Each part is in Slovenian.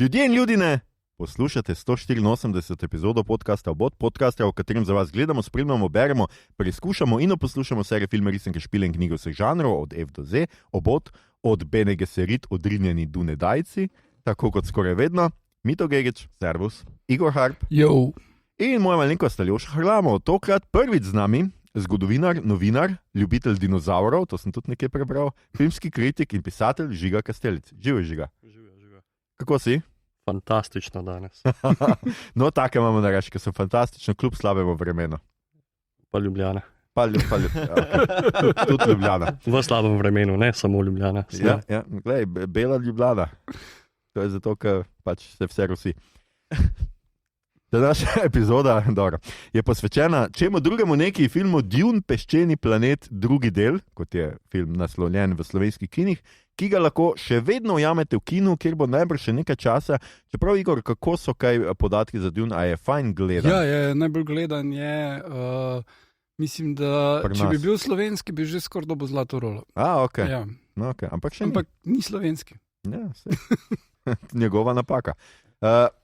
Ljudje in ljudine, poslušate 184. epizodo podcasta Obot, podcasta, v katerem za vas gledamo, spremljamo, beremo, preizkušamo in poslušamo serije filme, risanke, špile in knjige vseh žanrov, od F do Z, Obot, od Bene Gesserit, odrinjeni Dunedajci, tako kot skoraj vedno, Mito Gegić, servus, Igor Harp Yo. in moja malenkost Aljoša Harlamov, tokrat prvič z nami, zgodovinar, novinar, ljubitelj dinozavrov, to sem tudi nekaj prebral, filmski kritik in pisatelj Žiga Kastelic. Živijo, Žiga. Živijo. Kako si? Fantastično danes. No, take imamo da reči, ker so fantastično, kljub slabemu vremenu. Pa Ljubljana. Okay. Tudi Ljubljana. V slabem vremenu, ne samo Ljubljana. Ja, glej, bela Ljubljana. To je zato, ker pač se vse rusi. Današnja epizoda je posvečena čemu drugemu neki filmu Dune, Peščeni planet, drugi del, kot je film naslovljen v slovenskih kinih, ki ga lahko še vedno ujamete v kinu, kjer bo najbrž še nekaj časa. Čeprav, Igor, kako so kaj podatki za Dune, a je fajn gledan? Ja, je najbolj gledan je, mislim, da če bi bil slovenski, bi že skoraj dobil zlato rolo. Ok. Ja. No, okay. Ampak ni slovenski. Ja, njegova napaka.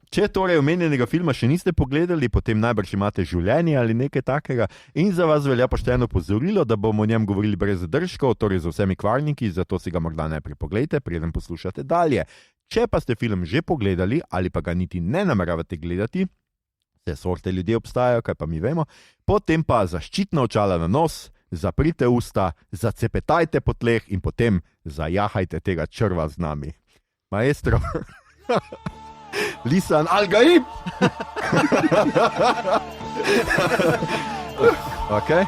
Če torej omenjenega filma še niste pogledali, potem najbrž imate življenje ali nekaj takega in za vas velja pošteno opozorilo, da bomo o njem govorili brez zadržkov, torej z vsemi kvarniki, zato si ga morda najprej pogledajte, preden poslušate dalje. Če pa ste film že pogledali ali pa ga niti ne nameravate gledati, vse sorte ljudje obstajajo, kaj pa mi vemo, potem pa zaščitna očala na nos, zaprite usta, zacepetajte po tleh in potem zajahajte tega črva z nami. Maestro. Lisan Al-Gaib! Okay.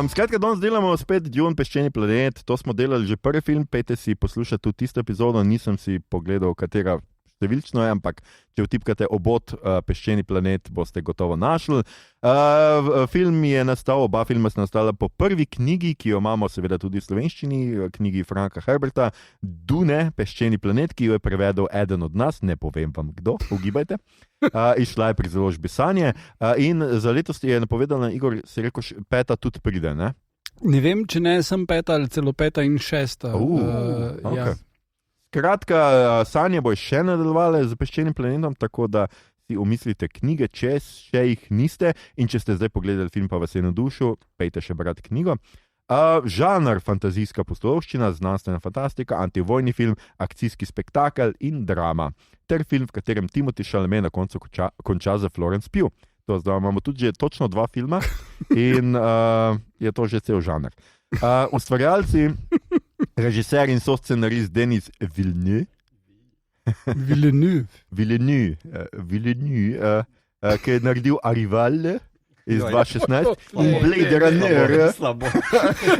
Skratka, danes delamo spet Dune, Peščeni planet, to smo delali že prvi film, pejte si poslušati tudi tisto epizodo, nisem si pogledal, katera številčno je, ampak če vtipkate Obot, Peščeni planet, boste gotovo našli. Film je nastal, oba filma sta nastala po prvi knjigi, ki jo imamo seveda tudi v slovenščini, knjigi Franka Herberta, Dune, Peščeni planet, ki jo je prevedel eden od nas, ne povem vam kdo, ugibajte. Išla je pri založbi Sanje in za letos je napovedala, Igor, si rekel, peta tudi pride, ne? Ne vem, če ne sem peta ali celo peta in šesta. Okay. Ja. Skratka, Sanje bo še nadaljevale z Peščenim planetom, tako da si umislite knjige, če še jih niste in če ste zdaj pogledali film pa vas je navdušil, pejte še brati knjigo. Žanr fantazijska pustolovščina, znanstvena fantastika, antivojni film, akcijski spektakel in drama. Ter film, v katerem Timothy Chalamet na koncu konča za Florence Pugh. To zdaj imamo tudi že točno 2 filma in je to že cel žanr. Ustvarjalci, režiser in soscenarist Denis Villeneuve, ki je naredil Arrival iz 2016 in Blade Runner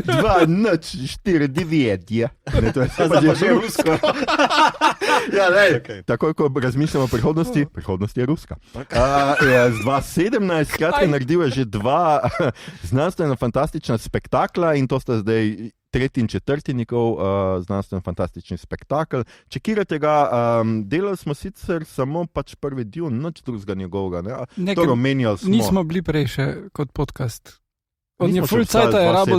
2049. To je že rusko. Ja, takoj, ko razmišljamo o prihodnosti, prihodnost je ruska. Z 2017 skratka naredil je že 2 znanstveno-fantastična spektakla in to sta zdaj 3. in 4. njegov znanstveno-fantastični spektakel. Čekirajte ga, delali smo sicer samo pač prvi Dune, nič drugega njegovega. To menjali smo. Nismo bili prej še kot podcast. On je full cajta je rabo...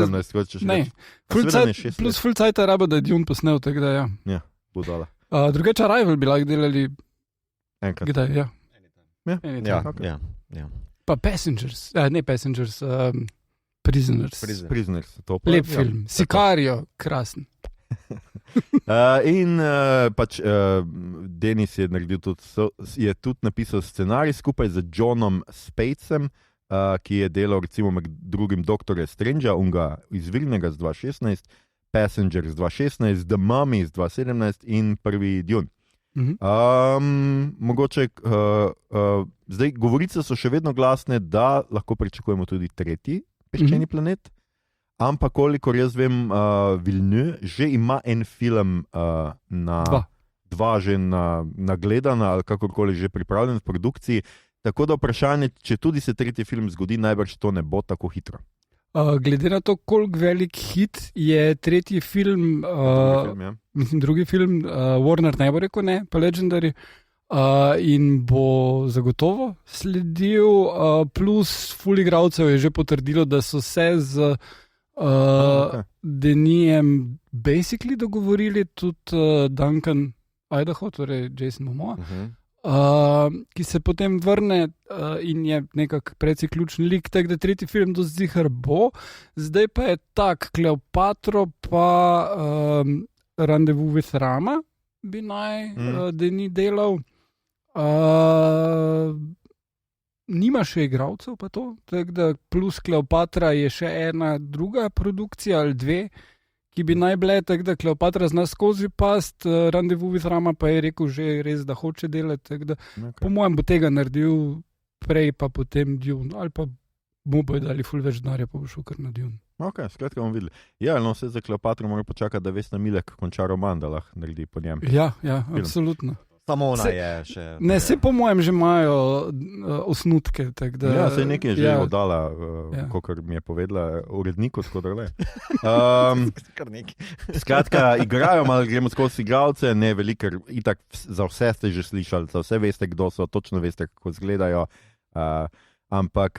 Plus full cajta je rabo, da je Dune posnel, tako da ja. Ja, budala. Drugače Arrival bi lahko delali... Enkrat. Kdaj, ja. Okay. Ja. Pa Passengers, ne Passengers... Prisoners. Lep film. Sicario, krasen. In pač Denis je naredil tudi napisal scenarij skupaj z Johnom Spatesem, ki je delal recimo med drugim Doktorja Strangea, unga izvirnega z 2016, Passengers z 2016, The Mummy z 2017 in prvi Dune. Mogoče zdaj govorice so še vedno glasne, da lahko pričakujemo tudi 3. Peščeni planet, ampak kolikor jaz vem, Villeneuve že ima en film dva že nagledana ali kakorkoli že pripravljen v produkciji, tako da vprašanje, če tudi se 3. film zgodi, najbrž to ne bo tako hitro. Glede na to, koliko velik hit je tretji film, drugi film, Warner ne bo rekel ne, pa Legendary, in bo zagotovo sledil, plus ful igralcev je že potrdilo, da so se z Denijem basically dogovorili, tudi Duncan Idaho, torej Jason Momoa, ki se potem vrne in je nekako precej ključni lik, tako da tretji film do zdihar bo. Zdaj pa je tak, Kleopatro pa Rendezvous with Rama bi naj Denis delal. Nima še igralcev pa to, tako da plus Kleopatra je še ena druga produkcija ali dve, ki bi naj bile, tako da Kleopatra zna skozi past, Rendezvous with Rama pa je rekel že res, da hoče delati, tako da po mojem bo tega naredil prej pa potem Dune, ali pa mu bojo dali ful več denarja, pa bo šel kar na Dune. Ok, skratka bomo videli. Ja, no, vse za Kleopatro mora počakati, da Vesna Milek konča roman, da lahko naredi po njem. Ja, absolutno. Samo ona je še... Ne, se po mojem že imajo osnutke. Da, ja, se je nekaj že oddala, kakor mi je povedala uredniku, tako da le. Skratka, igrajo, malo gremo skozi igralce, ne veliko, itak za vse ste že slišali, za vse veste, kdo so, točno veste, kako izgledajo. Ampak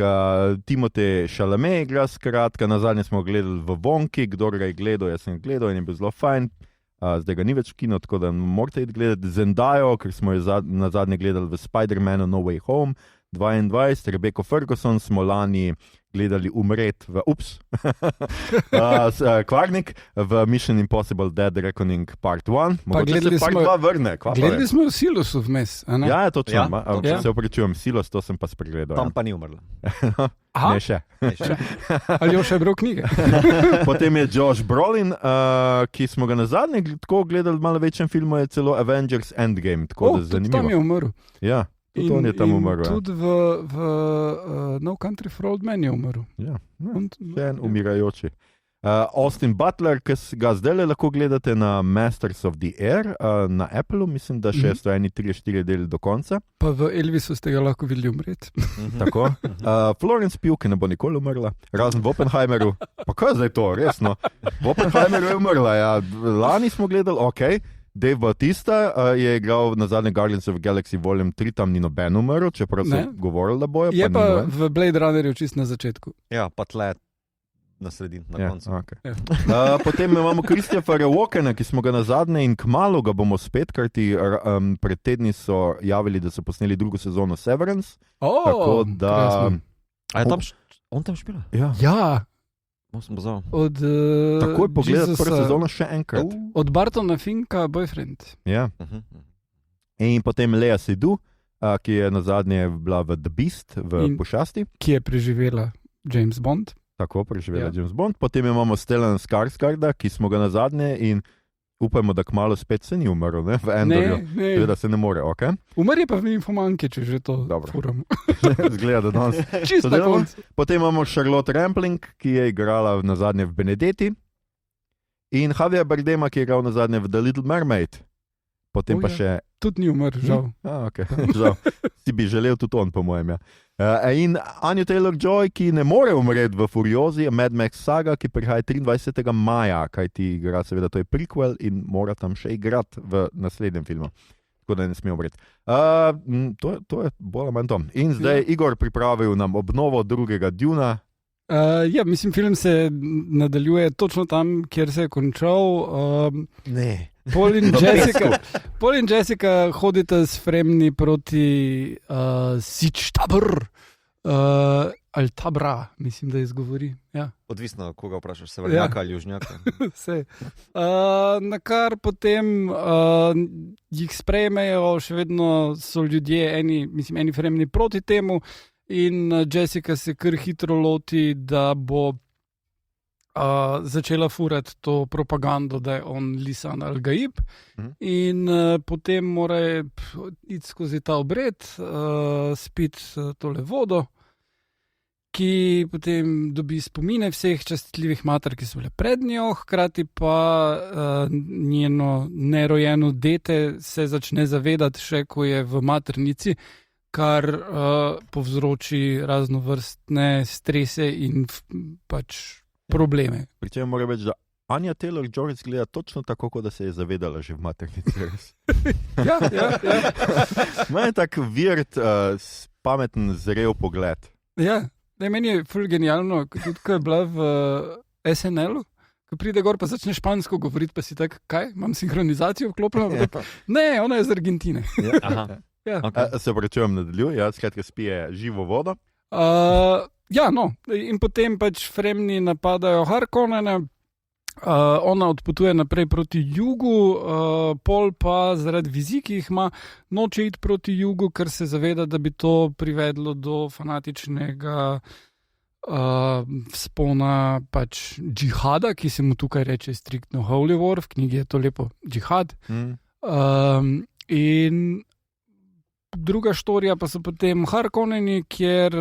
Timothée Chalamet igra, skratka, nazadnje smo gledali v Wonki, kdor ga je gledal, jaz sem gledal in je bil zelo fajn. Zdaj ga ni več v kino, tako da morate iti gledati Zendajo, ker smo jo nazadnje gledali v Spider-Manu No Way Home 22, Rebecca Ferguson smo lani gledali umret v Kvarnik v Mission Impossible Dead Reckoning Part 1. Mogoče se Part 2 vrne. Gledali smo jo Silosu vmes. Ja, točno. Se opravičujem, Silos, to sem pa spregledal. Tam pa ni umrla. Ne še. Ali jo še bral knjige. Potem je Josh Brolin, ki smo ga nazadnje tako gledali v malo večjem filmu, je celo Avengers Endgame. Tako da zanimivo. Tam je umrl. Ja. Tudi on je tam umrl. Tudi v No Country for Old Men je umrl. Ja, še en umirajoči. Austin Butler, ki ga zdaj lahko gledate na Masters of the Air na Appleu, mislim, da še so eni 3-4 deli do konca. Pa v Elvisu ste ga lahko videli umreti. Tako. Florence Pugh, ki ne bo nikoli umrla, razen v Oppenheimeru. Pa kaj zdaj to, resno? V Oppenheimeru je umrla, ja. Lani smo gledali, okej. Dave Bautista je igral na zadnje Guardians of the Galaxy Volume 3, tam ni noben umrl, čeprav so govorili, da bojo. Je pa v Blade Runnerju čist na začetku. Ja, pa tle na sredini, na koncu. Okay. Ja. Potem imamo Christophera Walkena, ki smo ga na zadnje in kmalu ga bomo spet, kajti pred tedni so javili, da so posneli drugo sezono Severance. Tako da... A je tam on tam špila? Ja. Takoj pogledati prvo sezono še enkrat. Od Bartona Finka Boyfriend. Ja. In potem Lea Seydoux, ki je nazadnje bila v The Beast, v Pošasti. Ki je preživela James Bond. Tako, preživela James Bond. Potem imamo Stellana Skarsgarda, ki smo ga nazadnje in upajmo, da kmalo spet se ni umrl, ne? V Endorju. Ne. Da se ne more, ok? Umr je pa v Infomanke, če že to furamo. Zgleda, da danes. Čisto na koncu. Potem imamo Charlotte Rampling, ki je igrala nazadnje v Benedetti. In Javier Bardema, ki je igral nazadnje v The Little Mermaid. Potem pa še... Tudi ni umrl, žal. Ok, žal. Si bi želel tudi on, po mojem, ja. In Anya Taylor-Joy, ki ne more umreti v Furiozi, Mad Max Saga, ki prihaja 23. maja, kaj ti igra, seveda to je prequel in mora tam še igrati v naslednjem filmu. Tako da ne sme umreti. To je bolj manj to. In zdaj Igor pripravil nam obnovo drugega Duna. Ja, mislim, film se nadaljuje točno tam, kjer se je končal. Ne. Paul in Jessica hodita s Fremni proti Sičtabr, ali Tabra, mislim, da izgovori. Ja. Odvisno, koga vprašaš, severnjaka ali južnjaka. Vse. Na kar potem jih sprejmejo, še vedno so ljudje, eni Fremni proti temu, in Jessica se kar hitro loti, da bo začela furati to propagando, da je on Lisan al-Gaib, in potem mora iti skozi ta obred, spiti tole vodo, ki potem dobi spomine vseh častitljivih mater, ki so bile pred njo, hkrati pa njeno nerojeno dete se začne zavedati še, ko je v maternici, kar povzroči raznovrstne strese in pač probleme. Pričem mora reči, da Anja Taylor-Joy izgleda točno tako, kot da se je zavedala že v maternici. Ja. Ima je tak virt, pameten, zrel pogled. Ja, meni je ful genialno, tudi ko je bila v SNL-u, ko pride gor pa začne špansko govoriti, pa si tak, kaj, imam sinhronizacijo vklopljeno? Ne, ona je z Argentine. Aha. Ja. Okay. Se obračujem nadaljujem, skratka spije živo vodo. Ja, no, in potem pač Fremni napadajo Harkonnene, ona odpotuje naprej proti jugu, Pol pa zaradi vizij, ki jih ima, noče iti proti jugu, ker se zaveda, da bi to privedlo do fanatičnega vzpona pač džihada, ki se mu tukaj reče striktno Holy War, v knjigi je to lepo džihad. In druga štorija pa so potem Harkonneni, kjer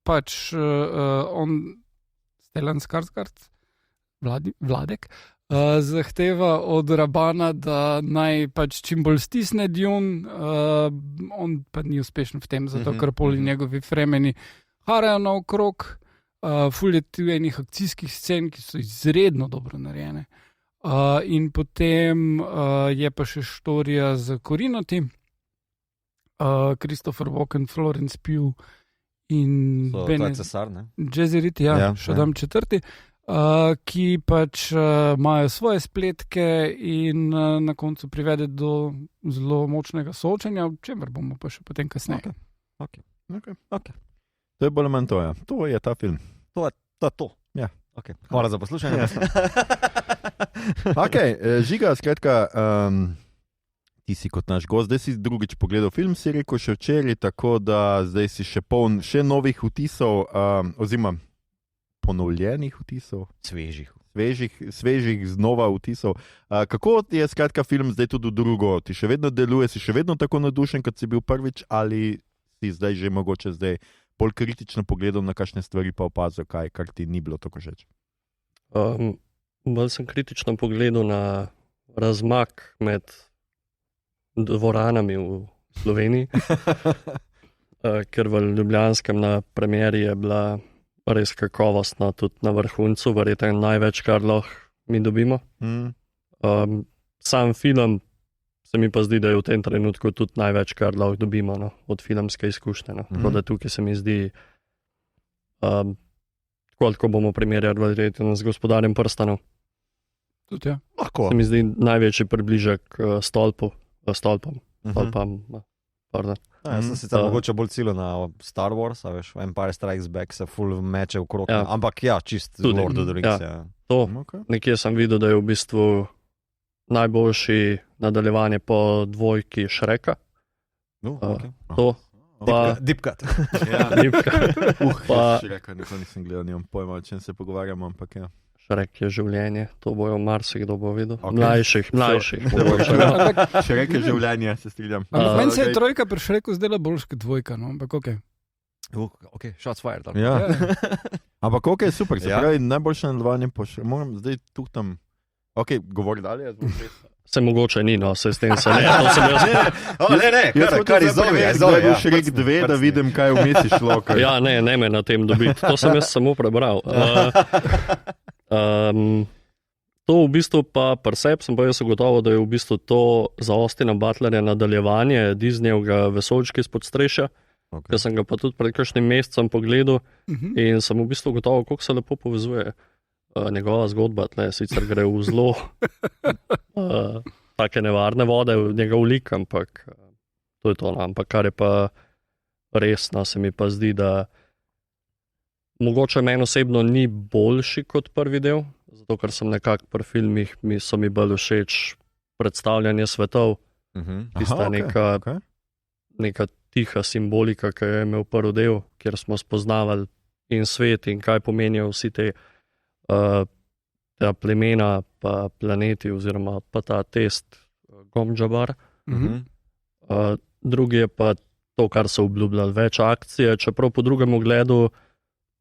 pač on Stellan Skarsgård, Vladek, zahteva od Rabana, da naj pač čim bolj stisne Dune, on pa ni uspešen v tem, zato ker poli njegovi Fremeni harajo naokrog, ful je tu enih akcijskih scen, ki so izredno dobro narejene. In potem je pa še štorija z Korinoti, Christopher Walken, Florence Pugh in Cesar, ne? Jezerit, Shaddam IV, ki pač imajo svoje spletke in na koncu privede do zelo močnega soočenja, o čemer bomo pa še potem kasneje. Okay. To je bolj manj to, ja. To je ta film. To je to. Ja. Okay. Hvala za poslušanje. Žiga, skratka, ti si kot naš gost, zdaj si drugič pogledal film, si rekel še včeraj, tako da zdaj si še poln še novih vtisov, oziroma ponovljenih vtisov. Svežih znova vtisov. Kako je skratka film zdaj tudi drugo? Ti še vedno deluje, si še vedno tako nadušen, kot si bil prvič, ali si zdaj že mogoče zdaj bolj kritično pogledal na kakšne stvari pa opazil, kaj, kar ti ni bilo tako všeč? Bolj sem kritično pogledal na razmak med dvoranami v Sloveniji, ker v ljubljanskem na premieri je bila res kakovostna, tudi na vrhuncu, verjetno največ, kar lahko mi dobimo. Sam film se mi pa zdi, da je v tem trenutku tudi največ, kar lahko dobimo od filmske izkušnje. Tako da tukaj se mi zdi, koliko bomo primerjali verjetno z Gospodarjem prstanov. Tudi ja. Lahko. Se mi zdi največji približek stolpom. Pardon. Jaz sem sicer mogoče bolj cilil na Star Wars, a veš, Empire Strikes Back se full meče v krog, ampak ja, čist Lord of the Rings. To, nekje sem videl, da je v bistvu najboljši nadaljevanje po dvojki Shreka. To. Deep cut. Deep cut. Shreka, nisem gledal, nimam pojma, o čem se pogovarjamo, ampak ja. Shrek je življenje, to bojo marsikdo bo videl. Mlajših. Shrek je življenje, se strinjam. Meni se je trojka pri Shreku zdela bolj kot dvojka, no, ampak okej. Ok, shots fired. Ja. Ampak ok, super, se pravi, najboljše nadaljevanje po Shreku. Moram zdaj tu tam, ok, govori dalje, jaz bom res. Se mogoče ni, no, se s tem se ne. To sem jaz. Kar izzovi. Zdaj boš Shrek 2, da vidim, kaj v mesi šlo. Ja, ne me na tem dobiti. To sem jaz samo prebral. To v bistvu pa preseb sem pa jaz ugotovil, da je v bistvu to za Austina Butlerja nadaljevanje Disneyjevega Vesoljčki izpod streša, ker sem ga pa tudi pred kakšnim mesecem pogledal in sem v bistvu ugotovil, koliko se lepo povezuje njegova zgodba, tle sicer gre v zelo take nevarne vode v njegov lik, ampak to je to, ampak kar je pa resno, se mi pa zdi, da mogoče meni osebno ni boljši kot prvi del, zato ker sem nekako pri filmih, so mi bolj všeč predstavljanje svetov, tista neka tiha simbolika, ki je imel prvi del, kjer smo spoznavali in svet in kaj pomenijo vsi te plemena, pa planeti oziroma pa ta test Gomjabar. Drugi je pa to, kar so obljubljali, več akcije, čeprav po drugem ogledu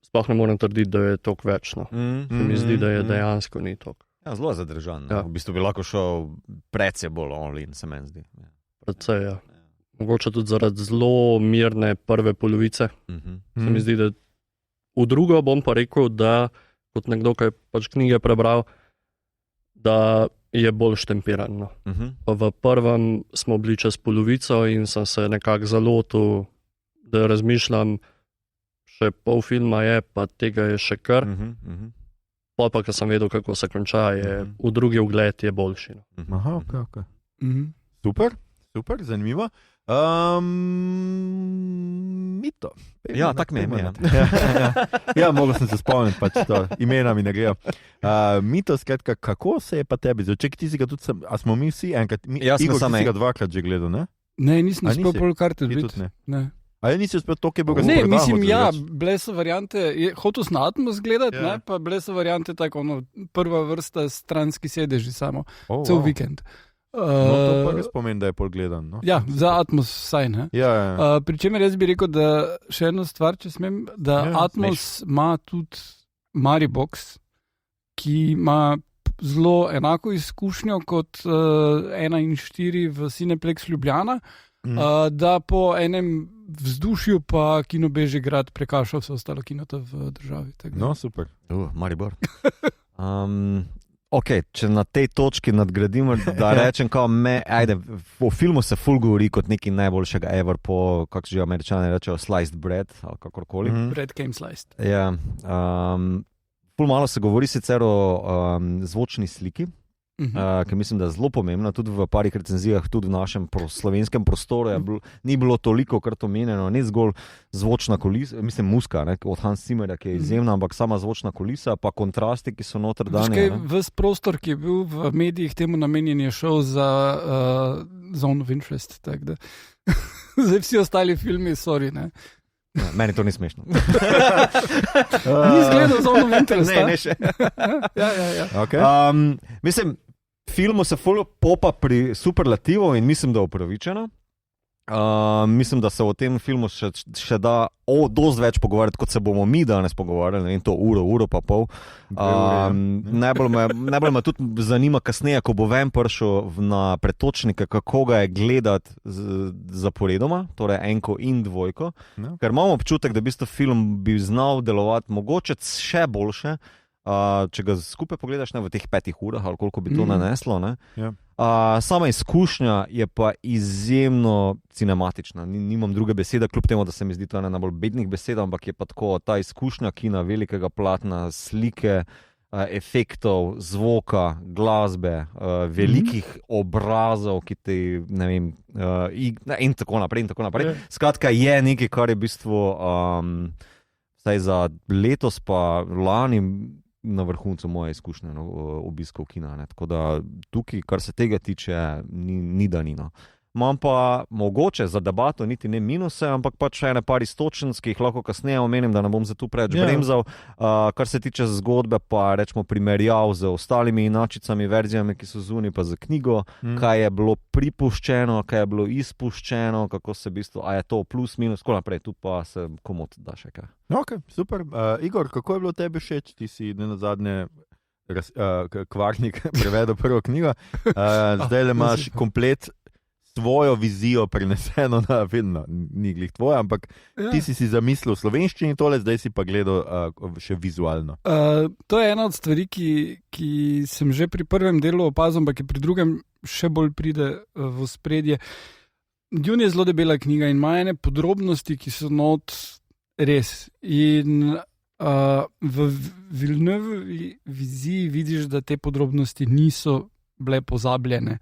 sploh ne morem trditi, da je toliko več. Se mi zdi, da je dejansko ni toliko. Ja, zelo zadržan. Ja. V bistvu bi lahko šel predvsej bolj all-in, se meni zdi. Predvsej, ja. mogoče tudi zaradi zelo mirne prve polovice. Se mi zdi, da v drugo bom pa rekel, da kot nekdo, ki je pač knjige prebral, da je bolj štempiran. No. V prvem smo bili čez polovico in sem se nekako zalotil, da razmišljam, še pol filma je, pa tega je še kar. Pa, ker sem vedel, kako se konča, v drugi ugled je boljši. No. Aha, ok. Super, zanimivo. Mito. Ja, tak mi je. Ja, mogel sem se spomniti, pač to, imena mi ne grejo. Mito, skratka, kako se je pa tebi začel? Ti si ga tudi, a smo mi vsi enkrat, Igor, ti si ga dvakrat že gledal, ne? Ne, nisem uspel pol karte dobiti. Ne. A ja nisi uspel to, ki je bil ga Ne, mislim, bile so variante, hotel sem na Atmos gledati, ne, pa bile so variante tako, prva vrsta stranski sedeži samo, cel vikend. To pa res pomeni, da je pol gledan. No? Ja, za Atmos vsaj, ne. Ja. Pričemer jaz bi rekel, da še eno stvar, če smem, da Atmos ima tudi Maribox, ki ima zelo enako izkušnjo kot 1 in 4 v Cineplex Ljubljana, da po enem vzdušju pa Kino Bežigrad prekaša vse ostalo kinota v državi. No, super. Maribor. Ok, če na tej točki nadgradim, da rečem, o filmu se ful govori kot nekaj najboljšega ever po, kako že Američani rečejo, sliced bread ali kakorkoli. Bread came sliced. Ja, ful malo se govori sicer o zvočni sliki, ki mislim, da je zelo pomembna, tudi v parih recenzijah, tudi v našem slovenskem prostoru ni bilo toliko krat omenjeno, ne zgolj zvočna kulisa, mislim muska, ne, od Hans Zimmerja, ki je izjemna, ampak sama zvočna kulisa, pa kontrasti, ki so noter dani. Ves prostor, ki je bil v medijih temu namenjen, je šel za Zone of Interest, tako da zdaj vsi ostali filmi, sorry, ne. Ja, meni to ni smešno. Ni zgledal Zone of Interest. Ne še. Ja. Okay. Mislim, filmu se ful popa pri superlativu in mislim, da je upravičeno. Mislim, da se o tem filmu še da dosti več pogovarjati, kot se bomo mi danes pogovarjali, in to uro pa pol. Najbolj me tudi zanima kasneje, ko bo ven prišel na pretočnike, kako ga je gledati zaporedoma, torej 1 in 2, ker imamo občutek, da v bistvu film bi znal delovati mogoče še boljše, če ga skupaj pogledaš v teh 5 urah, ali koliko bi to naneslo. Ne? Ja. Sama izkušnja je pa izjemno cinematična. Nimam druge besede, kljub temu, da se mi zdi to ena najbolj bednih besed, ampak je pa tako ta izkušnja kina, velikega platna, slike, efektov, zvoka, glasbe, velikih obrazov, ki te, ne vem, in tako naprej. Yeah. Skratka, je nekaj, kar je v bistvu vsaj za letos pa lani na vrhuncu moje izkušnje obiskov kina. Ne. Tako da tukaj, kar se tega tiče, ni danino. Imam pa mogoče za debato niti ne minuse, ampak pač ene par istočnic, ki jih lahko kasneje omenim, da ne bom se tu preveč bremzal. Kar se tiče zgodbe, pa rečemo primerjav z ostalimi inačicami, verzijami, ki so zunaj, pa za knjigo, kaj je bilo pripuščeno, kaj je bilo izpuščeno, kako se v bistvu, a je to plus, minus, tako naprej, tu pa se komot da še kaj. Ok, super. Igor, kako je bilo tebi všeč? Ti si nenazadnje Kvarnik prevedel prvo knjigo. Zdaj le imaš komplet svojo vizijo preneseno na film, ni glih tvoja, ampak ti si zamislil v slovenščini tole, zdaj si pa gledal še vizualno. To je ena od stvari, ki sem že pri prvem delu opazil, ampak ki pri drugem še bolj pride v spredje. Dune je zelo debela knjiga in ima ene podrobnosti, ki so not res. In v Villeneuve viziji vidiš, da te podrobnosti niso bile pozabljene.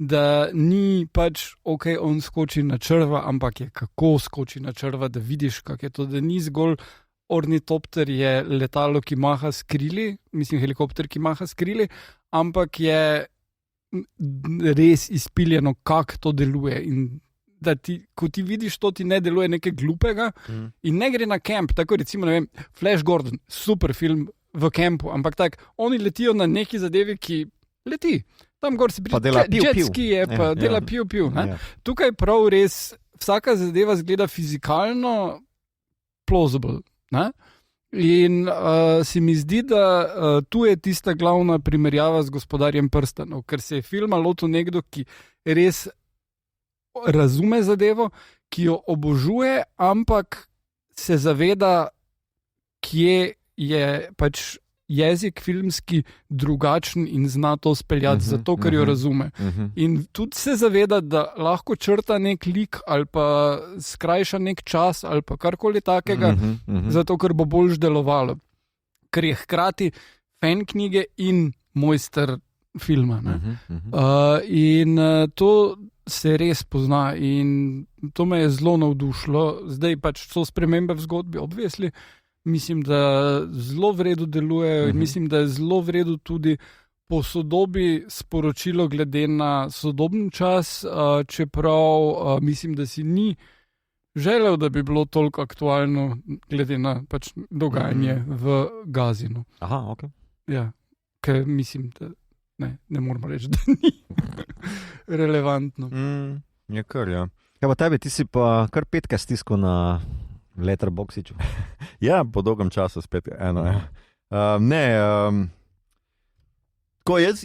Da ni pač, ok, on skoči na črva, ampak je kako skoči na črva, da vidiš, kak je to, da ni zgolj ornitopter je letalo, ki maha s krili, mislim helikopter, ki maha s krili, ampak je res izpiljeno, kak to deluje in da ko ti vidiš to, ti ne deluje nekaj glupega in ne gre na kamp, tako recimo, ne vem, Flash Gordon, super film v kampu, ampak tak, oni letijo na neki zadevi, ki leti. Tam gor si jetski je, pa dela piu. Tukaj prav res vsaka zadeva zgleda fizikalno plausible. Ne? In se mi zdi, da tu je tista glavna primerjava z Gospodarjem prstanov, ker se je filma lotil nekdo, ki res razume zadevo, ki jo obožuje, ampak se zaveda, kje je pač jezik filmski drugačen in zna to speljati, zato ker jo razume. In tudi se zaveda, da lahko črta nek lik ali pa skrajša nek čas ali pa karkoli takega, zato ker bo bolj delovalo. Ker je hkrati fan knjige in mojster filma. In to se res pozna in to me je zelo navdušilo. Zdaj pač so spremembe v zgodbi, obvesli. Mislim, da zelo v redu delujejo in mislim, da je zelo v redu tudi posodobi sporočilo glede na sodobni čas, čeprav mislim, da si ni želel, da bi bilo toliko aktualno glede na pač dogajanje v Gazinu. Aha, ok. Ja, ker mislim, da ne moramo reči, da ni relevantno. Je kar, ja. Kaj pa tebi, ti si pa kar 5 stiskal na Letterboxiču. Ja, po dolgem času spet eno. Tako, jaz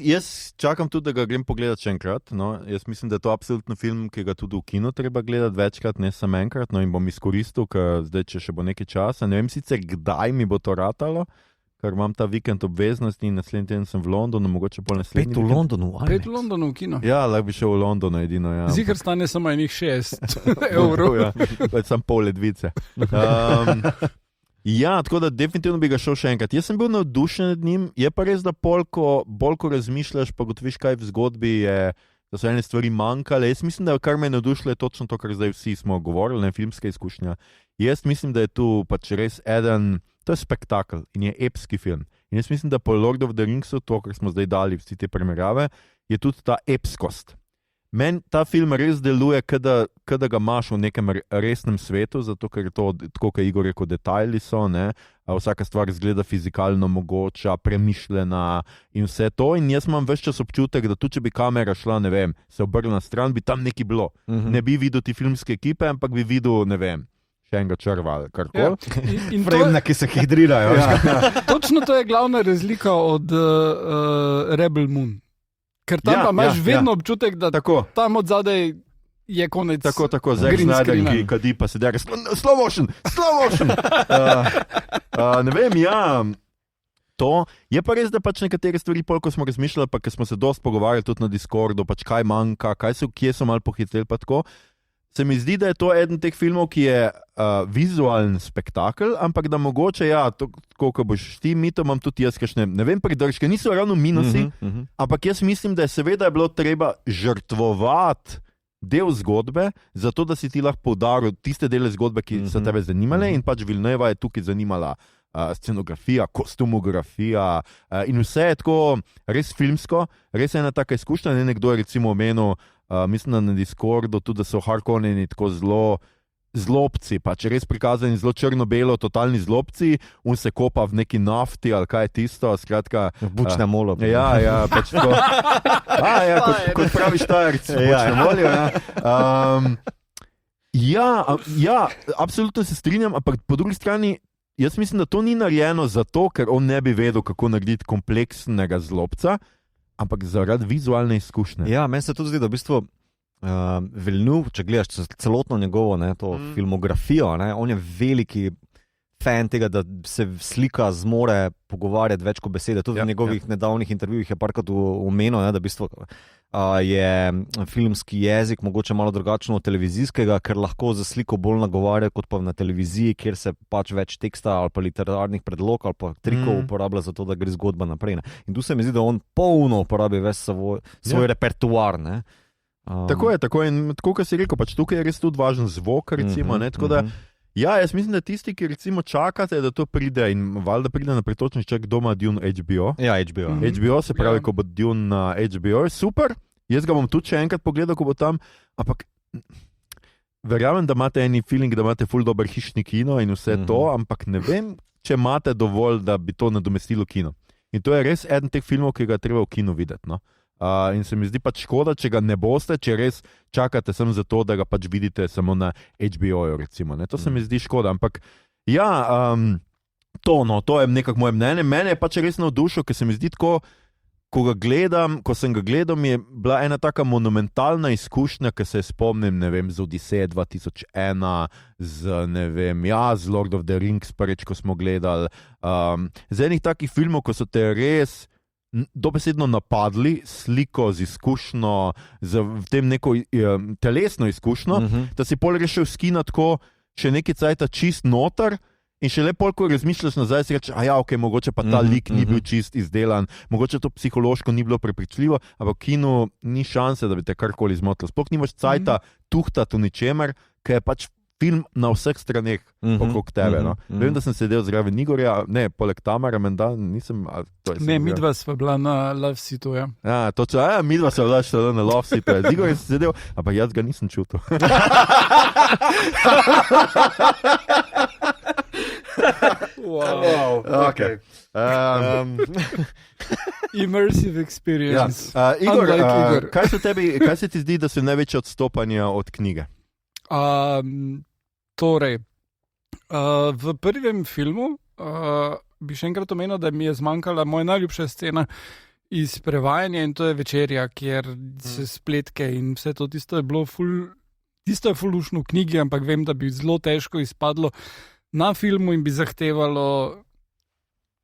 čakam tudi, da ga grem pogledat še enkrat. No. Jaz mislim, da je to absolutno film, ki ga tudi v kinu treba gledati večkrat, ne samo enkrat. No, in bom izkoristil, ker zdaj, če še bo nekaj časa. Ne vem sicer, kdaj mi bo to ratalo, ker imam ta vikend obveznosti in naslednji teden sem v Londonu, mogoče pol naslednji. 5 v Londonu, ali? 5 v Londonu v kino. Ja, lahko bi šel v Londonu edino. Ja. Zihar stane samo enih 6 evrov. Ja, pač sam pol ledvice. Ja, tako da definitivno bi ga šel še enkrat. Jaz sem bil navdušen nad njim, je pa res, da bolj ko razmišljaš, pa gotoviš, kaj v zgodbi je, da so ene stvari manjkale. Jaz mislim, da kar me je navdušilo, je točno to, kar zdaj vsi smo govorili, ne filmska izkušnja. Jaz mislim, da je tu pač res to je spektakel in je epski film. In jaz mislim, da po Lord of the Ringsu, to, kar smo zdaj dali vsi te primerjave, je tudi ta epskost. Meni ta film res deluje, kada ga imaš v nekem resnem svetu, zato ker je to, tako kot Igor rekel, detajli so, ne? Vsaka stvar izgleda fizikalno mogoča, premišljena in vse to. In jaz imam ves čas občutek, da tudi če bi kamera šla, ne vem, se obrnila na stran, bi tam nekaj bilo. Ne bi videl ti filmske ekipe, ampak bi videl, ne vem, še enega črva ali karkoli. In Fremna, ki se hidrirajo. točno to je glavna razlika od Rebel Moon. Ker tam pa imaš vedno občutek, da tam od zadaj je konec. Tako, Zack Snyder, ki kadi pa se dere, slow motion! Ne vem, ja, to. Je pa res, da pač nekatere stvari, ko smo razmišljali, pa ker smo se dosti pogovarjali tudi na Discordu, pač kaj manjka, kje so malo pohiteli, pa tako. Se mi zdi, da je to eden teh filmov, ki je vizualen spektakel, ampak da mogoče, ja, koliko boš ti mito, imam tudi jaz kakšne, ne vem, pridržke, niso ravno minusi, ampak jaz mislim, da je seveda bilo treba žrtvovati del zgodbe, zato da si ti lahko poudaril tiste dele zgodbe, ki so tebe zanimale in pač Villeneuva je tukaj zanimala scenografija, kostumografija in vse je tako res filmsko, res je ena taka izkušnja, nekdo je recimo omenil, mislim na Discordu tudi, da so Harkonneni tako zelo zlobci, pač res prikazani zelo črno-belo, totalni zlobci, on se kopa v neki nafti ali kaj je tisto, skratka. Bučne molo. Ja, pač tako. Kot pravi Štajerc, bučne molijo. Ja, absolutno se strinjam, ampak po drugi strani, jaz mislim, da to ni narejeno zato, ker on ne bi vedel, kako narediti kompleksnega zlobca, ampak zaradi vizualne izkušnje. Ja, meni se tudi zdi, da v bistvu Villeneuve, če gledaš celotno njegovo filmografijo, on je veliki fan tega, da se slika zmore pogovarjati več kot besede. Tudi v njegovih nedavnih intervjujih je parkrat omenil, da v bistvu je filmski jezik mogoče malo drugačen od televizijskega, ker lahko za sliko bolj nagovarja kot pa na televiziji, kjer se pač več teksta ali pa literarnih predlog ali pa trikov uporablja za to, da gre zgodba naprej. In tu se mi zdi, da on polno uporabi ves svoj repertoar. Tako je, in tako, kot si rekel, pač tukaj je res tudi važen zvok, recimo, tako da ja, jaz mislim, da tisti, ki recimo čakate, da to pride in valjda pride na pretočni čak doma Dune HBO. Ja, HBO. HBO, se pravi, ko bo Dune na HBO, je super. Jaz ga bom tudi še enkrat pogledal, ko bo tam, ampak verjamem, da imate eni feeling, da imate ful dober hišni kino in vse to, ampak ne vem, če imate dovolj, da bi to nadomestilo kino. In to je res eden teh filmov, ki ga treba v kinu videti, no. In se mi zdi pač škoda, če ga ne boste, če res čakate sem za to, da ga pač vidite samo na HBO-ju, recimo. Ne? To se mi zdi škoda, ampak ja, to je nekako moje mnenje. Mene je pač res navdušil, ker se mi zdi tako, ko sem ga gledal, mi je bila ena taka monumentalna izkušnja, ki se spomnim, ne vem, z Odiseje 2001, z Lord of the Rings, prvič, ko smo gledali, z enih takih filmov, ko so te res dobesedno napadli, sliko z izkušnjo, z tem neko telesno izkušnjo, da si pol rešil skina tako, še nekaj cajta čist noter, in še lepo, ko razmišljaš nazaj, si reče, ok, mogoče pa ta lik ni bil čist izdelan, mogoče to psihološko ni bilo prepričljivo, ampak v kinu ni šanse, da bi te karkoli zmotilo. Sploh nimaš cajta tuhtati v ničemer, ker je pač film na vseh straneh okrog tebe. No. Vem, da sem sedel zraven Igorja, ne, poleg Tamara, menda nisem... Ne, midva sva bila na Love Seatu, ja. Ja, točno, midva sva bila na Love Seatu, z Igorjem sem sedel, ampak jaz ga nisem čutil. Wow. Okay. Immersive experience. Ja. Igor, kaj se ti zdi, da so največje odstopanja od knjige? Torej, v prvem filmu bi še enkrat omenil, da mi je zmanjkala moja najljubša scena iz prevajanja, in to je večerja, kjer se spletke in vse to, tisto je bilo tisto je fulušno v knjigi, ampak vem, da bi zelo težko izpadlo na filmu in bi zahtevalo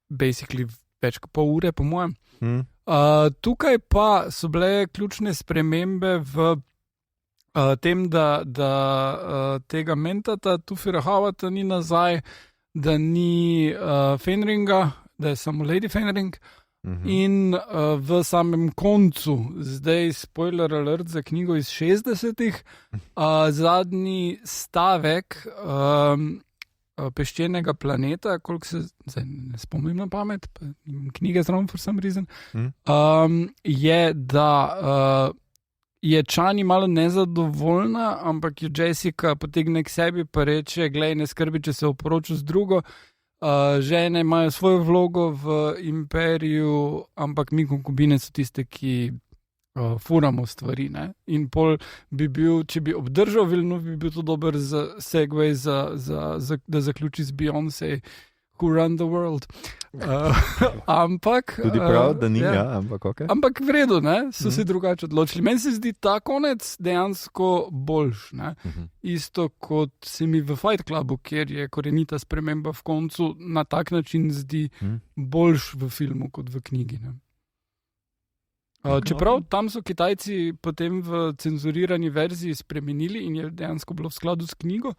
basically več kot pol ure, po mojem. Tukaj pa so bile ključne spremembe v tem, da tega mentata Tufira Hawata ni nazaj, da ni Fenringa, da je samo Lady Fenring, in v samem koncu, zdaj spoiler alert za knjigo iz 60-ih, zadnji stavek Peščenega planeta, koliko se zdaj ne spomnim na pamet, pa knjige zraven for some reason, je, da je Chani malo nezadovoljna, ampak jo Jessica potegne k sebi pa reče, glej, ne skrbi, če se oporočil z drugo, žene imajo svojo vlogo v imperiju, ampak mi konkubine so tiste, ki furamo stvari. Ne? In pol bi bil, če bi obdržal Villeneuve, bi bil to dober segway da zaključi z Beyoncé, Who Run the World. Ampak... Tudi prav, da ni, ampak ok. Ampak v redu, ne? So se drugače odločili. Meni se zdi ta konec dejansko boljš. Isto kot se mi v Fight Clubu, kjer je korenita sprememba v koncu, na tak način zdi boljš v filmu kot v knjigi. Ne? Čeprav tam so Kitajci potem v cenzurirani verziji spremenili in je dejansko bilo v skladu s knjigo,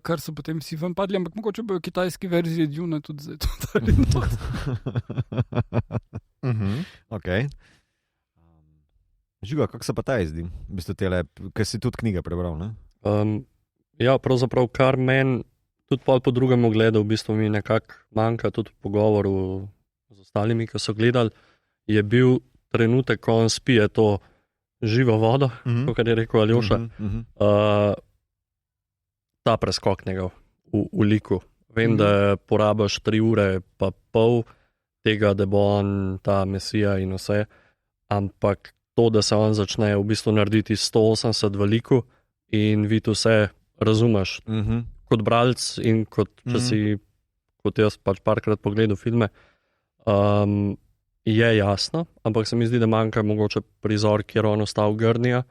kar so potem vsi ven padli, ampak mogoče bojo kitajski verzije Dune tudi zdaj to dali not. Ok. Žiga, kako se pa ta zdi? V bistvu tele, ker si tudi knjige prebral, ne? Ja, pravzaprav kar meni tudi po drugem ogledu v bistvu mi nekako manjka tudi v pogovoru z ostalimi, ki so gledali, je bil trenutek, ko on spije to živo vodo, kot je rekel Aljoša, ta preskok njegov v liku. Vem, da porabiš 3 ure pa pol tega, da bo on ta mesija in vse, ampak to, da se on začne v bistvu narediti 180 v liku in vidi vse, razumeš, kot bralc in kot, če si, kot jaz pač parkrat pogledal filme, je jasno, ampak se mi zdi, da manjka mogoče prizor, kjer on ostal Gurnija,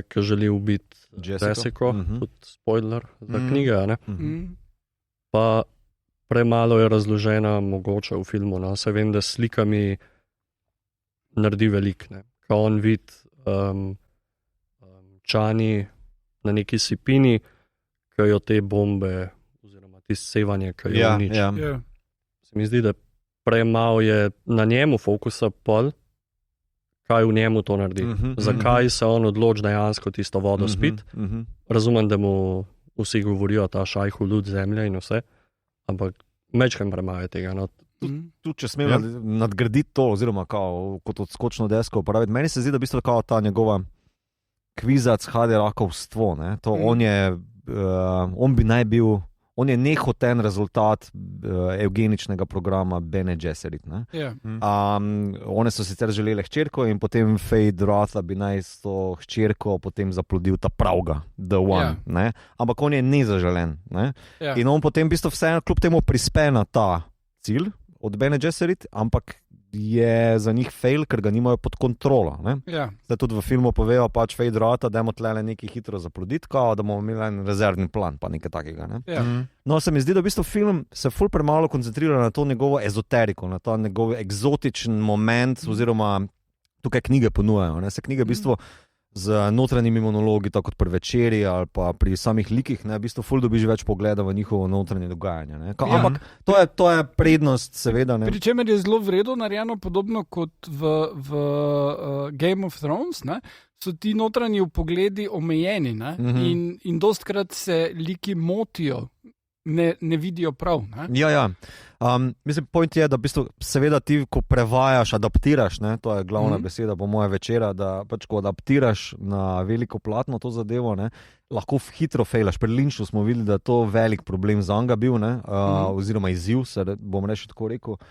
ki želi ubiti Jessico, tudi spoiler za knjige, ne? Pa premalo je razložena mogoče v filmu, no? Se vem, da slikami naredi velik, ne? Ko on vidi Chani na neki sipini, ki jo te bombe oziroma ti sevanje, ki jo uniči. Se mi zdi, da premalo je na njemu fokusa pol, kaj v njemu to naredi. Zakaj se on odloči dejansko tisto vodo spiti. Razumem, da mu vsi govorijo ta šajhu lud zemlje in vse, ampak mečkam premalo je tega. No. Tudi če smem nadgraditi to, oziroma kot odskočno desko uporabiti, meni se zdi, da v bistvu ta njegova kvizac hade rakovstvo. On bi naj bil, on je nehoten rezultat evgeničnega programa Bene Gesserit. One so sicer želele hčerko in potem Fade Rotha bi naj s to hčerko potem zaplodil ta pravga, The One. Ampak on je nezaželen. In on potem v bistvu vseeno kljub temu prispe na ta cilj od Bene Gesserit, ampak je za njih fail, ker ga nimajo pod kontrolo. Ja. Zdaj tudi v filmu povejo, pač Fade Rota, da bomo tlele nekaj hitro zaploditi, kao, da bomo imeli en rezervni plan, pa nekaj takega. Ne? Ja. No, se mi zdi, da v bistvu film se ful premalo koncentrira na to njegovo ezoteriko, na ta njegov eksotičen moment, oziroma tukaj knjige ponujajo. Ne? Se knjige v bistvu z notranjimi monologi, tako kot pri večeri ali pa pri samih likih, ne, v bistvu ful dobiš več pogleda v njihovo notranje dogajanje. Ne. Ampak to je prednost, seveda. Ne. Pri čemer je zelo vredno narejeno, podobno kot v Game of Thrones, ne, so ti notranji vpogledi omejeni, ne, in dostkrat se liki motijo, ne vidijo prav. Ne. Ja. Mislim, point je, da v bistvu, seveda ti, ko prevajaš, adaptiraš, ne, to je glavna beseda po moje večera, da pač ko adaptiraš na veliko platno to zadevo, ne, lahko hitro fejlaš. Pri Lynchu smo videli, da je to velik problem za njega bil, ne, oziroma izziv, bom reči tako rekel.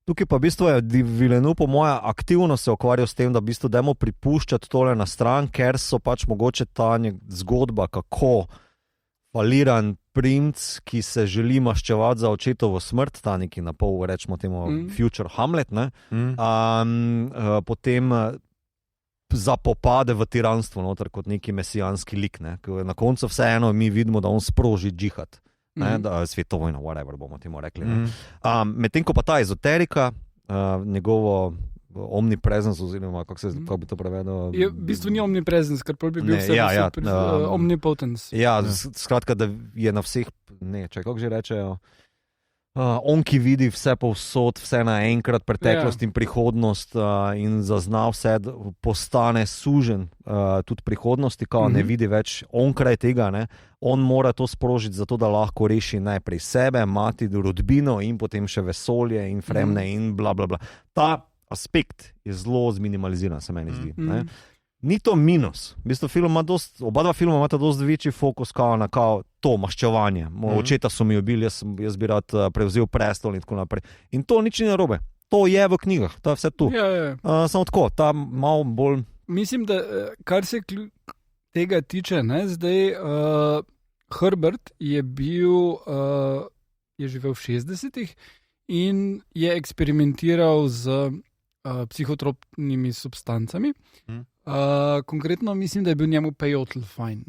Tukaj pa v bistvu je Villeneuve po moje aktivno se ukvarjal s tem, da v bistvu dajmo pripuščati tole na stran, ker so pač mogoče ta zgodba, kako faliran princ, ki se želi maščevati za očetovo smrt, ta neki na pol, rečemo temu future Hamlet, ne? Potem zapopade v tiranstvo noter kot neki mesijanski lik. Ne? Na koncu vseeno mi vidimo, da on sproži džihad. Da svetovojno, whatever bomo temu rekli. Medtem ko pa ta ezoterika, njegovo omnipresence, oziroma kako bi to prevedel? V bistvu ni omnipresence, ker bi bil omnipotence. Ja, skratka, da je na vseh, kako že rečejo, on, ki vidi vse povsod, vse naenkrat, preteklost in prihodnost, in zazna vse, postane sužen tudi prihodnosti, ko ne vidi več onkraj tega, ne? On mora to sprožiti zato, da lahko reši najprej sebe, mati, rodbino in potem še vesolje in fremne in bla bla bla. Ta aspekt je zelo zminimaliziran, se meni zdi. Ni to minus. V bistvu oba dva filma imata dosti večji fokus na to maščevanje. Očeta so mi ubili, jaz bi rad prevzel prestol in tako naprej. In to nič ni narobe. To je v knjigah, to je vse tu. Ja. Samo tako, ta malo bolj... Mislim, da kar se tega tiče, ne, zdaj Herbert je živel v 60-ih in je eksperimentiral z psihotropnimi substancami. Konkretno mislim, da je bil njemu pejotl fajn.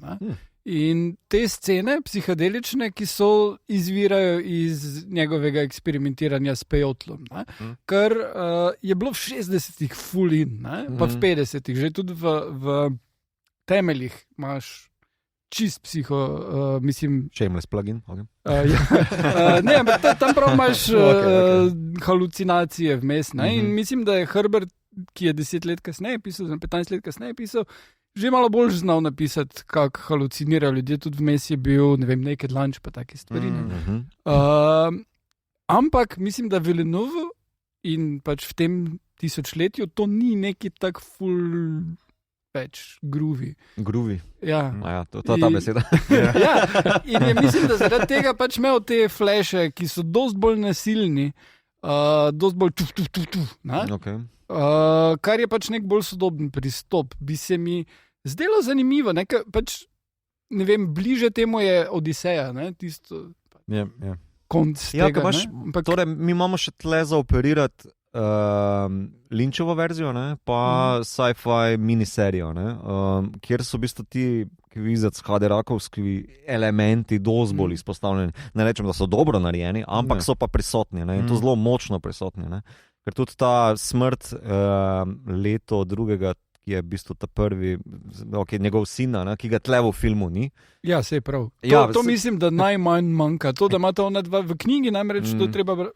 In te scene psihadelične, ki izvirajo iz njegovega eksperimentiranja s pejotlom, kar je bilo v 60-ih full in, pa v 50-ih, že tudi v temeljih imaš čist mislim... Shameless plugin, ok. Ne, ampak tam prav imaš halucinacije vmes, in mislim, da je Herbert, ki je 10 let kasneje pisal, 15 let kasneje pisal, že malo bolj znal napisati, kako halucinirajo ljudje, tudi vmes je bil, ne vem, Naked Lunch, pa take stvari. Ampak mislim, da Villeneuve in pač v tem tisočletju to ni neki tak full... več groovy. Groovy. Ja. To je ta beseda. Ja, in mislim, da zaradi tega pač imel te flashe, ki so dosti bolj nasilni, dosti bolj Okay. Kar je pač nek bolj sodoben pristop. Bi se mi zdelo zanimivo, pač, ne vem, bliže temu je Odiseja, ne, tisto konc tega. Torej, mi imamo še tle za operirati Lynchovo verzijo, ne, pa sci-fi miniserijo, ne, kjer so v bistvu ti kvizec-haderakovski elementi dosti bolj izpostavljeni. Ne rečem, da so dobro narejeni, ampak so pa prisotni, ne, in to zelo močno prisotni. Ne. Ker tudi ta smrt leto drugega, ki je v bistvu ta prvi, njegov sin, ki ga tle v filmu ni. Ja, sej prav. To mislim, da najmanj manjka. To, da imate ona dva v knjigi, namreč to treba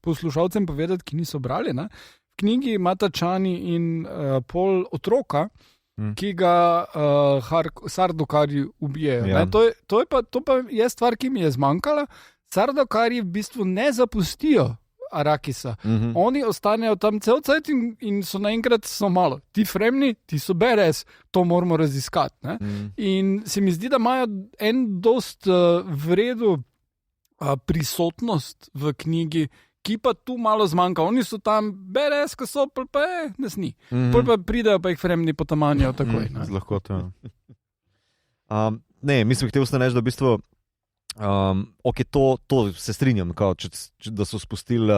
poslušalcem povedati, ki niso brali. Ne? V knjigi imata Čani in Pol otroka, ki ga Sardaukari ubijejo. Ja. To pa je stvar, ki mi je zmanjkala. Sardaukari v bistvu ne zapustijo Arakisa. Oni ostanejo tam cel cajt in so naenkrat malo. Ti fremni, ti so BRS, to moramo raziskati. Ne? In se mi zdi, da imajo en dost vredu prisotnost v knjigi, ki pa tu malo zmanjka. Oni so tam BRS, ko so, pa nas ni. Pol pa pridejo, pa jih fremni potamanjajo takoj. Z lahkoto. Ne, mislim, hotel sem reči, da v bistvu Okay, to se strinjam, da so spustili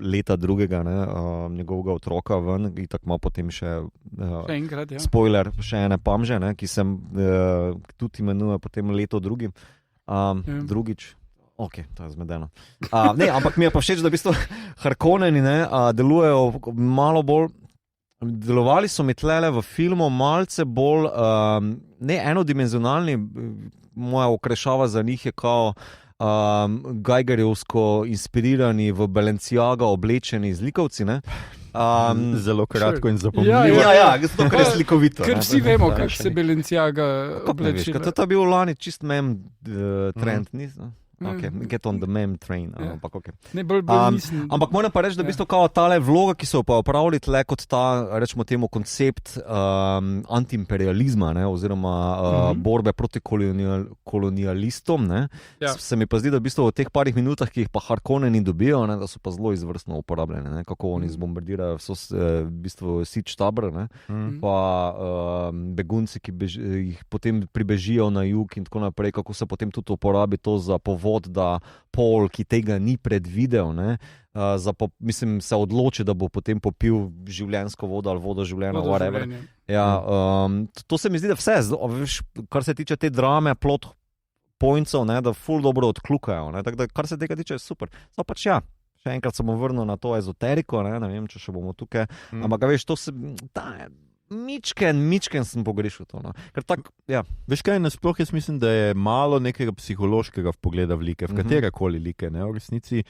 leta drugega njegovega otroka ven in tako malo potem še enkrat, spoiler, še ene pamže, ki se tudi imenuje potem leto drugim. Drugič. Ok, to je zmedeno. Ampak mi je pa všeč, da v bistvu Harkonneni delujejo malo bolj. Delovali so mi tlele v filmu malce bolj ne enodimenzionalni. Moja okrešava za njih je kao Geigerjevsko inspirirani v Balenciaga oblečeni zlikovci, ne? Zelo kratko in zapomljivo. Zato, ker je slikovito. Ker vsi vemo, kako se Balenciaga obleče. To je bil lani čist trend, nisem? Okay, get on the meme train. Ampak, okay. Ampak moram pa reči, da v bistvu kao tale vloga, ki so pa opravili tle kot ta, rečemo temu, koncept antiimperializma, oziroma borbe proti kolonialistom, se mi pa zdi, da v bistvu v teh parih minutah, ki jih pa Harkonneni dobijo, da so pa zelo izvrstno uporabljene, kako oni zbombardirajo v bistvu Siege tabor, pa begunci, ki jih potem pribežijo na jug in tako naprej, kako se potem tudi uporabi to za povod, da Paul, ki tega ni predvidel, mislim, se odloči, da bo potem popil življenjsko vodo ali vodo življenja, whatever. To se mi zdi, da vse, kar se tiče te drame, plot pointsov, da ful dobro odklukajo. Tako da, kar se tega tiče, je super. So pač še enkrat se bom vrnil na to ezoteriko, ne vem, če še bomo tukaj, ampak veš, to se... Mičken sem pogrešil to. Veš kaj, nasploh jaz mislim, da je malo nekega psihološkega vpogleda v like, v katerekoli like. V resnici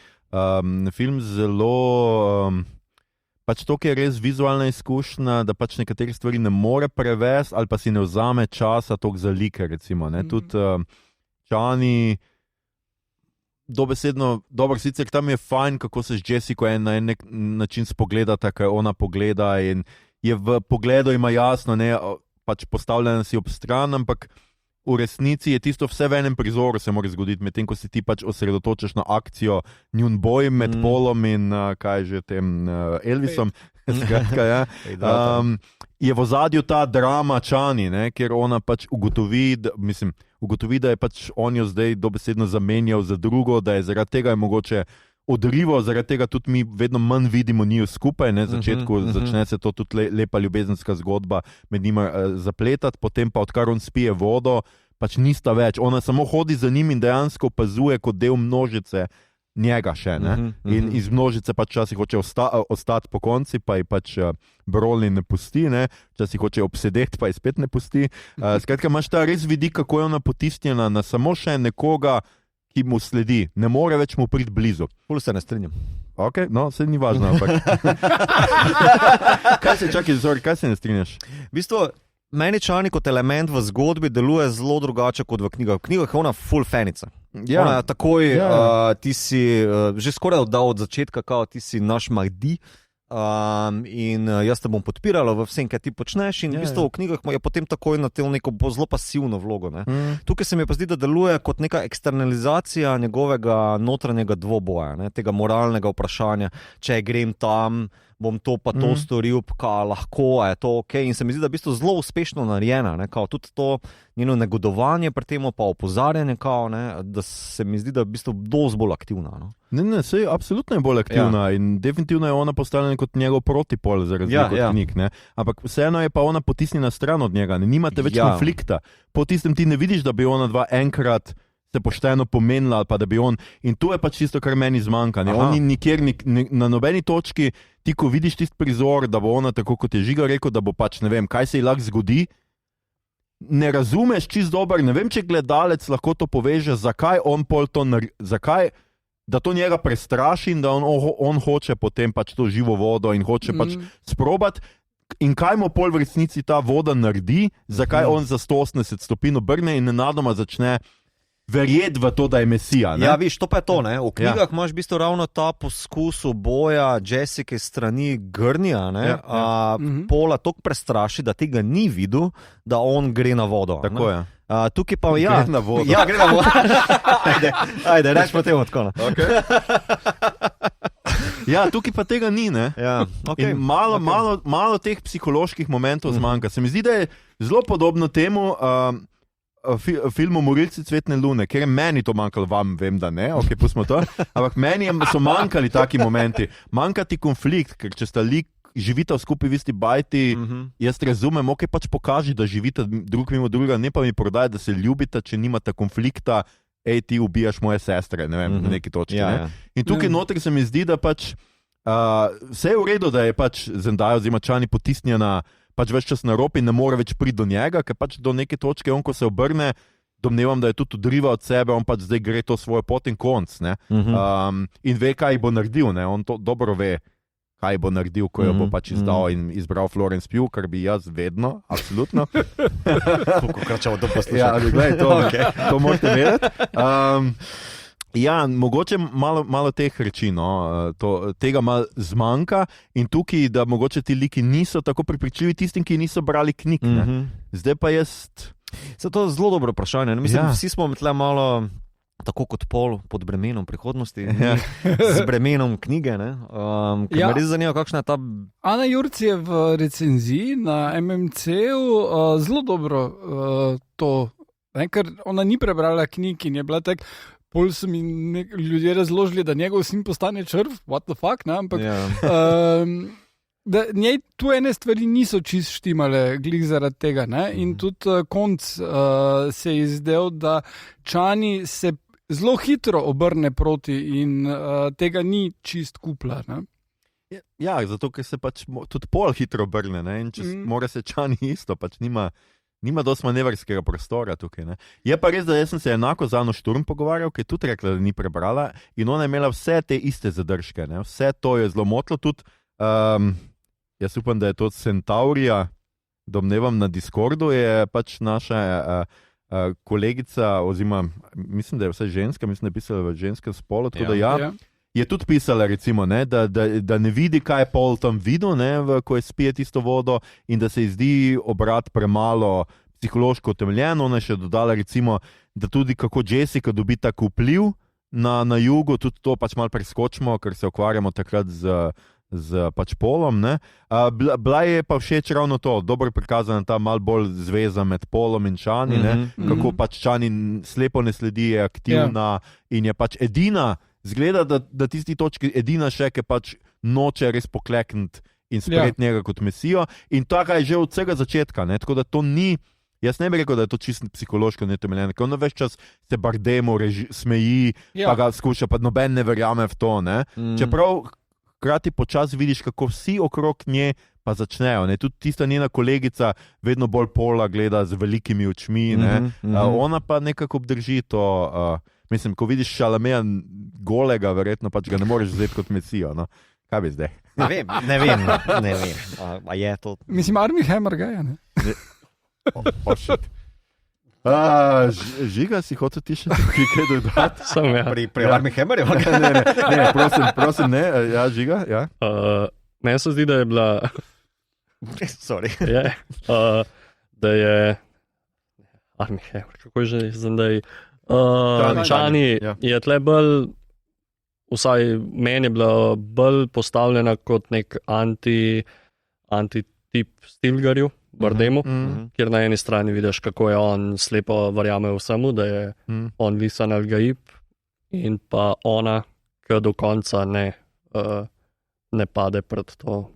film zelo, pač to, ki je res vizualna izkušnja, da pač nekaterih stvari ne more prevesti ali pa si ne vzame časa toliko za like, recimo. Tudi Čani, dobesedno, dobro, sicer tam je fajn, kako se z Jessico na en način spogledata, kaj ona pogleda in je v pogledu ima jasno, pač postavljena si ob stran, ampak v resnici je tisto vse v enem prizoru se mora zgoditi, medtem ko si ti pač osredotočaš na akcijo njun boj med Paulom in kaj že tem Elvisom. Skratka, je v ozadju ta drama Čani, kjer ona pač ugotovi, da je pač on jo zdaj dobesedno zamenjal za drugo, da je zaradi tega je mogoče odrivo, zaradi tega tudi mi vedno manj vidimo njiju skupaj, na začetku začne se to tudi lepa ljubezenska zgodba med njima zapletati, potem pa odkar on spije vodo, pač nista več, ona samo hodi za njim in dejansko opazuje kot del množice njega še, in iz množice pač časih hoče ostati po konci, pa ji pač Brolin ne pusti, časih hoče obsedeti, pa ji spet ne pusti. Skratka, imaš ta res vidik, kako je ona potisnjena na samo še nekoga, ki mu sledi, ne more več mu priti blizu. Ful se ne strinjam. Ok, no, se ni važno, ampak... Kaj se ne strinjaš? V bistvu, meni Čani kot element v zgodbi deluje zelo drugače kot v knjigah. V knjigah je ona full fanica. Ona takoj, ti si že skoraj oddal od začetka, kao ti si naš Mahdi, in jaz te bom podpirala v vsem, kaj ti počneš, in v bistvu v knjigah je potem takoj na to neko zelo pasivno vlogo. Tukaj se mi pa zdi, da deluje kot neka eksternalizacija njegovega notranjega dvoboja, tega moralnega vprašanja, če grem tam, bom to pa to storil, kaj lahko, je to ok, in se mi zdi, da je v bistvu zelo uspešno narejena, tudi to njeno negodovanje pri temu, pa opozarjanje, da se mi zdi, da je v bistvu dosti bolj aktivna. Ne, sej absolutno je bolj aktivna in definitivno je ona postavljena kot njegov protipol za razliko od knjig, ampak vseeno je pa ona potisnjena stran od njega, nimate več konflikta. Po tistem ti ne vidiš, da bi ona dva enkrat se pošteno pomenila, ali pa da bi on, in to je pač tisto, kar meni zmanjka. On ni nikjer, na nobeni točki, ti ko vidiš tisti prizor, da bo ona, tako kot je Žiga rekel, da bo pač, ne vem, kaj se ji lahko zgodi, ne razumeš čist dobro, ne vem, če gledalec lahko to poveže, zakaj on pol to zakaj, da to njega prestraši in da on hoče potem pač to živo vodo in hoče pač sprobati. In kaj mu pol v resnici ta voda naredi, zakaj on za 180 stopinj obrne in nenadoma začne verjeti v to, da je Mesija. Ja, viš, to pa je to, v knjigah imaš v bistvu ravno ta poskus boja Jessica strani Gurnija, Paula toliko prestraši, da tega ni videl, da on gre na vodo. Tako je. Tukaj pa gre na vodo. Ja, gre na vodo. Ajde, reč po temu tako. Ja, tukaj pa tega ni, Okay. Malo teh psiholoških momentov zmanjka. Se mi zdi, da je zelo podobno temu, filmu Morilci cvetne lune, ker je meni to manjkalo, vam vem, da ne, ok, pustimo to, ampak meni so manjkali taki momenti. Manjka ti konflikt, ker če sta živita skupaj v isti bajti, jaz razumem, ok, pač pokaži, da živita drug mimo drugega, ne pa mi prodaj, da se ljubita, če nimata konflikta, ti ubijaš moje sestre, ne vem, na neki točki. Ne? In tukaj noter se mi zdi, da pač vse je v redu, da je pač Zendaya oziroma Chani potisnjena pač več čas na rob in ne more več priti do njega, ker pač do neke točke, on ko se obrne, domnevam, da je tudi odriva od sebe, on pač zdaj gre to svojo pot in konc. In ve, kaj bo naredil, ne? On to dobro ve, kaj bo naredil, ko jo bo pač izdal in izbral Florence Pugh, kar bi jaz vedno, absolutno. Kolikokrat ćemo to poslušati? Ja, gledaj, to morate vedeti. Ja, mogoče malo teh reči, no, tega malo zmanjka in tukaj, da mogoče ti liki niso tako prepričljivi tistim, ki niso brali knjig. Zdaj pa jaz... To je zelo dobro vprašanje. Mislim, vsi smo tle malo tako kot Pol pod bremenom prihodnosti, z bremenom knjige. Ker me res zanima, kakšna je ta... Ana Jurc je v recenziji na MMC-u zelo dobro to, ker ona ni prebrala knjig in je bila tak... Pol so mi ljudje razložili, da njegov sin postane črv, what the fuck, ne? Ampak da njej tu ene stvari niso čist štimale glih zaradi tega, ne? In tudi konc se je izdel, da Chani se zelo hitro obrne proti in tega ni čist kupla, ne? Ja, zato ker se pač tudi Pol hitro obrne, ne? In če mora se Chani isto, pač nima dosti manevrskega prostora tukaj. Ne? Je pa res, da jaz sem se enako z Ano Šturm pogovarjal, ki je tudi rekla, da ni prebrala in ona je imela vse te iste zadržke. Ne? Vse to je zelo motlo. Tudi, jaz upam, da je to Centaurija, domnevam na Discordu, je pač naša kolegica, oziroma mislim, da je vse ženska, mislim, da je pisala v ženskem spolu, tako da je tudi pisala, recimo, ne, da ne vidi, kaj je Pol tam videl, ne, ko je spije tisto vodo in da se ji zdi obrat premalo psihološko utemeljen. Ona je še dodala, recimo, da tudi kako Jessica dobi tak vpliv na jugu, tudi to pač malo preskočimo, ker se ukvarjamo takrat z pač Polom. Bila je pa všeč ravno to, dobro prikazana ta malo bolj zveza med Polom in Chani, kako pač Chani slepo ne sledi, je aktivna in je pač edina, zgleda, da tisti točki edina še, ki pač noče res poklekniti in sprejeti njega kot mesijo. In taka je že od vsega začetka. Ne? Tako da to ni, jaz ne bi rekel, da je to čisto psihološko netemeljeno, ker ono več čas se Bardemo smeji, pa ga skuša, pa noben ne verjame v to. Ne? Čeprav hkrati počas vidiš, kako vsi okrog nje pa začnejo. Ne? Tudi tista njena kolegica vedno bolj Pola gleda z velikimi očmi. Ona pa nekako obdrži to... Mislim, ko vidiš Chalameja golega, verjetno pač ga ne moreš vzeti kot mesijo. No? Kaj bi zdaj? Ne vem. A je to? Mislim, Armie Hammer ga je, ne? Žiga, si hotel ti še nekaj dodati? Sem, ja. Pri Armie Hammerju? Ne, prosim, ne. Ja, Žiga, ja. Meni se zdi, da je bila... Sorry. Da je... Armie Hammer, kako je že zdaj... Chani je tle bolj, vsaj meni je bila bolj postavljena kot nek antitip Stilgarju, Bardemu, kjer na eni strani vidiš, kako je on slepo verjame vsemu, da je on Lisan al-Gaib in pa ona, ki do konca ne pade pred to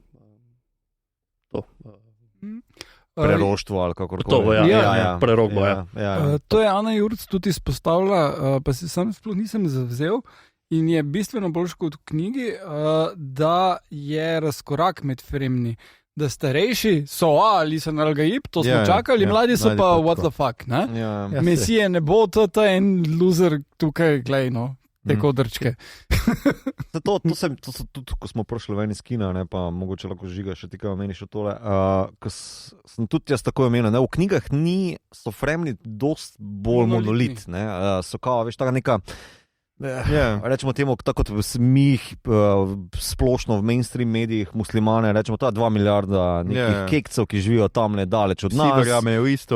preroštvo ali kakorkoli. To, prerokbo, To je Ana Jurc tudi izpostavila, pa se sam sploh nisem zavzel in je bistveno boljš kot v knjigi, da je razkorak med fremni. Da starejši so, Lisan al-Gaib, to smo čakali, mladi so pa what the fuck, ne? Mesije ne bo, to je en loser tukaj, glej, no. Te kodrčke. To so tudi, ko smo prošli ven iz kina, ne, pa mogoče lahko Žiga še ti kaj omeni še tole, ko sem tudi jaz tako omenil, v knjigah so fremni dost bolj monolit, ne, so kao, veš, taka neka, rečemo temu, tako kot smih splošno v mainstream medijih muslimane, rečemo, ta 2 milijarda nekih kekcev, ki živijo tam nedaleč od nas. Vsi verjamejo isto,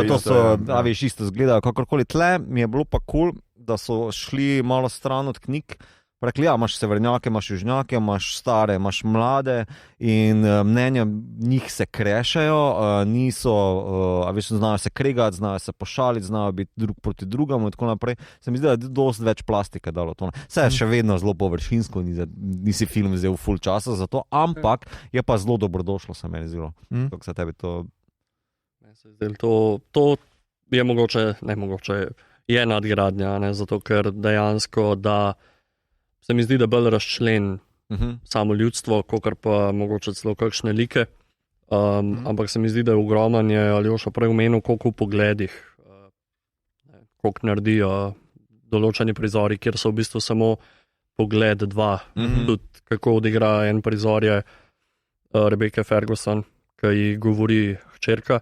to so, veš, isto zgledajo, kakorkoli. Tle mi je bilo pa cool, da so šli malo stran od knjig, rekli, ja, imaš severnjake, imaš južnjake, imaš stare, imaš mlade in mnenja njih se krešajo, niso, znajo se kregati, znajo se pošaliti, znajo biti drug proti drugemu in tako naprej. Se mi zdi, da je dosti več plastike dalo to. Vse je še vedno zelo površinsko, nisi film vzel full časa za to, ampak je pa zelo dobrodošlo, se meni zdelo. Kako se tebi to... To je mogoče, je nadgradnja, ne? Zato ker dejansko, da se mi zdi, da bolj razčlen samo ljudstvo, kakor pa mogoče celo kakšne like. Ampak se mi zdi, da je ogromanje, ali još prej omenil, koliko v pogledih, koliko naredijo določeni prizori, kjer so v bistvu samo pogled dva. Tudi kako odigra en prizor je Rebecca Ferguson, ki ji govori hčerka,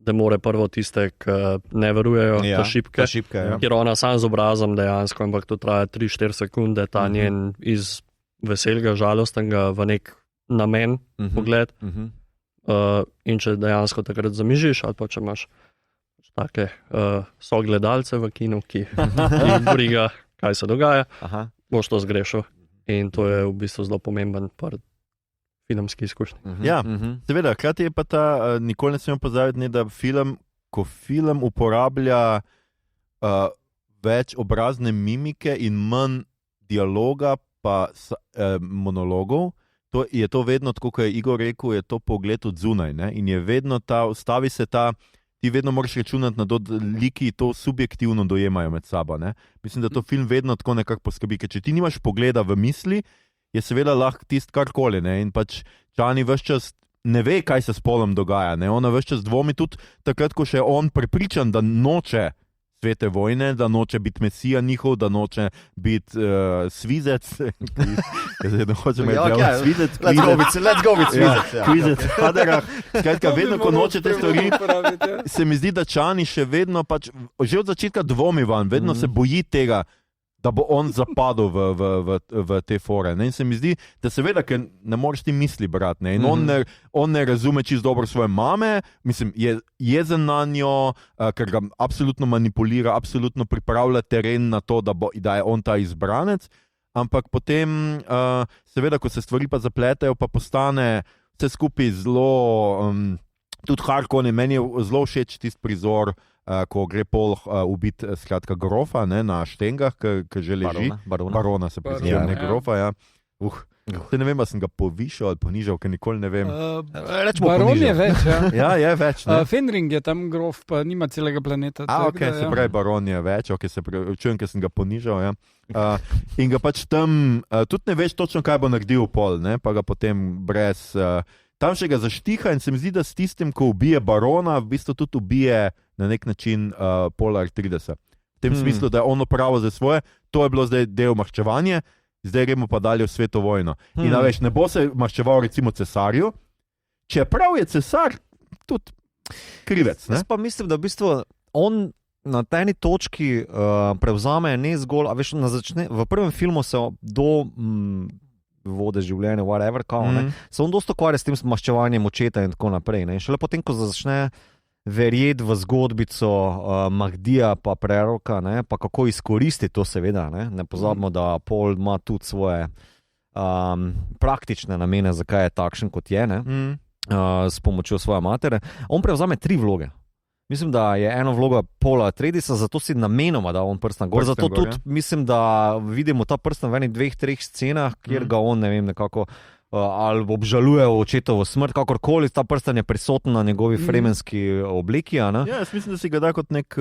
da more prvo tiste, ki ne verujejo, ta šipke, kjer ona sam z obrazom dejansko, ampak to traja 3-4 sekunde, ta njen iz veseljega, žalostnega v nek namen pogled. In če dejansko takrat zamižiš, ali pa če imaš take sogledalce v kinu, ki jih briga, kaj se dogaja, boš to zgrešil. In to je v bistvu zelo pomemben part filmski izkušnji. Ja, seveda, hkrati je pa ta, nikoli ne smemo pozabiti, da ko film uporablja več obrazne mimike in manj dialoga pa monologov, je to vedno, tako kot je Igor rekel, je to pogled od zunaj, ne? In je vedno ti vedno moraš računati na to, da liki to subjektivno dojemajo med sabo, ne? Mislim, da to film vedno tako nekako poskrbi, ker če ti nimaš pogleda v misli, je seveda lahko tisto karkoli, ne? In pač Čani ves čas ne ve, kaj se s Polom dogaja, ne? Ona ves čas dvomi tudi takrat, ko še je on prepričan, da noče svete vojne, da noče biti mesija njihov, da noče biti svizec. Let's go with svizec. Svizec, haderah. Skratka, vedno, ko noče te stvari, se mi zdi, da Čani še vedno pač, že od začetka dvomi van, vedno se boji tega, da bo on zapadel v te fore. Ne? In se mi zdi, da seveda, ker ne moreš ti misli brati. Ne? In on ne razume čisto dobro svoje mame, mislim, je jezen na njo, ker ga absolutno manipulira, absolutno pripravlja teren na to, da je on ta izbranec, ampak potem, seveda, ko se stvari pa zapletajo, pa postane vse skupaj zelo, tudi hardcore, meni je zelo všeč tisti prizor, ko gre Pol ubiti skratka grofa, ne, na štengah, ki že leži. Barona se prizor, ne grofa, ja. Ne vem, sem ga povišal ali ponižal, ker nikoli ne vem. Baron je več, ja. Ja, je več. Fenring je tam grof, pa nima celega planeta. Se pravi, Baron je več, čujem, ker sem ga ponižal, ja. In ga pač tam, tudi ne veš točno, kaj bo naredil Pol, ne, pa ga potem brez... Tam še ga zaštiha in se mi zdi, da s tistim, ko ubije Barona, v bistvu tudi ubije na nek način Pola Artridesa. V tem smislu, da je ono pravo za svoje, to je bilo zdaj del maščevanja, zdaj gremo pa dalje v sveto vojno. In veš, ne bo se maščeval recimo cesarju, čeprav je cesar tudi krivec. Ne? Jaz pa mislim, da v bistvu on na tej točki prevzame ne zgolj, a veš, v prvem filmu se vode življenje, whatever, se on dosto ukvarja s tem maščevanjem očeta in tako naprej. Ne? In šele potem, ko začne verjeti v zgodbico Mahdija pa preroka, ne? Pa kako izkoristiti to seveda. Ne pozabimo, da Pol ima tudi svoje praktične namene, zakaj je takšen, kot je, s pomočjo svoje matere. On prevzame 3 vloge. Mislim, da je eno vloga Pola Atreidisa, zato si namenoma dal on prst na gor. Zato tudi mislim, da vidimo ta prst v enih 2-3 scenah, kjer ga on, ne vem, nekako ali obžaluje očetovo smrt, kakorkoli, ta prsten je prisoten na njegovi fremenski obliki. Ja, jaz mislim, da si ga da kot nek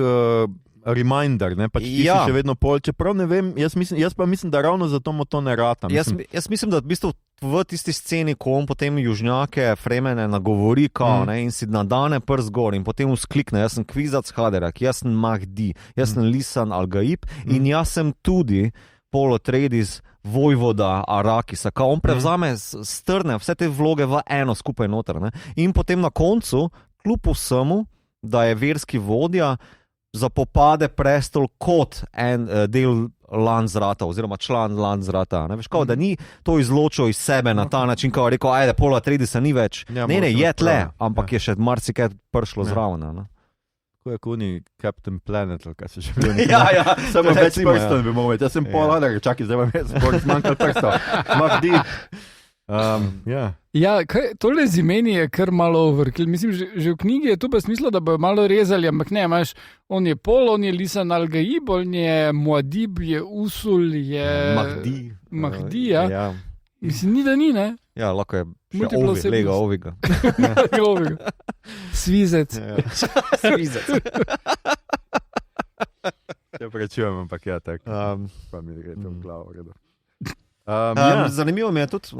reminder, ne, pač ti si še vedno Pol, čeprav ne vem, jaz pa mislim, da ravno zato mu to ne rata. Jaz mislim, da v bistvu v tisti sceni, ko on potem južnjake, Fremene nagovori, in si nadane prst gor in potem vzklikne, jaz sem Kvizac Haderach, jaz sem Mahdi, jaz sem Lisan Al-Gaib in jaz sem tudi Pol Atreides, vojvoda Arakisa, on prevzame, strne vse te vloge v eno skupaj noter. Ne? In potem na koncu, kljub vsemu, da je verski vodja, zapopade prestol kot en del Landsrata oziroma član Landsrata. Veš, da ni to izločil iz sebe na ta način, ko je rekel, ajde, Pola Atreidisa ni več. Ne, je tle, ampak je še marsikaj prišlo zraven. Ko je kuni Captain Planet, ali kaj se že pravi. Ja, Samo več recimo, prstov bi mogel imeti. Jaz sem pol odar, čakaj, zdaj vam je zmanjkal prstov. Mahdi. Ja. Ja, tole z imeni je kar malo overkill. Mislim, že v knjigi je tu pa smislo, da bo malo rezali, ampak ne, imaš, on je Pol, on je Lisan Al-Gaib, on je Muad'Dib, je Usul, je Mahdi, ja. Ja. Mislim, ni da ni, ne? Ja, lahko je Multipla še Lega Oviga. Svizec. Ja, prečujem, ampak ja, tako. Pa mi gre to v glavo. Zanimivo mi je tudi,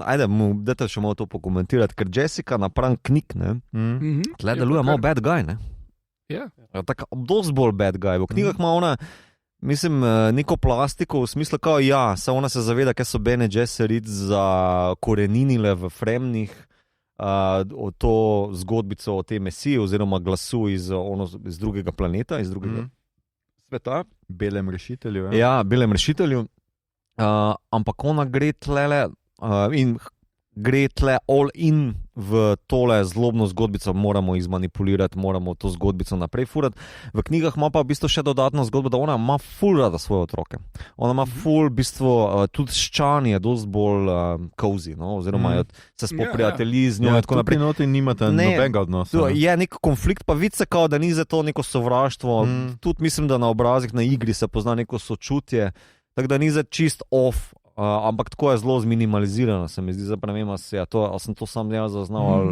dajte še malo to pokomentirati, ker Jessica napram knjig, tle deluje malo bad guy, ne? Ja. Tako dosti bolj bad guy. V knjigah ima ona, mislim, neko plastiko v smislu, kao se ona se zaveda, kaj so Bene Gesserit zakoreninile v Fremnih, o to zgodbico o tej mesiji oziroma glasu iz drugega planeta, iz drugega sveta. Belem rešitelju. Ja, Belem rešitelju. Ampak ona gre tle all in v tole zlobno zgodbico, moramo izmanipulirati, moramo to zgodbico naprej furati. V knjigah ima pa v bistvu še dodatno zgodbo, da ona ima ful rada svoje otroke. Ona ima ful, v bistvu, tudi Ščan je dosti bolj cozy, no? Oziroma se spoprijatelji z njo in tako naprej. Tukaj noti nimate nobenega odnosa. Je nek konflikt, pa vidi se kao, da ni za to neko sovraštvo. Tudi mislim, da na obrazih, na igri se pozna neko sočutje. Tako da ni za čist off, ampak tako je zelo zminimalizirano, se mi zdi, zdaj pa ne vem, ali sem to sam jaz zaznal.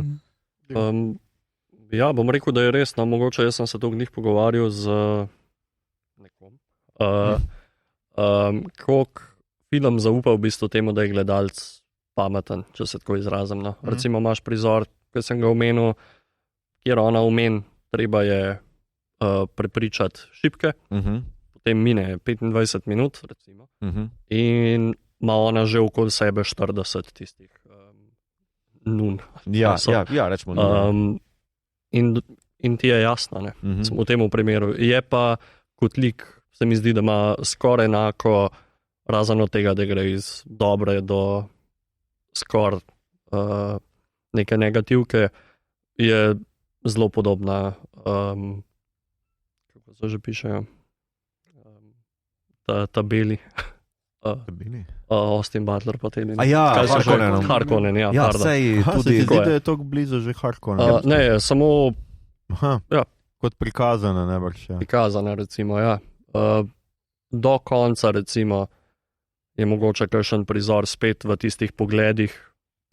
Ja, bom rekel, da je res, no, mogoče jaz sem se to v njih pogovarjal z nekom. Koliko film zaupa v bistvu temu, da je gledalec pameten, če se tako izrazim. No. Recimo imaš prizor, ki sem ga omenil, kjer ona omen, treba je prepričati šibke, potem mine 25 minut, recimo, in ima ona že okoli sebe 40 tistih nun. Ja, rečemo nun. In ti je jasno, ne, v tem primeru. Je pa kot lik, se mi zdi, da ima skoraj enako, razen od tega, da gre iz dobre do skoraj neke negativke, je zelo podobna, kako se že pišejo, ta beli. Austin Butler pa te ne. Harkonnen, ja. Ja, sej tudi. Zdi, da je to blizu že Harkonnen. Ne, samo kot prikazana, ne vrš. Prikazana, recimo, ja. Do konca, recimo, je mogoče kakšen prizor spet v tistih pogledih,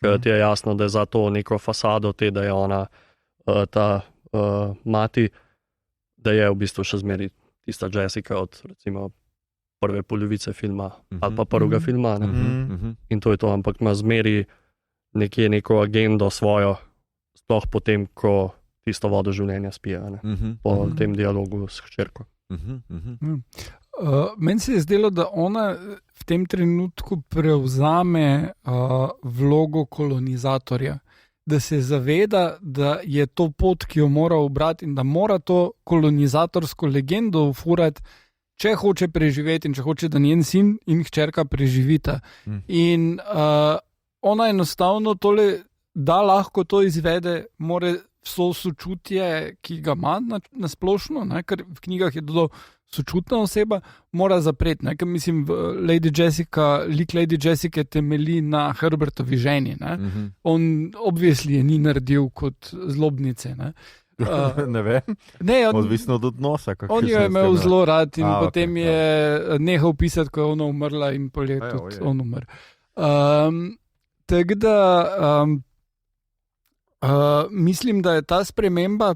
ker ti je jasno, da je za to neko fasado te, da je ona ta mati, da je v bistvu še zmeri tista Jessica od, recimo, prve polovice filma ali pa prvega filma. In to je to, ampak ima zmeri nekje neko agendo svojo, sploh potem, ko tisto vodo življenja spije, po tem dialogu s hčerko. Meni se je zdelo, da ona v tem trenutku prevzame vlogo kolonizatorja, da se zaveda, da je to pot, ki jo mora ubrati in da mora to kolonizatorsko legendo ufurati, če hoče preživeti in če hoče, da njen sin in hčerka preživita. In ona enostavno tole, da lahko to izvede, mora vso sočutje, ki ga ima na splošno, ker v knjigah je to sočutna oseba, mora zapreti. Ker mislim, lik Lady Jessica temelji na Herbertovi ženi. On obvisli je ni naredil kot zlobnice. Ne vem, odvisno od odnosa. On jo je imel zelo rad in potem je nehal pisati, ko je ona umrla in pol je tudi on umr. Tako da mislim, da je ta sprememba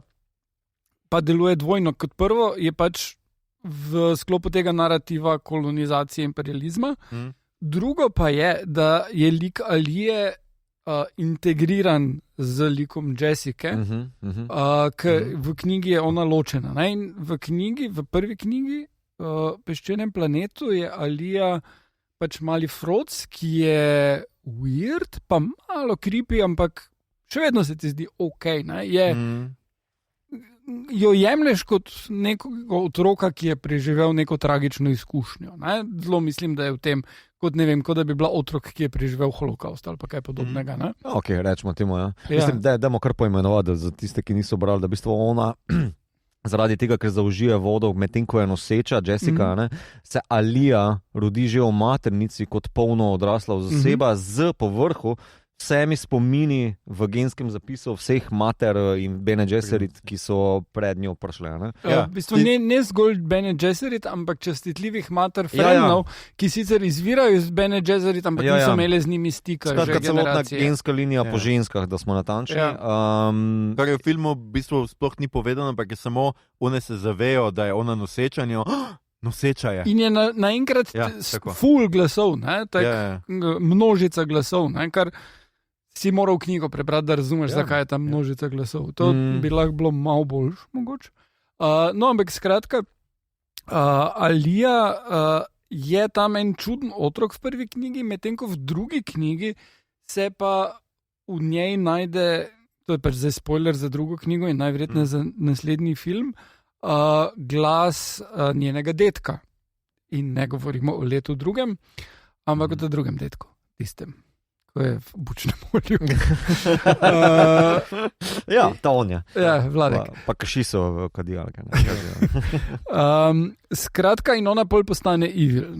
pa deluje dvojno. Kot prvo je pač v sklopu tega narativa kolonizacije imperializma. Drugo pa je, da je lik Alije integriran z likom Jessica, ker v knjigi je ona ločena. In v prvi knjigi Peščenem planetu je Alija pač mali Froc, ki je weird, pa malo creepy, ampak še vedno se ti zdi ok. Jo jemlješ kot nekega otroka, ki je preživel neko tragično izkušnjo. Zelo mislim, da je v tem, kot ne vem, kot da bi bila otrok, ki je preživel holokaust ali pa kaj podobnega. Ok, rečemo temu, ja. Mislim, da dajmo kar poimenovati za tiste, ki niso brali, da v bistvu ona zaradi tega, ker zaužije vodo, medtem ko je noseča, Jessica, se Alija rodi že v maternici kot polno odrasla oseba z povrhu vsemi spomini v genskem zapisu vseh mater in Bene Gesserit, ki so pred njo prišle. V bistvu ne zgolj Bene Gesserit, ampak častitljivih mater Fremnov, ki sicer izvirajo iz Bene Gesserit, ampak niso imeli z njimi stika. Skratka, celotna genska linija po ženskah, da smo natančni. Kar je v filmu v bistvu sploh ni povedano, ampak je samo one se zavejo, da je ona noseča in noseča je. In je naenkrat full glasov, množica glasov, kar si moral knjigo prebrati, da razumeš, zakaj je tam množica glasov. To bi lahko bilo malo boljš, mogoče. Ampak skratka, Alija je tam en čuden otrok v prvi knjigi, medtem ko v drugi knjigi se pa v njej najde, to je pač zdaj spoiler za drugo knjigo in najverjetneje za naslednji film, glas njenega detka. In ne govorimo o letu drugem, ampak o drugem detku, tistem. Ko je v bučnem olju. Ta on je. Ja, Vladek. Pa kaši so v kadijalke. Skratka, in ona pol postane evil.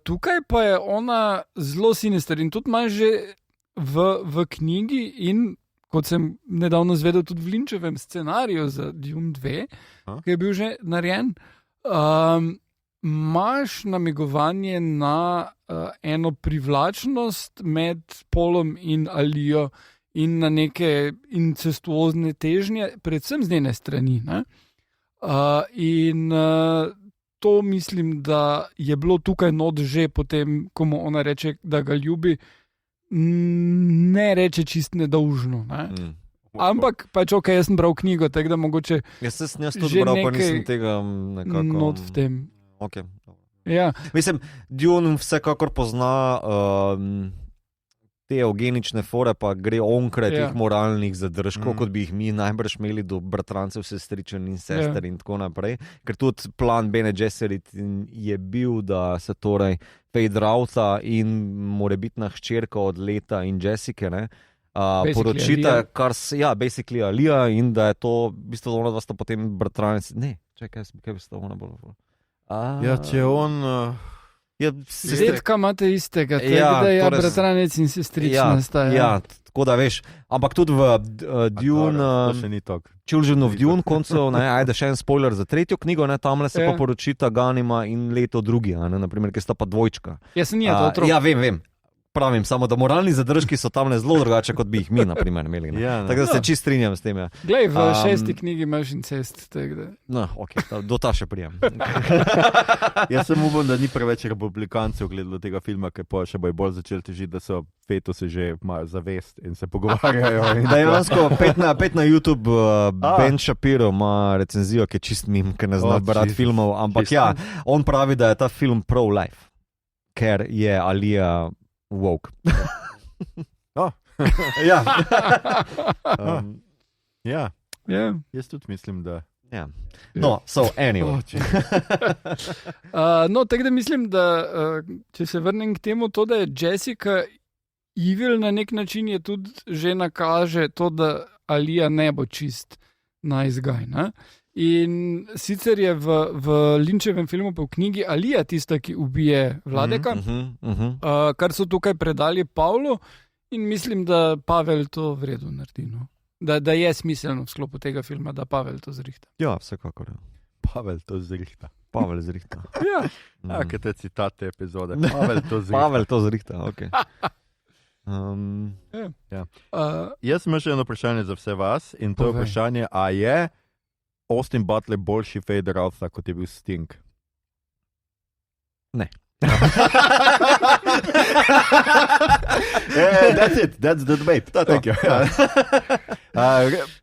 Tukaj pa je ona zelo sinister in tudi ima že v knjigi in kot sem nedavno zvedel tudi v Lynčevem scenariju za Dune 2, ki je bil že narejen, imaš namigovanje na eno privlačnost med Polom in Alijo in na neke incestuozne težnje, predvsem z njene strani. To mislim, da je bilo tukaj not že potem, ko mu ona reče, da ga ljubi, ne reče čist nedolžno. Ampak pač jaz sem bral knjigo, tako da mogoče jaz tudi bral, pa nisem tega nekako not v tem. Okay. Ja. Mislim, Dune vsekakor pozna te eugenične fore, pa gre onkraj teh moralnih zadržkov, kot bi jih mi najbrž imeli do bratrancev, sestričen in sester in tako naprej. Ker tudi plan Bene Gesserit je bil, da se torej Feyd-Rautha in morebitna hčerka od Leta in Jessica poročita, basically Alija, in da je to, v bistvu ona dva sta potem bratranec. Ne, čakaj, kaj bi sta ona bolj. Če on... Detka imate istega, da je bratranec in sestrična sta. Tako da veš, ampak tudi v Dune, Children of Dune koncev, ajde še en spoiler za tretjo knjigo, tamle se pa poročita Ganima in Leto drugi, naprimer, ki sta pa dvojčka. Jaz sem to otrok. Ja, vem. Pravim, samo da moralni zadržki so tam zelo drugače, kot bi jih mi, na primer, imeli. Tako da se čist strinjam s tem. Glej, v 6. knjigi imaš incest. Do ta še prijem. Jaz sem upam, da ni preveč republikancev gledalo tega filma, ker pa še bojo bolj začeli težiti, da so fetusi že imajo zavest in se pogovarjajo. Dejansko 5 na YouTube Ben Shapiro ima recenzijo, ki je čist mim, ker ne zna brati filmov, ampak on pravi, da je ta film pro-life, ker je Alija woke. Jaz tudi mislim, da... Anyway. Tako da mislim, da če se vrnem k temu, to, da je Jessica evil na nek način, je tudi že nakaže to, da Alija ne bo čist nice guy. In sicer je v Lynčevem filmu pa v knjigi Alija tista, ki ubije Vladeka, kar so tukaj predali Pavlu, in mislim, da Pavel to v redu naredi. Da je smiselno v sklopu tega filma, da Pavel to zrihta. Ja, vsekakor. Pavel to zrihta. Pavel zrihta. Kaj te citat te epizode? Pavel to zrihta. Pavel to zrihta, ok. Jaz imam še eno vprašanje za vse vas in to je vprašanje, a je Austin Butler boljši Feyd-Rautha, kot je bil Sting? Ne. That's the debate.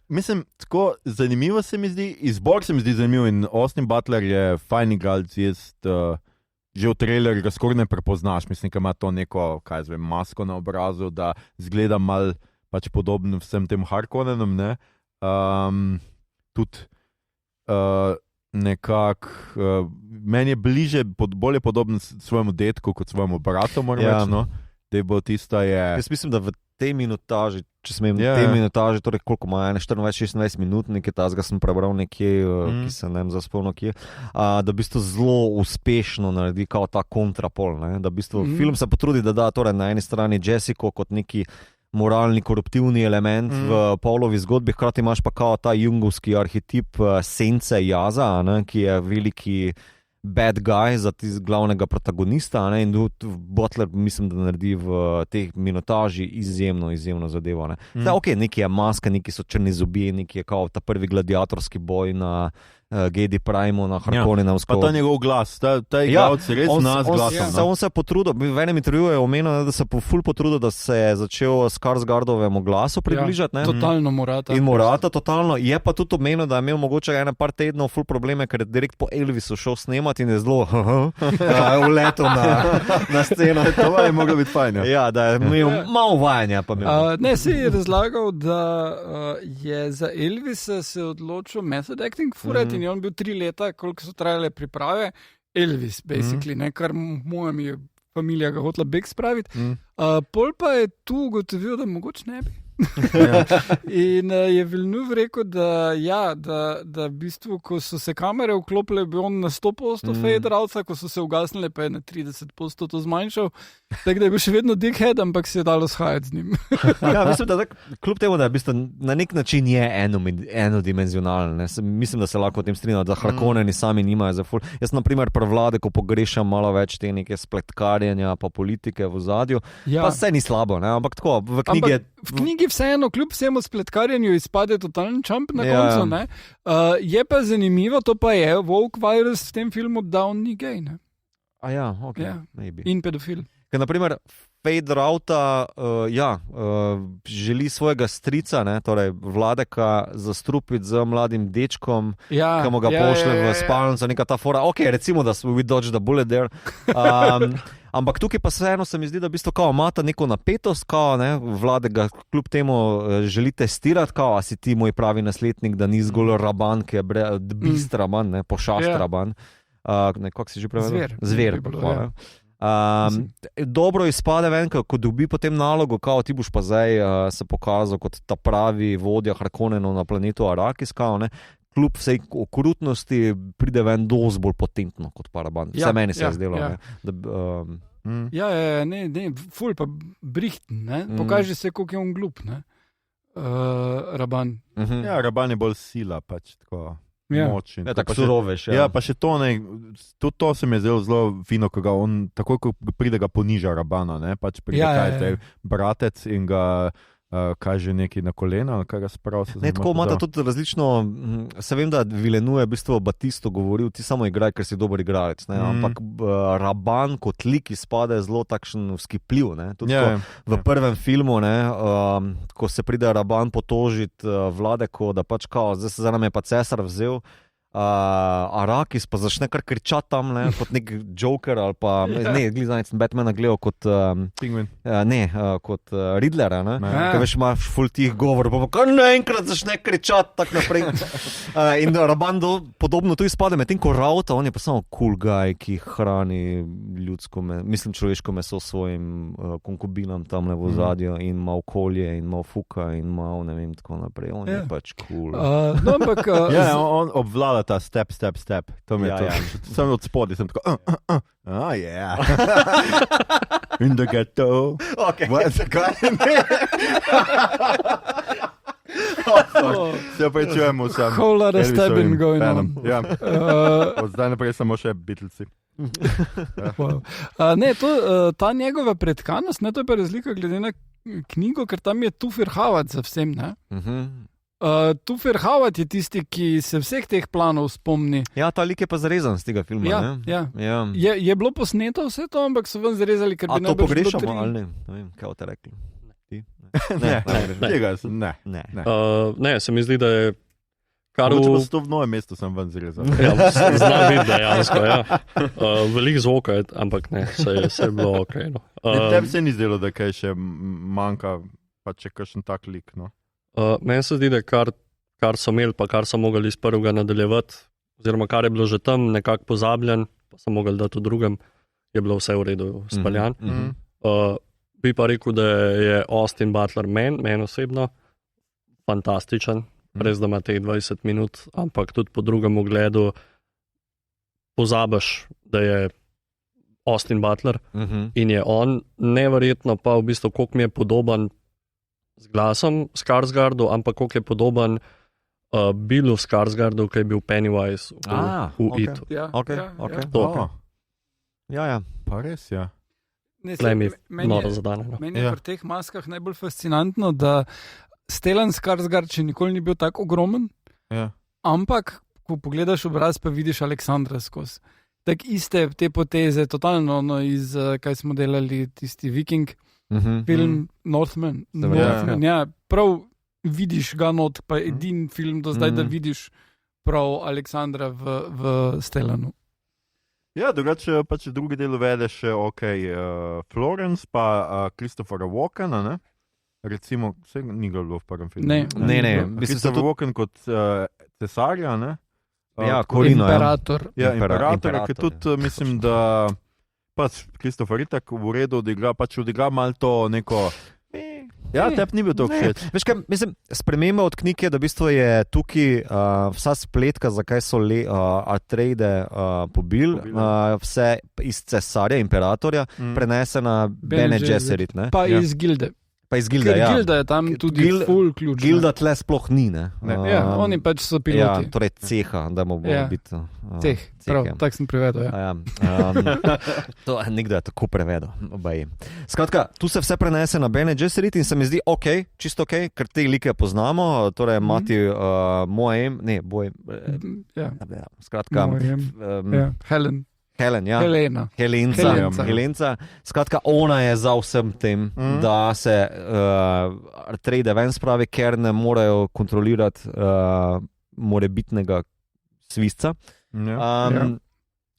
Mislim, tako zanimivo se mi zdi, izbor se mi zdi zanimiv in Austin Butler je fajn igralec, že v trailerju ga skoraj ne prepoznaš, mislim, da ima to neko, masko na obrazu, da zgleda mal pač podobno vsem tem Harkonnenom, ne? Tudi nekako, meni je bliže, bolje podoben svojemu detku kot svojemu bratu, moram reči, no? Da bo tista je... Jaz mislim, da v te minutaži, če smem, te minutaži, torej koliko ima, 24-26 minut, nekaj tazga sem prebral nekje, ki se ne vem zaspomnil kje, da v bistvu zelo uspešno naredi kao ta kontrapol, ne? Da v bistvu film se potrudi, da da torej na eni strani Jessico kot neki moralni, koruptivni element v Pavlovi zgodbi, hkrati imaš pa kao ta jungovski arhetip sence Jaza, ne? Ki je veliki bad guy za glavnega protagonista, ne? In Butler mislim, da naredi v teh minutaži izjemno zadevo. Ne? Zdaj, ok, neki je maska, neki so črni zobje, neki je kao ta prvi gladiatorski boj na Gedi Primu, na Harkonnensko. Pa ta njegov glas, ta igralec res nas glasom. On se je potrudil, v enem intervjuju je omenil, da se je ful potrudil, da se je začel Skarsgardovemu glasu približati. Totalno Morata. In Morata, totalno. Je pa tudi omenil, da je imel mogoče par tednov ful probleme, ker je direkt po Elvisu šel snemati in je zelo uletel na sceno. To je moglo biti fajn. Ja, da je imel malo vajanja. Ne, si je razlagal, da je za Elvisa se odločil method acting furati in je on bil 3 leta, koliko so trajale priprave. Elvis, basically, kar moja mi je familija ga hotela beg spraviti. Pol pa je tu ugotovil, da mogoče ne bi. In je Villeneuve rekel, da v bistvu, ko so se kamere vklopile, bi on na 100% fader out, ko so se ugasnile, pa je na 30% to zmanjšal. Tako da je bil še vedno dickhead, ampak se je dalo shajati z njim. Ja, mislim, da kljub temu, da je v bistvu na nek način je enodimenzionalen. Mislim, da se lahko o tem strinjamo, da Harkonneni sami nimajo za ful. Jaz na primer pri Vlade, ko pogrešam malo več te neke spletkarjenja pa politike v ozadju, pa vse ni slabo, ne? Ampak tako, v knjigi vseeno, kljub vsemu spletkarjenju, izpade totalen čamp na koncu. Ne? Je pa zanimivo, to pa je Woke Virus v tem filmu, da on ni gej. Ne? In pedofil. Ker naprimer Fade Rauta želi svojega strica, ne, torej Vladeka, zastrupiti z mladim dečkom, ki mu ga pošle v spalnico, neka ta fora. Ok, recimo, da we dodge the bullet there. Ampak tukaj pa vseeno se mi zdi, da v bistvu kao imata neko napetost, kao, ne, Vladega kljub temu želi testirati, kao, a si ti moj pravi naslednik, da ni zgolj raban, ki je bist raban, ne, pošast raban. Kako si že prevedel? Zver. Dobro izpade ven, ko dobi potem nalogo, kao ti boš pa zdaj se pokazal kot ta pravi vodja Harkonnenov na planetu Arrakis, kao, ne. Kljub vsej okrutnosti pride ven dosti bolj potentno kot Paraban. Vse meni se je zdelo. Ne, ful pa brihten, ne? Pokaže se, koliko je on glup, ne? Raban. Ja, Raban je bolj sila, pač tako močen. Ja, tako suroveš. Ja, pa še to ne, tudi to se mi je zelo fino, ko ga on, takoj ko pride, ga poniža Rabana, ne? Pač pride bratec in ga kaže neki na kolena, ali kaj ga spravi. Ne, tako imata tudi različno, se vem, da Villeneuve je v bistvu Batisto govoril, ti samo igraj, ker si dober igralec, ne? Ampak Raban kot lik izpade zelo takšen vzkipljiv, ne? Tudi v prvem filmu, ne, ko se pride Raban potožiti Vladeko, da pač kao, zdaj nam je pa cesar vzel, Arrakis pa začne kar kričati tam, ne, kot nek Joker ali pa, ne, glizanec Batmana gledal kot Penguin. Kot Riddlera, ne, kaj veš, imaš ful tih govor, pa kar naenkrat začne kričati tak naprej. In Raban podobno tu izpade, medtem ko Rauta, on je pa samo cool guy, ki hrani ljudsko, človeško meso svojim konkubinam tam v ozadju in ima okolje in ima fuka in ima, ne vem, tako naprej. On je pač cool. No, ampak on obvlada ta step. To mi je to. Sem od spodaj, sem tako, in the ghetto. Ok. Se prečujemo sam. Whole lot of stabbing going on. Ja. Od zdaj naprej samo še Beatlesi. Ne, ta njegova pretkanost, ne, to je pa razlika glede na knjigo, ker tam je Tufir Hawat za vsem, ne? Tufir Hawat je tisti, ki se vseh teh planov spomni. Ja, ta lik je pa zarezan z tega filma. Je bilo posneto vse to, ampak so ven zarezali, ker bi to pogrešamo ali ne? Ne vem, kaj boste rekli. Ne, se mi zdi, da je Če pa to v novem mestu sem ven zarezal. Ja, znam biti dejansko, ja. Veliko zvoka je, ampak ne, se je bilo ok. No. Tebi se ni zdelo, da kaj še manjka, pa če kakšen tak lik, no? Meni se zdi, da kar so imeli, pa kar so mogli iz prvega nadaljevati, oziroma kar je bilo že tam nekako pozabljen, pa so mogli dati v drugem, je bilo vse v redu spaljan. V Bi pa rekel, da je Austin Butler meni osebno fantastičen, res da ima te 20 minut, ampak tudi po drugem ogledu pozabiš, da je Austin Butler in je on neverjetno pa v bistvu, koliko mi je podoben z glasom Skarsgardu, ampak koliko je podoben Billu Skarsgardu, ki je bil Pennywise v Itu. Ja, Okay. Ja. Pa res, ja. Meni noro zadane. No. Meni je pri teh maskah najbolj fascinantno, da Stellan Skarsgård še nikoli ni bil tako ogromen, ampak ko pogledaš obraz, pa vidiš Aleksandra skozi. Tak iste te poteze, totalno iz, kaj smo delali, tisti Viking film, Northman. Ja, prav vidiš ga not, pa edin film do zdaj, da vidiš prav Aleksandra v Stellanu. Ja, drugače pač v drugi delu vedeš Florence pa Christophera Walkena, ne? Recimo, vse ni ga bilo v prvem filmu. Ne. Christopher Walken kot cesarja, ne? Ja, Korino. Imperator. Ja, imperator, ki tudi mislim, da pač Christopher Itak v redu odigra malo to neko... Ja, tebi ni bil to všeč. Veš kaj, mislim, sprememba od knjige je, da v bistvu je tukaj vsa spletka, zakaj so Atreide pobili, vse iz cesarja, imperatorja, prenese na Bene Gesserit. Pa iz gilde. Pa iz gilde, ja. Gilda je tam tudi full ključ. Gilda tle sploh ni, ne? Ja, oni pač so piloti. Ja, torej ceha, da mu bo biti... Ceh, prav, tak sem prevedel, ja. To nekdo je tako prevedel. Skratka, tu se vse prenese na Bene Gesserit in se mi zdi čisto ok, ker te like poznamo, torej mati Moem, ne, Bojem, skratka... Helenca. Skratka, ona je za vsem tem, da se Atreide ven spravi, ker ne morejo kontrolirati morebitnega svisca.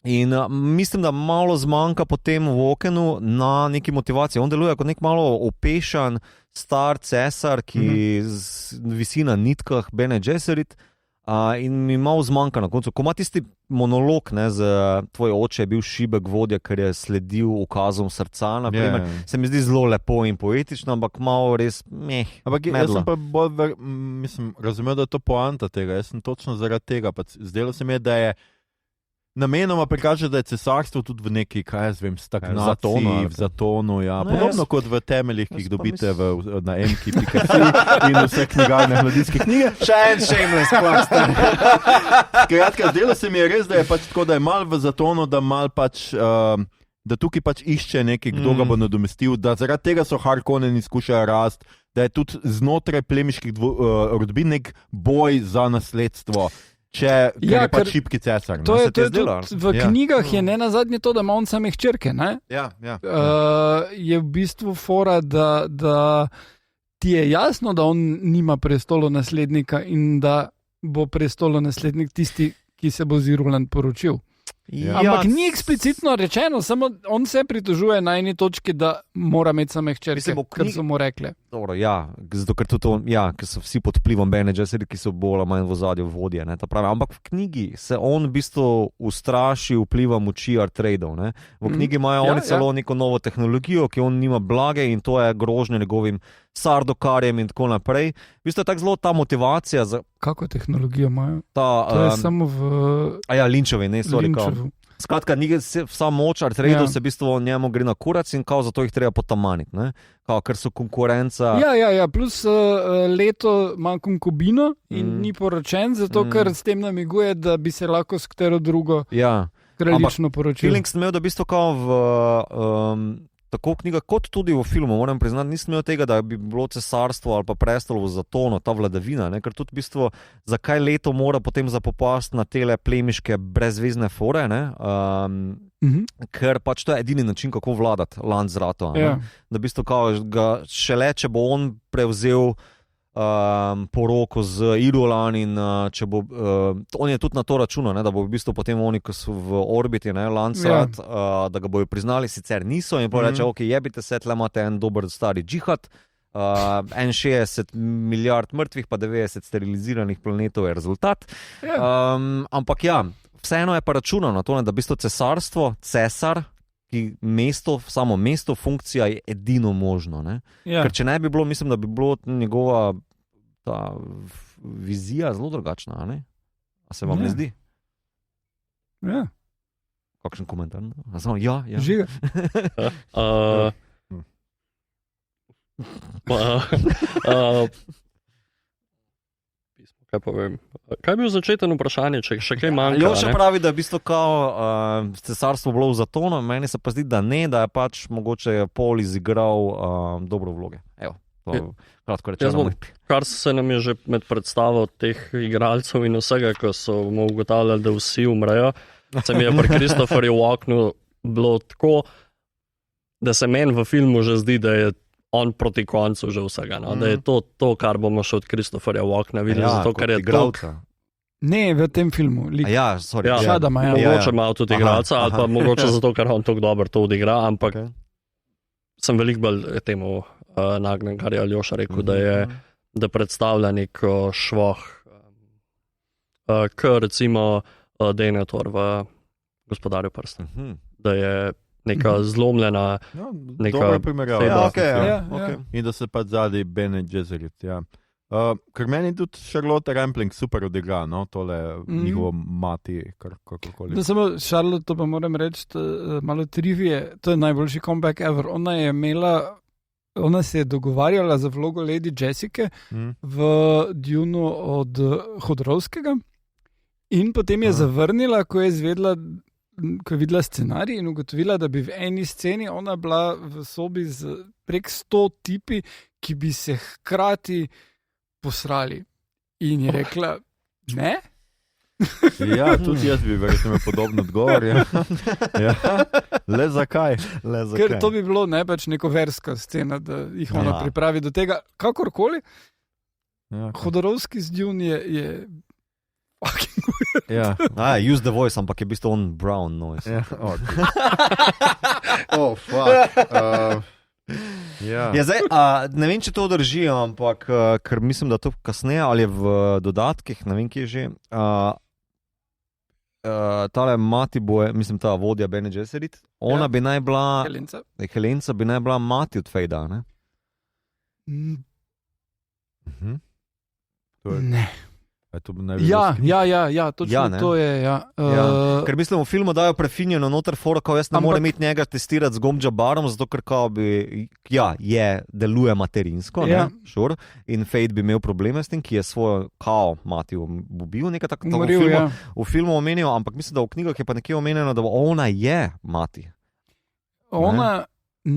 In mislim, da malo zmanjka potem v Walkenu na neki motivaciji. On deluje kot nek malo opešan star cesar, ki visi na nitkah Bene Gesserit. In mi malo zmanjka na koncu. Ko ima tisti monolog, z tvoj oče je bil šibek vodja, ker je sledil ukazom srca, naprimer, se mi zdi zelo lepo in poetično, ampak malo res ampak jaz sem pa bolj razumel, da je to poanta tega. Jaz sem točno zaradi tega. Zdelo se mi je, da je namenoma prikaže, da je cesarstvo tudi v neki, stagnaciji, v zatonu, ja. Podobno kot v temeljih, ki jih dobite na mk.si in vse knjigarne, mladinske knjige. Še en shameless plaster. Skratka, zdelo se mi je res, da je pač tako, da je mal v zatonu, da mal pač... da tukaj pač išče nekaj, kdo ga bo nadomestil, da zaradi tega so Harkonneni skušajo rasti, da je tudi znotraj plemiških rodbin nek boj za nasledstvo. Ker je pač šibki cesar. To je tudi v knjigah je ne nazadnje to, da ima on same hčerke. Je v bistvu fora, da ti je jasno, da on nima prestolonaslednika in da bo prestolonaslednik tisti, ki se bo z Irulan poročil. Ampak ni eksplicitno rečeno, samo on se pritožuje na eni točki, da mora imeti same hčerke, ker so mu rekle. Dobro, zato ker ker so vsi pod vplivom Bene Gesserit, ki so bolj manj v ozadju vodje. Ampak v knjigi se on v bistvu ustraši vpliva moči Atreidov. V knjigi imajo oni celo neko novo tehnologijo, ki on nima blage in to je grožnje njegovim sardokarjem in tako naprej. V bistvu je tako zelo ta motivacija za... Kako tehnologijo imajo? To je samo v... Linčovi, ne, sorry, Skratka, vsa moč Atreidov se v bistvu njemu gre na kurac in zato jih treba potamaniti, ker so konkurenca... Ja, plus leto ima konkubino in ni poročen, zato ker s tem namiguje, da bi se lahko s katero drugo kraljično poročil. Feeling sem imel, da v bistvu tako v knjigah, kot tudi v filmu, moram priznati, nisem imel tega, da bi bilo cesarstvo ali pa prestol v zatonu, ta vladavina, ker tudi v bistvu, zakaj leto mora potem zapopasti na tele plemiške brezvezne fore, ker pač to je edini način, kako vladati Landsrato. Da v bistvu šele, če bo on prevzel poroko z Irulan in če bo, on je tudi na to računal, da bo v bistvu potem oni, ko so v orbiti, Landsrat, da ga bojo priznali, sicer niso in pa reče, jebite se, tle imate en dober stari džihad, 61 milijard mrtvih pa 90 steriliziranih planetov je rezultat. Ampak vseeno je pa računal na to, da v bistvu cesarstvo, cesar, samo mesto, funkcija je edino možno. Ne? Ja. Ker če ne bi bilo, mislim, da bi bilo njegova ta vizija zelo drugačna. A ne? A se vam ne zdi? Ja. Kakšen komentar? Samo, ja. Žiga. Kaj povem? Kaj je bil začeten vprašanje, če še kaj manjka? Ljoša pravi, da je v bistvu cesarstvo bilo v zatonu, meni se pa zdi, da ne, da je pač mogoče Paul izigral dobro vloge. Evo, to kratko rečeno. Kar se nam je že med predstavo teh igralcev in vsega, ko so mu ugotavljali, da vsi umrejo, se mi je pri Christopherju Walkenu bilo tako, da se meni v filmu že zdi, da je on proti koncu že vsega. No? Da je to, kar bomo še od Christopherja Walkena videli, zato ker je igralca. Ne, v tem filmu. Shadama, ja. Mogoče malo tudi igralca, ali pa mogoče zato, ker on tako dobro to odigra, ampak sem veliko bolj temu nagnen, kar je Aljoša rekel, da predstavlja neko švoh, k recimo Denethor v Gospodarju prsta. Da je neka zlomljena, neka primerjava. Okay. In da se pa zadaj Bene Gesserit. Ja. Ker meni tudi Charlotte Rampling super odigra, no, tole njihovo mati, kakorkoli. Da samo Charlotte, to pa moram reči, malo trivije, to je najboljši comeback ever. Ona se je dogovarjala za vlogo Lady Jessica v Dunu od Hodorowskega in potem je zavrnila, ko je videla scenarij in ugotovila, da bi v eni sceni ona bila v sobi z prek 100 tipi, ki bi se hkrati posrali. In je rekla, ne? Ja, tudi jaz bi verjetno imel podobno odgovor. Ja. Le zakaj? Ker to bi bilo pač neko verska scena, da jih ona pripravi do tega. Kakorkoli, Hodorowski z Dune je fucking weird. Ja. Use the voice, ampak je v bistvu on brown noise. Ja, fuck. Zdaj, ne vem, če to drži, ampak ker mislim, da to kasneje ali v dodatkih, ne vem, kje je že, tale mati mislim, ta vodja Bene Gesserit, ona bi naj bila, Helenca bi naj bila mati od Fejda, ne? Ne. Ja, točno to je. Ker mislim, v filmu dajo prefinjeno noter fora, kao jaz ne morem imeti njega testirati z Gomjabarom, zato ker kao deluje materinsko, sure, in Fate bi imel probleme s tem, ki je svojo kao mati ubil, nekaj tako v filmu omenil, ampak mislim, da v knjigah je pa nekje omenjeno, da ona je mati. Ona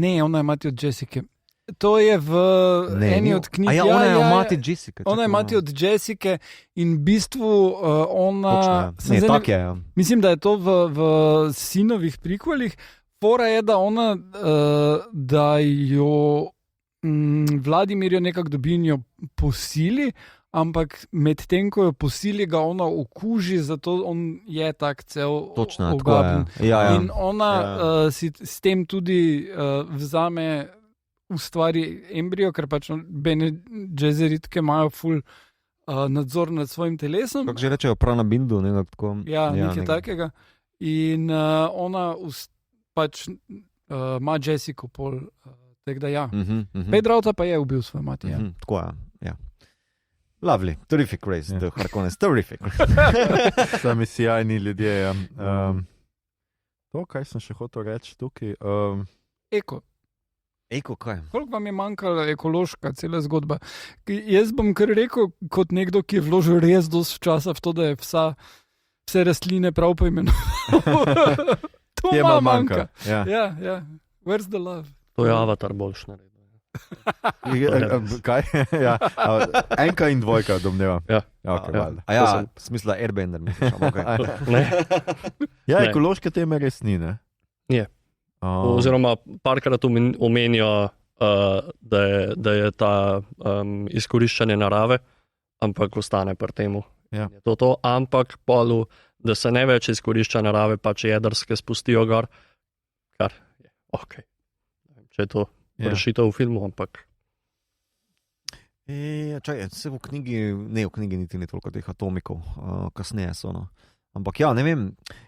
je mati od Jessica. To je v eni od knjig. Ona je mati Jessica. Ona je mati od Jessica in v bistvu ona... Tako je. Mislim, da je to v sinovih prikvalih. Fora je, da ona, da jo Vladimirjo nekako dobi in jo posili, ampak med tem, ko jo posili, ga ona okuži, zato on je tak cel ogaben. In ona si s tem tudi vzame ustvari embrio, ker pač Bene Gesseritke imajo ful nadzor nad svojim telesom. Kako že rečejo, prana bindu, nekako tako. Ja, nekaj takega. In ona pač ima Jessico pol, tako da ja. Pedrauta pa je ubil svojo mati. Tako je, ja. Lovely, terrific race, the Harkonnens, terrific. Sami sjajni ljudje, ja. To, kaj sem še hotel reči tukaj. Eko, koliko vam je manjkala ekološka cela zgodba? Jaz bom kar rekel, kot nekdo, ki je vložil res dosti časa v to, da je vse rastline prav poimenoval. To je malo manjka. Ja. Where's the love? To je Avatar boljš naredil. Kaj? Enka in dvojka, domnevam. Smisla Airbender. Ja, ekološke teme res ni, ne? Je. Oziroma, parkrat omenijo, da je ta izkoriščanje narave, ampak ostane pri temu. To, ampak polu, da se ne več izkorišča narave, pa če jedrske spustijo gor, kar je ok. Če je to rešitev v filmu, ampak... Čakaj, v knjigi niti ni toliko teh atomikov, kasneje so, no. Ampak ja, ne vem,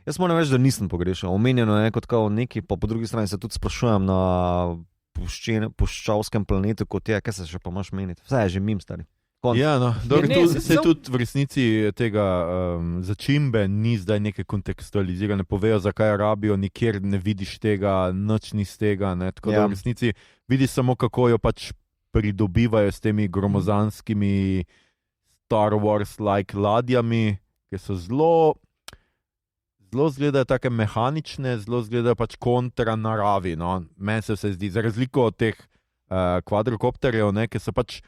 jaz moram reči, da nisem pogrešal. Omenjeno je kot kao neki, pa po drugi strani se tudi sprašujem na puščavskem planetu, kot je, kaj se še pa imaš meniti. Vse je že mim, stari. Ja, no, dobro, Ne, se tudi v resnici tega začimbe ni zdaj neke kontekstualizirane, povejo, zakaj rabijo, nikjer ne vidiš tega, nič ni z tega, ne, tako da v resnici vidiš samo, kako jo pač pridobivajo s temi gromozanskimi Star Wars-like ladjami, ki so zelo izgledajo take mehanične, zelo izgledajo pač kontra naravi, no, meni se vse zdi, za razliko od teh kvadrokopterjev, ne, ki so pač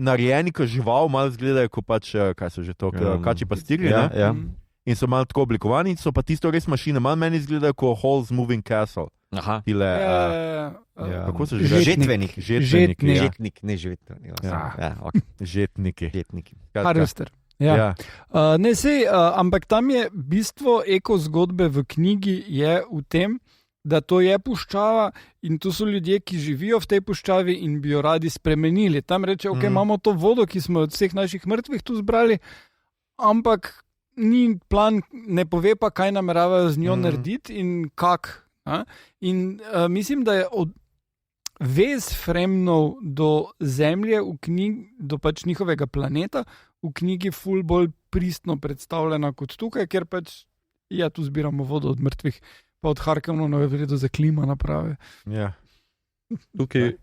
narejeni kot žival, malo izgledajo kot pač, kaj so že to, kači pastirji, Ja. in so malo tako oblikovani, so pa tisto res mašine, malo meni izgledajo kot Hall's Moving Castle. Aha. Tile, kako so že? Žetvenik. Žetveniki. Ja. Žetnik, ne žetvenik. Okay. Žetniki. Žetniki. Harvester. Ja. Ne, sej, ampak tam je bistvo eko zgodbe v knjigi je v tem, da to je puščava in to so ljudje, ki živijo v tej puščavi in bi jo radi spremenili. Tam reče, ok, imamo to vodo, ki smo od vseh naših mrtvih tu zbrali, ampak ni plan, ne pove pa, kaj nameravajo z njo narediti in kak. In mislim, da je vez Fremnov do Zemlje v knjigi, do pač njihovega planeta, v knjigi ful bolj pristno predstavljena kot tukaj, ker pač tu zbiramo vodo od mrtvih, pa od Harkonnenove vredo za klima naprave. Ja. Tukaj,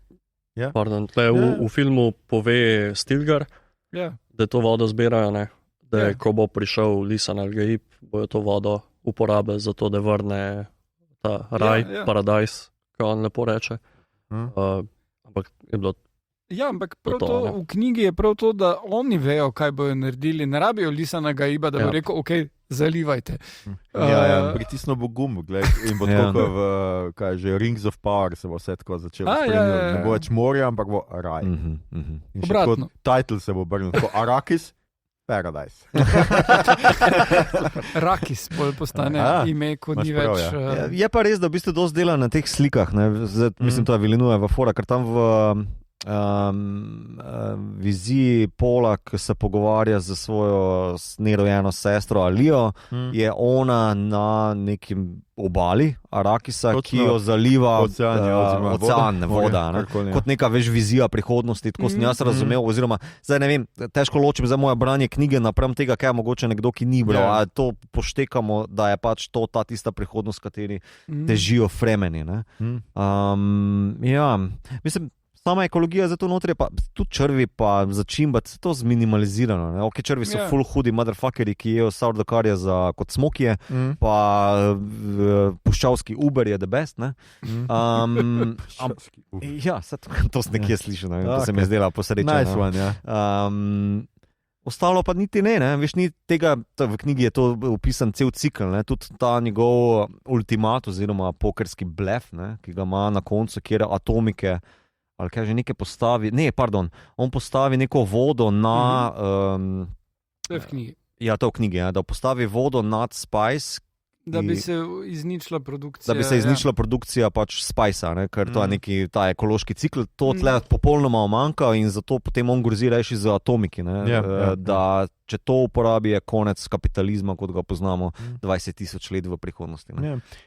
Ja. pardon, v filmu pove Stilgar, Ja. da to vodo zbirajo, ne? Da Ja. ko bo prišel Lisan Al-Gaib, bojo to vodo uporabili za to, da vrne ta raj, paradajz, kot on lepo reče. Ampak je bilo Ja, ampak prav To, to, ne. v knjigi je prav to, da oni vejo, kaj bojo naredili. Ne rabijo Lisana Gaiba, da bo rekel, ok, zalivajte. Pritisnil bo gumb, in bo Ja. tako v, kaj že, Rings of Power se bo vse tako začelo. Ja. Ne bo več morja, ampak bo raj. In še Obratno. tako title se bo obrnil, tako Arrakis, Paradise. Rakis bolj postane ime, ko imaš ni prav, več. ja. Je pa res, da v bistvu dosti dela na teh slikah. Zdaj, mislim, to je Villeneuve fora, ker tam v viziji Pola, ki se pogovarja z svojo nerojeno sestro Alijo, je ona na nekim obali Arrakisa, Točno. ki jo zaliva ocean, voda, ne? Kot neka vizija prihodnosti, tako sem jaz razumel, oziroma zdaj ne vem, težko ločim za moje branje knjige napram tega, kaj je mogoče nekdo, ki ni bral, ali to poštekamo, da je pač to ta tista prihodnost, kateri težijo Fremeni. Ja, mislim, sama ekologija za to notrje, pa tudi črvi, pa začimba, to zminimalizirano. Ne? Ok, črvi so full hudi motherfuckeri, ki jejo sourdough kot smokije, pa puščavski Uber je the best. Ja, to sem nekje slišal, to se mi je zdela posreča. Nice one, ja. Ostalo pa niti ne, veš, ni tega, v knjigi je to opisan cel cikl, tudi ta njegov ultimat oziroma pokerski blef, ki ga ima na koncu, kjer atomike ali kaj že nekaj postavi, on postavi neko vodo na... To je v knjigi. Ja, to je v knjigi, da postavi vodo nad Spice. Da bi se izničila produkcija. Da bi se izničila produkcija pač Spicea, ker to je neki ta ekološki cikl, to tle popolnoma omanjka in zato potem on grozi reči z atomiki, da če to uporabi, je konec kapitalizma, kot ga poznamo 20,000 let v prihodnosti.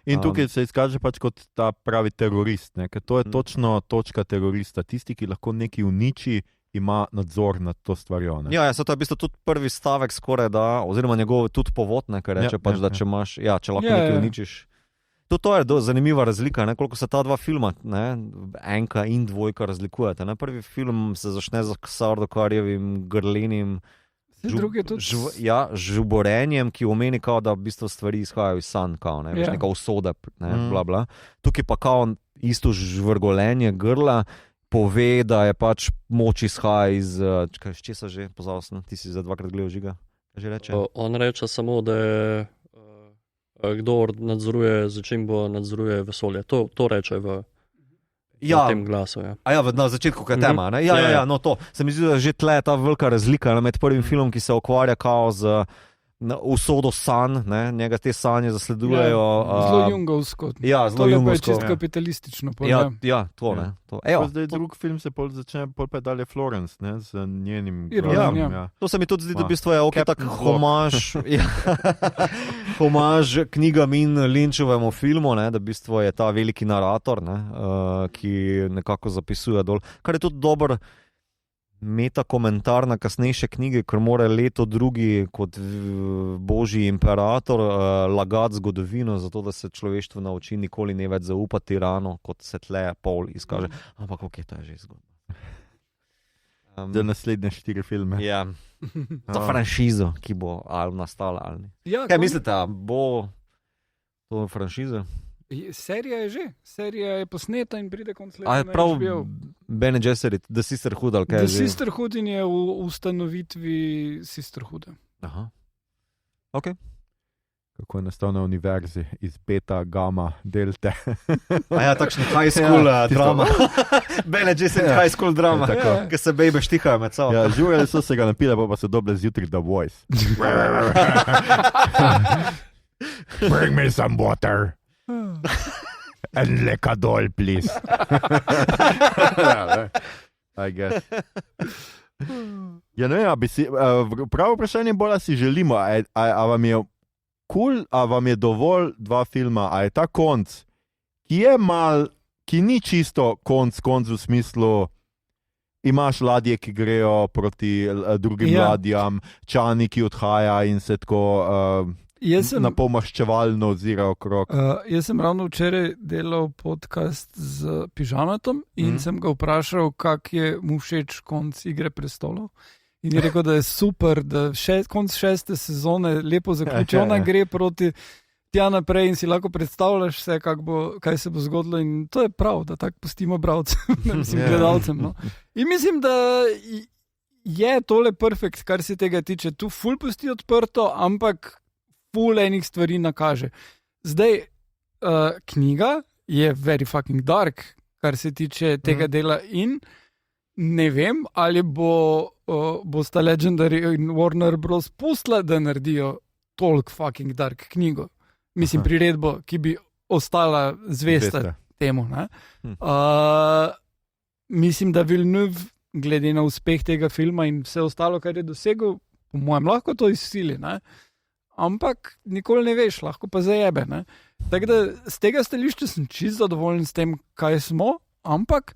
In tukaj se izkaže pač kot ta pravi terorist, ker to je točno točka terorista. Tisti, ki lahko nekaj uniči, ima nadzor nad to stvarjo. Ja, to je v bistvu tudi prvi stavek skoraj, oziroma njegov tudi povod, ker reče pač, da če imaš, če lahko nekaj uničiš. To je zanimiva razlika, koliko se ta dva filma, enka in dvojka, razlikujete. Prvi film se začne z sourdoughjevim grlenim žuborenjem, ki omeni, da v bistvu stvari izhajajo iz sanj, neka usoda, bla bla. Tukaj pa isto žvrgolenje grla pove, da je pač moč izhaja iz česa že, pozval sem, ti si za dvakrat gledal Žiga, kaj že reče? On reče samo, da je kdo nadzoruje, začimbo nadzoruje vesolje. To reče v tem glasu. Na začetku, kaj tema. To. Se mi zdi, da je že tle ta velika razlika med prvim filmom, ki se ukvarja z usodo sanj, njega te sanje zasledujejo. Zelo jungovsko. Ja, zelo To je jungovsko. čist kapitalistično. To. Drug film se pol začne, pol pa je dalje Florence, ne, z njenim Irving, glasom. To se mi tudi zdi, da v bistvu je Captain tak Block. homaž knjigam in Lynčovemu filmu, da v bistvu je ta veliki narator, ki nekako zapisuje dol. Kar je tudi dober meta komentar na kasnejše knjige, ker mora Leto drugi kot božji imperator lagati zgodovino, zato da se človeštvo nauči nikoli ne več zaupati tiranu, kot se tle pol izkaže. Ampak ok, to je že zgodba. Za naslednje 4 filme. Ja, to franšizo, ki bo ali nastala ali ne. Ja, Kaj mislite, bo to franšiza? Serija je že. Serija je posneta in pride konc leta. A je prav Bene Gesserit, The Sisterhood ali kaj je The že? Sisterhood in je v ustanovitvi Sisterhooda. Aha. Ok. Kako je nastal na univerzi iz beta, gama, delte. A ja, takšna high school tisto. drama. Bene Gesserit high school drama, tako. ki se bejbe štihajo med sabo. Ja, žurali so se ga napile, pa so dobili zjutraj The Voice. Bring me some water. And lekadol, please. I guess. Ja, ne vem, pravo vprašanje bolj, si želimo, a vam je cool, a vam je dovolj 2 filma, a je ta konc, ki ni čisto konc v smislu, imaš ladje, ki grejo proti drugim ladjam, Čani, ki odhaja in se tako na pomaščevalno ozira okrog. Jaz sem ravno včeraj delal podcast z Pižamatom in sem ga vprašal, kak je mu všeč konc Igre prestolov. In je rekel, da je super, da konc 6. sezone lepo zaključena gre proti tja naprej in si lahko predstavljaš vse, kaj se bo zgodilo. In to je prav, da tako pustimo bralcem, gledalcem. No. In mislim, da je tole perfekt, kar se tega tiče. Tu ful pusti odprto, ampak ful enih stvari nakaže. Zdaj, knjiga je very fucking dark, kar se tiče tega dela in ne vem, ali bosta Legendary in Warner Bros. Pustila, da naredijo toliko fucking dark knjigo. Mislim, priredbo, ki bi ostala zvesta temu. Mislim, da Villeneuve, glede na uspeh tega filma in vse ostalo, kar je dosegel, po mojem, lahko to izsili. Ampak nikoli ne veš, lahko pa zajebe. Tako da z tega stališča sem čisto zadovoljen s tem, kaj smo, ampak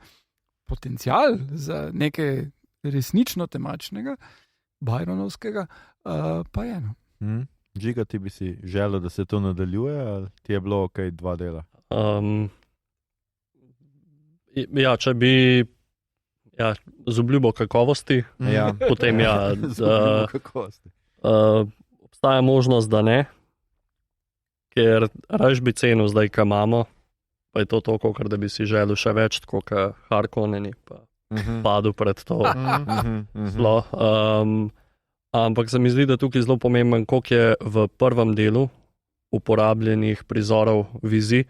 potencial za nekaj resnično temačnega, Byronovskega, pa je. Žiga, ti bi si želel, da se to nadaljuje, ali ti je bilo ok 2 dela? Ja, če bi z obljubo kakovosti, potem z obljubo kakovosti. Obstaja možnost, da ne, ker raž bi cenil zdaj, kaj imamo, pa je to toliko, ker da bi si želel še več, tako kot Harkonneni, pa padel pred to zlo. Ampak se mi zdi, da tukaj zelo pomemben, koliko je v prvem delu uporabljenih prizorov vizij,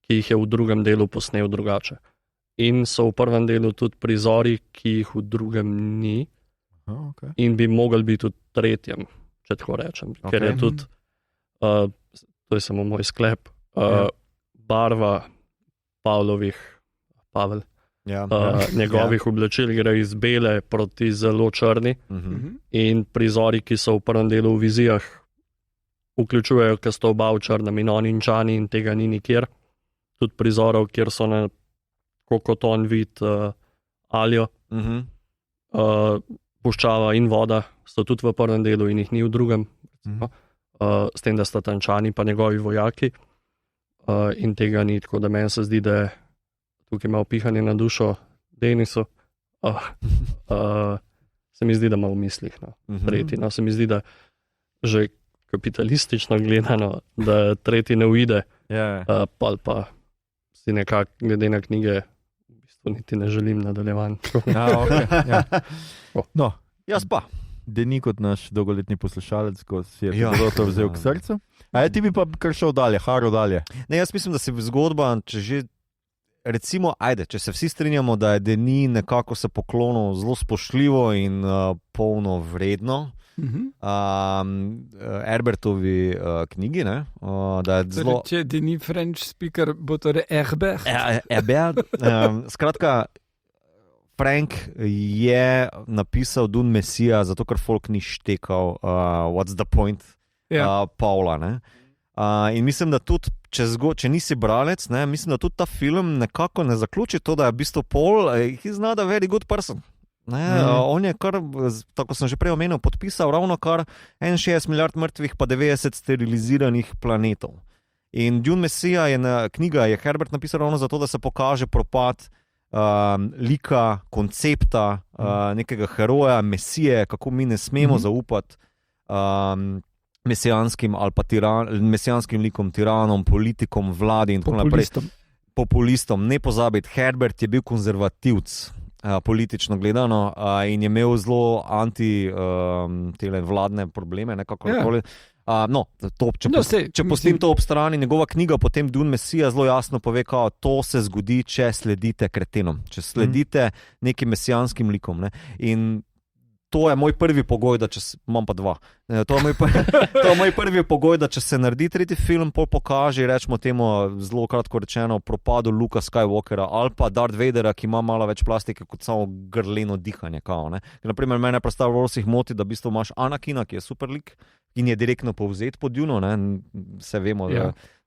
ki jih je v drugem delu posnel drugače. In so v prvem delu tudi prizori, ki jih v drugem ni, in bi mogli biti v tretjem, če tako rečem. Ker je tudi, to je samo moj sklep, barva njegovih oblačil gre iz bele proti zelo črni in prizori, ki so v prvem delu v vizijah, vključujejo, ker sta oba v črnem in on in Čani in tega ni nikjer. Tudi prizorov, kjer so na kot on vid Aljo, puščava in voda, so tudi v prvem delu in jih ni v drugem. S tem, da sta tam Čani pa njegovi vojaki in tega ni, tako da meni se zdi, da je tukaj malo pihanje na dušo Denisu. Se mi zdi, da ima v mislih tretji. Se mi zdi, da že kapitalistično gledano, da tretji ne uide, pa si nekako glede na knjige v bistvu niti ne želim nadaljevati. No, jaz pa. Deni kot naš dolgoletni poslušalec, ko si je zelo to vzel k srcu. A ti bi pa kar šel dalje, Haro dalje? Ne, jaz mislim, da se zgodba, če že recimo, če se vsi strinjamo, da je Denis nekako se poklonil zelo spoštljivo in polno vredno Herbertovi knjigi, ne? Da je zelo... Če Denis French speaker, bo torej Herbert. Skratka, Frank je napisal Dune Messiah, zato ker folk ni štekal What's the point Paula, ne? In mislim, da tudi, če nisi bralec, ne, mislim, da tudi ta film nekako ne zaključi to, da je v bistvu Paul, he's not a very good person. On je kar, tako sem že prej omenil, podpisal ravno kar 61 milijard mrtvih pa 90 steriliziranih planetov. In Dune Messiah knjiga je Herbert napisal ravno zato, da se pokaže propad lika, koncepta, nekega heroja, mesije, kako mi ne smemo zaupati mesijanskim ali pa mesijanskim likom, tiranom, politikom, vladi in tako naprej. Populistom. Ne pozabiti, Herbert je bil konzervativc, politično gledano, in je imel zelo anti-vladne probleme, nekako. Če pustim to ob strani, njegova knjiga potem Dune Messiah zelo jasno pove, kako to se zgodi, če sledite kretenom, če sledite nekim mesijanskim likom. Ne? In to je moj prvi pogoj, da imam pa dva. To je moj prvi pogoj, da če se naredi tretji film, pol pokaže, rečemo temu zelo kratko rečeno, propadu Luka Skywalkera ali pa Darth Vadera, ki ima malo več plastike kot samo grleno dihanje. Naprimer, mene pri Star Warsih moti, da v bistvu imaš Anakina, ki je super lik in je direktno povzet pod Duno, se vemo,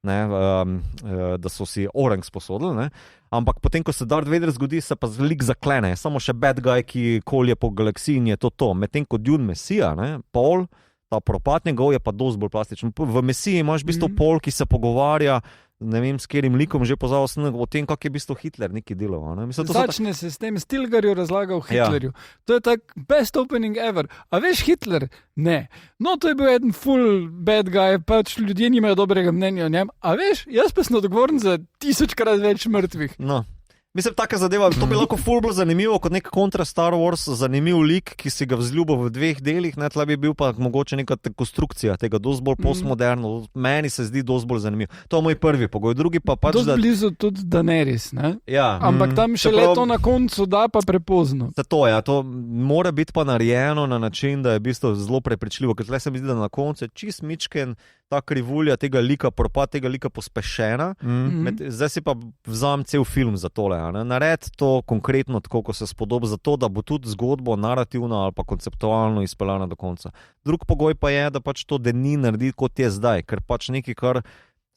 da so si orang sposodili, ne? Ampak potem, ko se Darth Vader zgodi, se pa lik zaklene, samo še bad guy, ki kolje po galaksiji in je to. Medtem ko Dune Messiah, Paul, ta propad njegov je pa dosti bolj plastičen. V Mesiji imaš v bistvu Paul, ki se pogovarja, ne vem, s katerim likom že pozval sem o tem, kak je v bistvu Hitler neki delal. Začne se s tem Stilgarju razlagal Hitlerju. To je tak best opening ever. A veš Hitler? Ne. No, to je bil eden full bad guy, pač ljudje nimajo dobrega mnenja o njem. A veš, jaz pa sem odgovoren za 1000-krat več mrtvih. No. Mislim, taka zadeva, to bi lahko ful bolj zanimivo kot nek kontra Star Wars, zanimiv lik, ki si ga vzljubil v 2 delih, tle bi bil pa mogoče neka konstrukcija tega, dosti bolj postmoderno, meni se zdi dosti bolj zanimiv. To je moj prvi pogoj, drugi pa pač... Dosti blizu tudi Daenerys, ne? Ja. Ampak tam še leto na koncu da pa prepozno. To mora biti pa narejeno na način, da je v bistvu zelo prepričljivo, ker tle se mi zdi, da na koncu je čist mičken ta krivulja tega lika, propad tega lika pospešena. Zdaj si pa vzam cel film za tole. Nared to konkretno tako, ko se spodobi, zato da bo tudi zgodbo narativno ali pa konceptualno izpeljana do konca. Drug pogoj pa je, da pač to Denis naredi kot je zdaj, ker pač nekaj, kar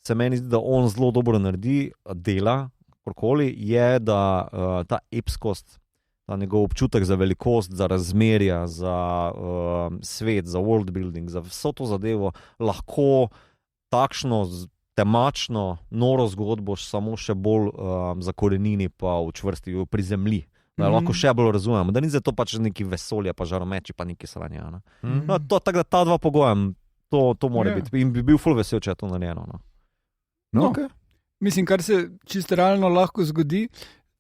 se meni zdi, da on zelo dobro naredi, dela, kakorkoli, je, da ta epskost, ta njegov občutek za velikost, za razmerja, za svet, za world building, za vso to zadevo lahko takšno temačno, noro zgodbo samo še bolj zakorenini pa učvrsti, prizemlji. Lahko še bolj razumemo, da ni za to pač neki vesolje, pa žaromeči, pa neki sranja. Tako da ta dva pogoja, to mora biti. In bi bil ful vesel, če je to narejeno. Mislim, kar se čisto realno lahko zgodi,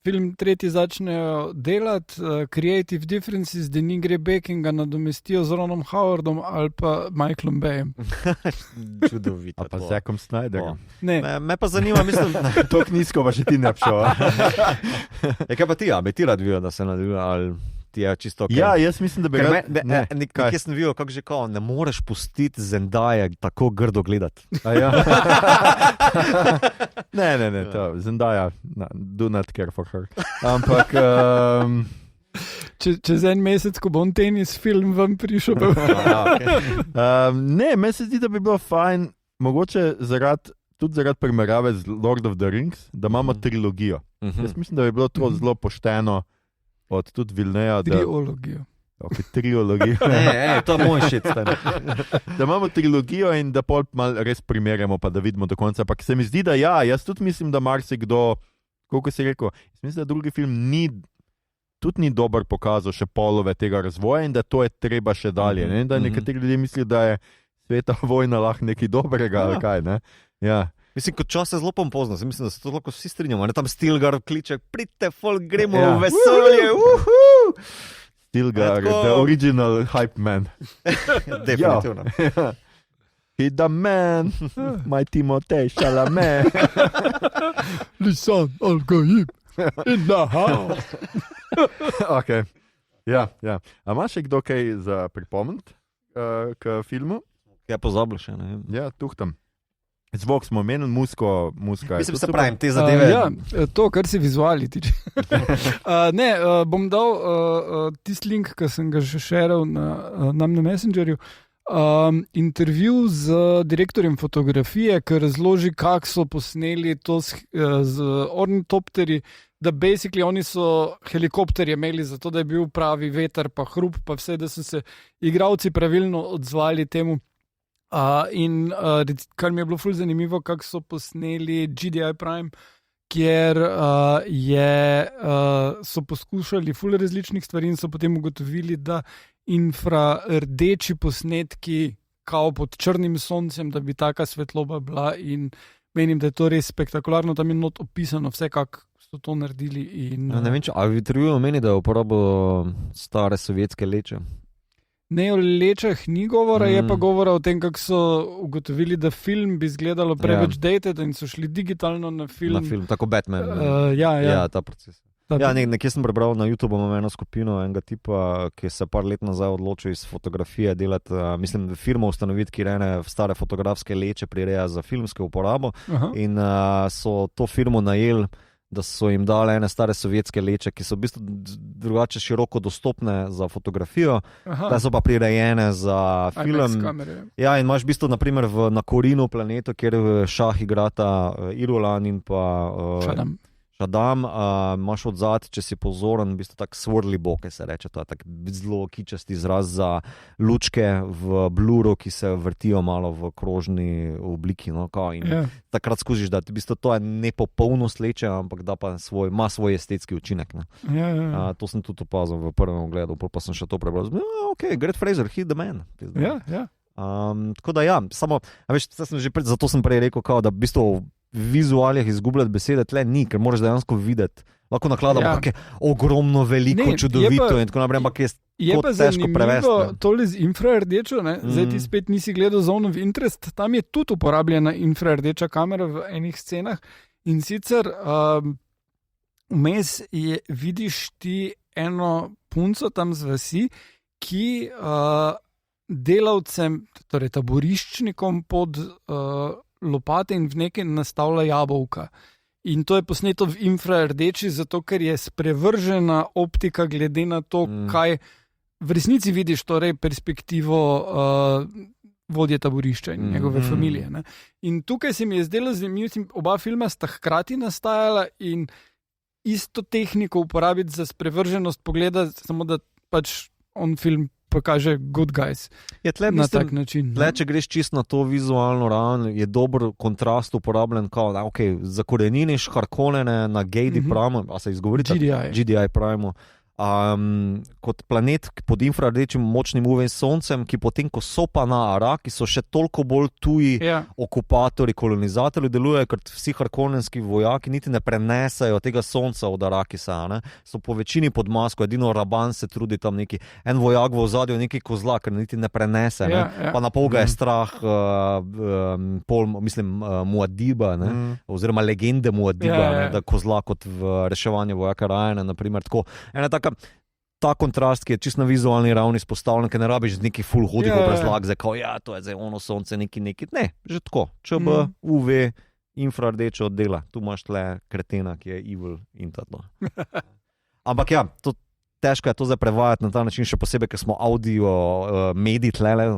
film tretji začnejo delati, Creative Differences, da ni gre back in ga nadomestijo z Ronom Howardom ali pa Michaelom Bayem. Čudovito. A pa Zackom Snyderjem. Me pa zanima, mislim, to knjisko pa še ti ne pšel. Kaj pa ti, bi ti rad videl, da se nadaljuje, ali ti je čisto ok? Ja, jaz mislim, da bi rad... Nekaj sem videl, kako že kao, ne moreš pustiti Zendaje tako grdo gledati. Ne, to Zendaya, do not care for her. Ampak... Čez en mesec, ko bo on tenis film vam prišel. Ne, meni se zdi, da bi bilo fajn, mogoče tudi zaradi primerjave z Lord of the Rings, da imamo trilogijo. Jaz mislim, da bi bilo to zelo pošteno od tudi Vilneja. Triologijo. Triologijo. To je moj shit. Da imamo trilogijo in da pol malo res primerjamo, pa da vidimo do konca. Ampak se mi zdi, da jaz tudi mislim, da marsikdo, koliko si rekel, mislim, da drugi film tudi ni dober pokazal še polove tega razvoja in da to je treba še dalje. Ne? Da nekateri ljudje mislijo, da je sveta vojna lahko nekaj dobrega ali kaj. Ne? Ja. Mislim, kot čas je zelo pompozno, mislim, da se to lahko vsi strinjamo. Tam Stilgar kliče, pridite, folk, gremo v vesolje, Stilgar, the original hype man. Definitivno. Hit the man, my Timotej Chalamet. Lisan Al-Gaib in the house. Okay. Ja. A imaš še kdo kaj za pripomniti k filmu? Kaj pozabljaš? Ja, tuhtam. Zvok smo menili, muska. Mislim, se pravim, te zadeve. To, kar se vizuali tiče. Bom dal tisti link, ki sem ga že šeral na Messengerju. Intervju z direktorjem fotografije, ki razloži, kako so posneli to z ornitopterji, da basically oni so helikopterje imeli zato, da je bil pravi veter, pa hrup, pa vse, da so se igralci pravilno odzvali temu. Kar mi je bilo ful zanimivo, kako so posneli GDI Prime, kjer so poskušali ful različnih stvari in so potem ugotovili, da infrardeči posnetki kao pod črnim soncem, da bi taka svetloba bila, in menim, da je to res spektakularno, tam je not opisano vse, kako so to naredili. Ne vem, ali v intervjuju meni, da je uporabil stare sovjetske leče. Ne, o lečah ni govora, je pa govora o tem, kako so ugotovili, da film bi izgledalo preveč dated in so šli digitalno na film. Na film, tako Batman. Ja, ta proces. Nekje sem prebral na YouTube, imam eno skupino enega tipa, ki se par let nazaj odločil iz fotografije delati, mislim, firmo ustanoviti, ki rene stare fotografske leče prireja za filmsko uporabo. In so to firmo najeli, da so jim dali ene stare sovjetske leče, ki so v bistvu drugače široko dostopne za fotografijo, da so pa prirejene za film. Ja, in imaš v bistvu naprimer na Korinu planetu, kjer šah igrata Irulan in pa Šadam, imaš odzad, če si pozoren, v bistvu tak swirly bokeh se reče, to je tak zelo kičasti izraz za lučke v bluru, ki se vrtijo malo v krožni obliki, no, in takrat skužiš, da v bistvu to je nepopolnost leče, ampak da pa ima svoj estetski učinek. To sem tudi opazil v prvem ogledu, pa sem še to prebral. Ok, Gret Fraser, hit the man. Tako da samo, zato sem prej rekel, da v bistvu v vizualijah izgubljati besede tle ni, ker moraš dejansko videti. Lahko nakladamo kakšne ogromno, veliko, čudovito in tako naprej, ampak je pa težko prevesti. Je pa tole z infrardečo, zdaj ti spet nisi gledal Zone of Interest, tam je tudi uporabljena infrardeča kamera v enih scenah in sicer vmes vidiš ti eno punco tam z vasi, ki delavcem, torej taboriščnikom pod lopate in v nekaj nastavlja jabolka. In to je posneto v infrardeči, zato ker je sprevržena optika glede na to, kaj v resnici vidiš, torej perspektivo vodje taborišča in njegove familije. Ne? In tukaj se mi je zdelo zanimivo, oba filma sta hkrati nastajala in isto tehniko uporabiti za sprevrženost pogleda, samo da pač on film pokaže Good Guys na tak način. Če greš čisto na to vizualno raven, je dober kontrast uporabljen, zakoreniniš Harkonnene na GDI Prime, a se izgovori GDI Prime, kot planet pod infrardečim močnim UV soncem, ki potem, ko so pa na Araki, so še toliko bolj tuji okupatorji, kolonizatorji delujejo, ker vsi harkonnenski vojaki niti ne prenesajo tega sonca od Arakisa, so po večini pod masko, edino Raban se trudi tam neki, en vojak v ozadju neki kozla, ker niti ne prenese, pa na pol ga je strah Muadiba, oziroma legende Muadiba, da kozla kot v reševanju vojaka Ryana, naprimer, tako, ena taka ta kontrast, ki je čisto na vizualni ravni spostavljen, ker ne rabiš z neki full hodih obrazlag, to je zdaj ono sonce, neki, ne, že tako, ČB, UV, infrardečo oddela, tu imaš tle kretena, ki je evil in tako. Ampak to težko je to zdaj prevajati na ta način, še posebej, ker smo audio mediji tlele,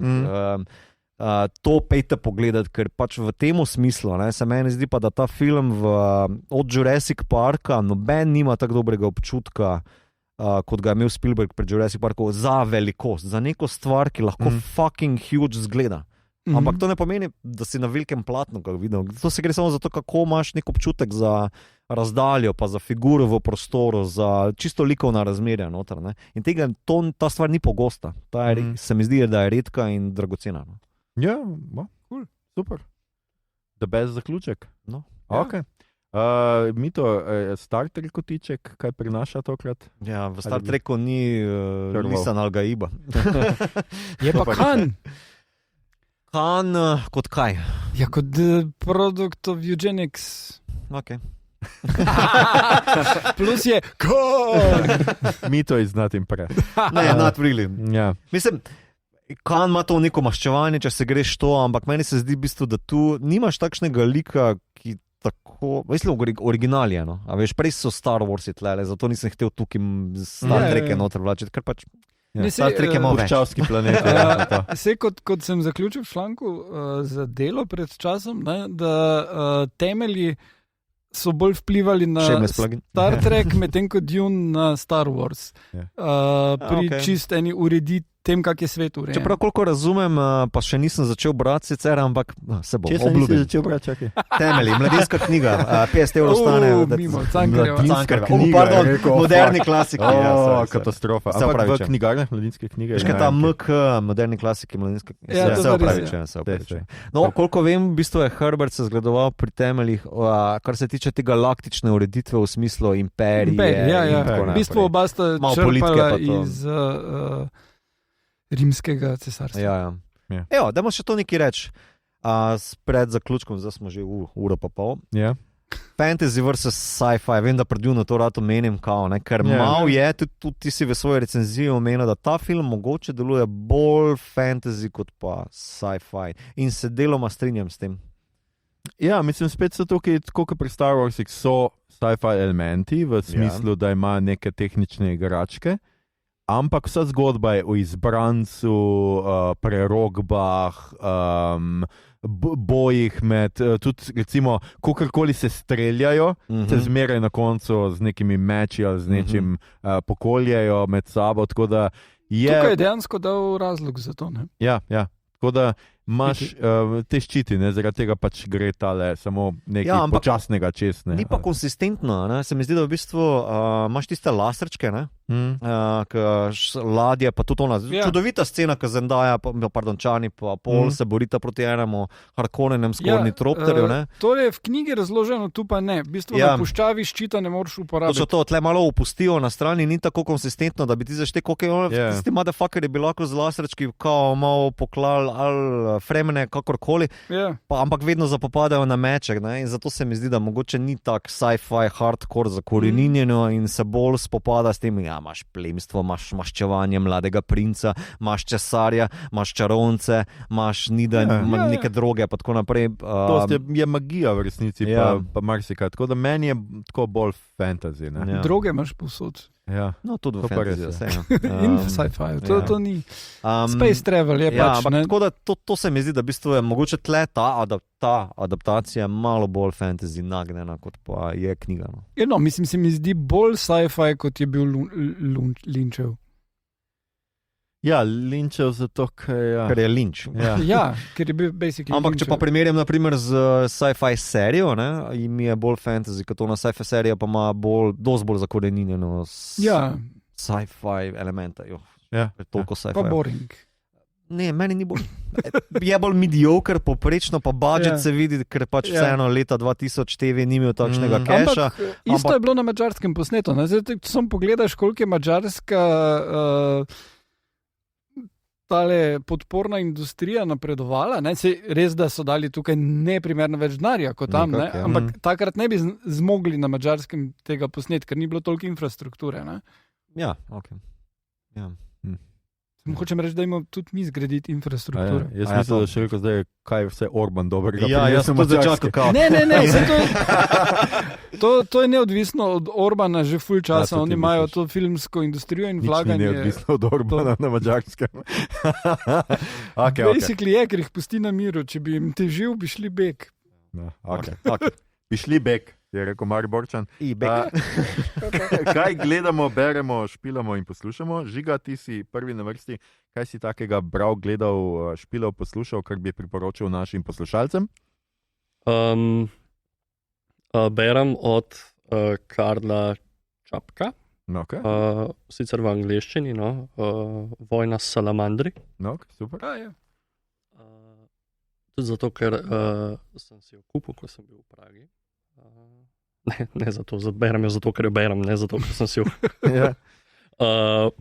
to pejte pogledati, ker pač v temu smislu, se meni zdi pa, da ta film od Jurassic Parka noben nima tako dobrega občutka, kot ga je imel Spielberg pred Jurassic Parkom, za velikost, za neko stvar, ki lahko fucking huge zgleda. Ampak to ne pomeni, da si na velikem platnu ga videl. To se gre samo za to, kako imaš nek občutek za razdaljo, pa za figuro v prostoru, za čisto likovna razmerja noter. In ta stvar ni pogosta. Se mi zdi, da je redka in dragocena. Ja, cool, super. Da bez zaključek. Ok. Mito, Star Trek kotiček, kaj prinaša tokrat? Ja, v Star Treku ni Lisan Al-Gaiba. Je pa Khan. Han kot kaj? Ja, kot produkt of eugenics. Okay. Plus je Khan. Mito is not impressed. Ne, not really. Ja. Mislim, Khan ima to neko maščevanje, če se greš to, ampak meni se zdi v bistvu, da tu nimaš takšnega lika, ki tako, mislim, original je, no. A veš, prej so Star Warsi tlele, zato nisem hotel tukaj Star Trek noter vlačiti, ker pač Star Trek je malo več. Puščavski planet. Vse kot sem zaključil v članku za delo pred časom, ne, da temelji so bolj vplivali na Star Trek, medtem ko Dune na Star Wars. Pri čist eni urediti tem, kak je svet urejen. Čeprav koliko razumem, pa še nisem začel brati sicer, ampak se bom obljubil. Če sem začel brati, čakaj. Temelji, mladinska knjiga, 50 € stane. Mimo, Cankarjeva. Pardon, moderni klasiki. Katastrofa. Ampak v knjigarnah, mladinske knjige. Veš kaj ta MK, moderni klasiki, mladinske knjige. Se opravičujem. No, koliko vem, v bistvu je Herbert se zgledoval pri temeljih, kar se tiče te galaktične ureditve v smislu imperije. Ja. V bistvu oba sta črpala iz rimskega cesarstva. Ja. Evo, dajmo še to nekaj reči. Pred zaključkom, zdaj smo že uro pa pol. Ja. Fantasy versus sci-fi, vem, da predvsem to rad omenim, ker malo je, tudi ti si v svoji recenziji omenil, da ta film mogoče deluje bolj fantasy kot pa sci-fi. In se deloma strinjam s tem. Ja, mislim, spet so tukaj, tako kot pri Star Warsih, so sci-fi elementi v smislu, da ima neke tehnične igračke. Ampak vsa zgodba je o izbrancu, prerogbah, bojih med, tudi recimo, kakorkoli se streljajo, se zmeraj na koncu z nekimi meči ali z nečim pokoljejo med sabo. Tukaj je dejansko dal razlog za to, ne? Ja. Tako da imaš te ščiti, ne? Zaradi tega pač gre tale samo nekaj počasnega čez. Ne? Ni pa konsistentno, ne? Se mi zdi, da v bistvu imaš tiste laserčke, ne? Ladje, pa tudi ona čudovita scena, ko Zendaya, Čani pa Pol se borita proti enemu Harkonnenem skorni tropterju. To je v knjigi razloženo, tu pa ne. V bistvu na puščavi ščita ne moreš uporabiti. To tle malo opustijo na strani, ni tako konsistentno, da bi ti zaštel, koliko je tisti motherfucker je bil lahko z laserčki kao malo poklal ali fremene, kakorkoli, ampak vedno zapopadajo na meček, ne? In zato se mi zdi, da mogoče ni tak sci-fi hardcore zakoreninjeno in se bolj spopada s tem, imaš plemstvo, imaš maščevanje mladega princa, imaš cesarja, imaš čarovnice, imaš neke droge, pa tako naprej. To je magija v resnici, pa marsikaj. Tako da meni je tako bolj fantasy. Ne? Droge imaš povsod. Ja. No, tudi v fantasy. In v sci-fi. To ni. Space travel je pač. Tako da to se mi zdi, da v bistvu je mogoče tle ta adaptacija malo bolj fantasy nagnjena, kot pa je knjiga. No, mislim, se mi zdi bolj sci-fi, kot je bil Lynchov. Ja, Lynchov zato, ker je Lynch. Ker je bil basically ampak Lynchov. Če pa primerjam naprimer z sci-fi serijo, in mi je bolj fantasy, kot ona sci-fi serija pa ima dosti bolj zakoreninjeno sci-fi elementa. Toliko sci-fi. Pa boring. Ne, meni ni bolj. Je bolj mediocre, poprečno, pa budget se vidi, ker pač vseeno leta 2000 TV ni imel takšnega keša. Isto je bilo na mačarskem posnetu. Zdaj, če sem pogledaš, koliko je mačarska tale podporna industrija napredovala, res, da so dali tukaj neprimerno več denarja kot tam, ampak takrat ne bi zmogli na mačarskem tega posnetka, ker ni bilo toliko infrastrukture. Ne? Ja, ok. Ja. Hočem reči, da imamo tudi mi zgraditi infrastrukturo. Jaz mislim, da še rekel zdaj, kaj vse Orban dobrega. Ja, jaz sem začel kao. Ne, to je neodvisno od Orbana že ful časa. Oni imajo to filmsko industrijo in vlaganje. Nič ni neodvisno od Orbana na mačarskem. Basically je, ker jih pusti na miru. Če bi jim težil, bi šli bek. Bi šli bek. Je rekel Mariborčan. Kaj gledamo, beremo, špilamo in poslušamo? Žiga, ti si prvi na vrsti. Kaj si takega bral, gledal, špilal, poslušal, kar bi priporočil našim poslušalcem? Berem od Karla Čapka. Okay. Sicer v angleščini, Vojna s salamandri. Super. Tudi zato, ker sem si jo kupil, ko sem bil v Pragi. Ne zato, berem jo zato, ker jo berem, ne zato, ker sem si jo.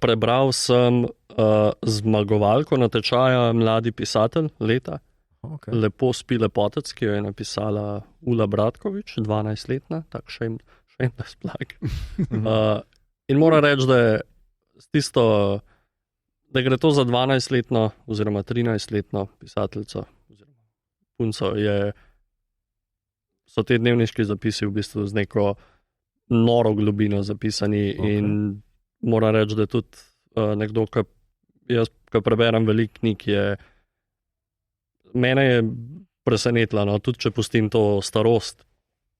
Prebral sem zmagovalko natečaja Mladi pisatelj leta. Okay. Lepo spi lepotec, ki jo je napisala Ula Bratkovič, 12-letna, tak shameless plug. In moram reči, da je tisto, da gre to za 12-letno oziroma 13-letno pisateljico oziroma punco, so te dnevniški zapisi v bistvu z neko noro globino zapisani in moram reči, da je tudi nekdo, ki preberem veliko knjig, mene je presenetila, no, tudi če pustim to starost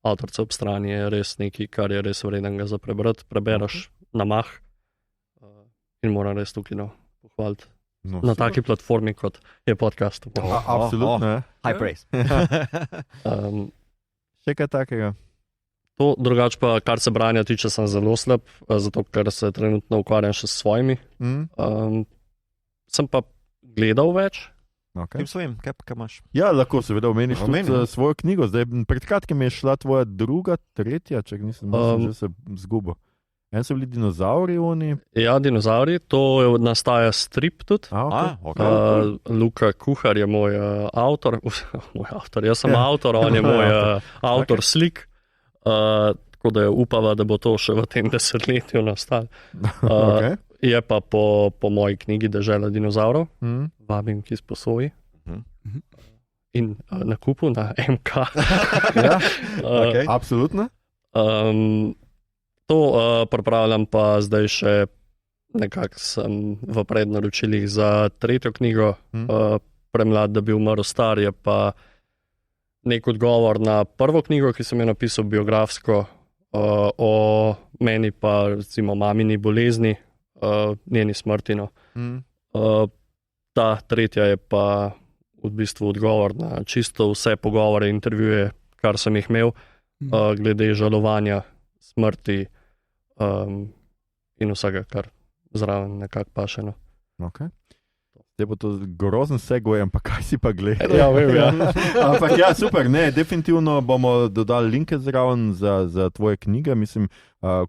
avtorca ob strani, je res nekaj, kar je res vrednega za prebrati, prebereš na mah in moram res tukaj pohvaliti. Na taki platformi, kot je podcast. Absolutno. High praise. Še kaj takega? To, drugače pa, kar se branja tiče, sem zelo slab, zato ker se trenutno ukvarjam še s svojimi. Sem pa gledal več. Okay. Kim svojim, kaj imaš? Ja, lahko seveda omeniš svojo knjigo. Zdaj, pred kratkim je šla tvoja druga, tretja, če nisem že se zgubil. En so bili dinozauri oni? Ja, dinozauri, to nastaja strip tudi. Luka Kuhar je moj avtor, jaz sem avtor, on je moj avtor slik, tako da upava, da bo to še v tem desetletju nastalo. Je pa po moji knjigi Dežela dinozaurov, vabim ki sposoji in na kupu na MK. Absolutno. To pripravljam pa zdaj še nekako sem v prednaročilih za tretjo knjigo, Premlad, da bi umrl star, je pa nek odgovor na prvo knjigo, ki sem jo napisal biografsko, o meni pa recimo mamini bolezni, njeni smrti. Ta tretja je pa v bistvu odgovor na čisto vse pogovore, intervjuje, kar sem jih imel, glede žalovanja, smrti in vsega, kar zraven nekako paše. Zdaj bo to grozen segway, ampak kaj si pa gledal? Ja, vem, ja. Ampak ja, super, ne, definitivno bomo dodali linke zraven za tvoje knjige. Mislim,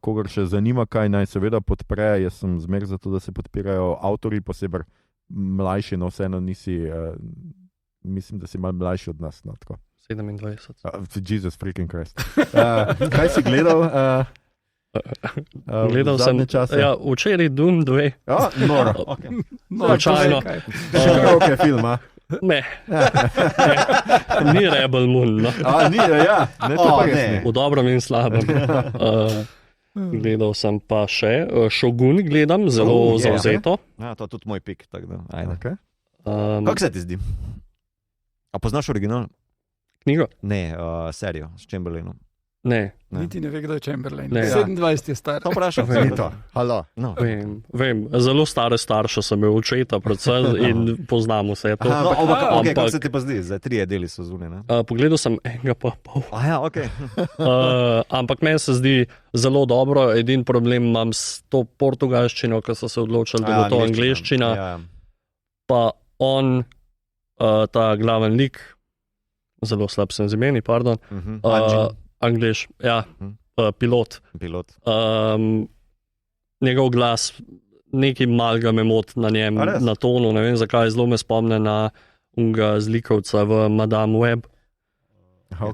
kogar še zanima, kaj naj seveda podpre, jaz sem zmer za to, da se podpirajo avtorji, posebej mlajši, no vseeno nisi, mislim, da si malo mlajši od nas. 27. Jesus freaking Christ. Kaj si gledal? Gledal sem včeraj Doom 2. Noro. Slučajno. Širok je film, Ne. Ni Rebel Moon. No. Ni, ja. Ne, to pa ne. V dobrem in slabem. Gledal sem pa še Shogun, gledam zelo zavzeto. Ja, to je tudi moj pik. Okay. Kako se ti zdi? A poznaš original? Knjigo? Ne, serijo s Chamberlainom. Ne. Niti ne ve, kdo je Chamberlain. Ne. 27 je star. To vprašam. Vem. Zelo stare starše sem imel očeta predvsem in poznam vse to. Kako se ti pa zdi? Zdaj 3 deli so zunaj. Pogledal sem enega pa pol. Ampak meni se zdi zelo dobro. Edin problem imam s to portugalščino, ko so se odločili, da bo to angleščina. Pa on, ta glaven lik, zelo slab sem z imeni, pardon. Angliš, ja, pilot. Njegov glas, nekaj malega me moti na njem, na tonu, ne vem zakaj, zelo me spomne na unga zlikovca v Madame Web.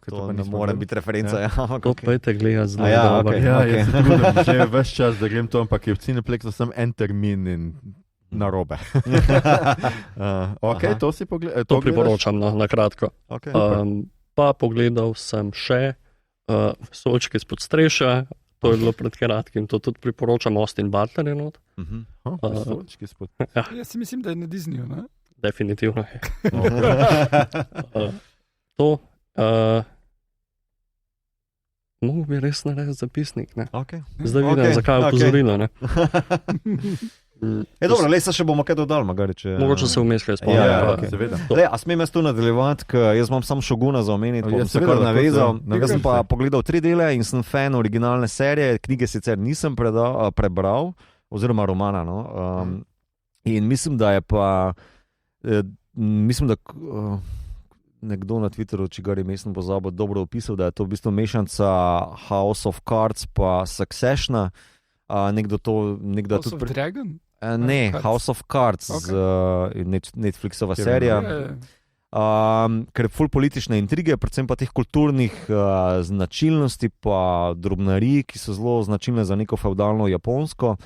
To ne more biti referenca. To pojte gledati zelo dobro. Jaz se trudim, že ves čas, da grem to, ampak je v Cineplexu sem en termin in narobe. To si pogledal? To priporočam na kratko. Pa pogledal sem še Vesoljčke izpod streše, to je bilo pred kratkim, to tudi priporočam, Austin Butler je not. Vesoljčke izpod streše. Jaz si mislim, da je na Disneyju, ne? Definitivno je. To, mogo bi res narediti zapisnik, ne? Zdaj vidim, zakaj je upozorilo, ne? Dobro, le se še bomo kaj dodali, magari, če... Mogoče se vmes kaj spomnim. Seveda. A smem jaz tu nadaljevati, ker jaz imam sam Shoguna za omeniti, bom se kar navezal. Jaz sem pa pogledal 3 dele in sem fan originalne serije, knjige sicer nisem prebral, oziroma romana, no. In mislim, da je pa... Mislim, da... Nekdo na Twitteru, čigar je sem pozabil, dobro opisal, da je to v bistvu mešanca House of Cards pa Successiona. House of Dragon? Ne, House of Cards, Netflixova serija. ker je ful politične intrige, predvsem pa teh kulturnih značilnosti, pa drobnarij, ki so zelo značilne za neko fevdalno Japonsko.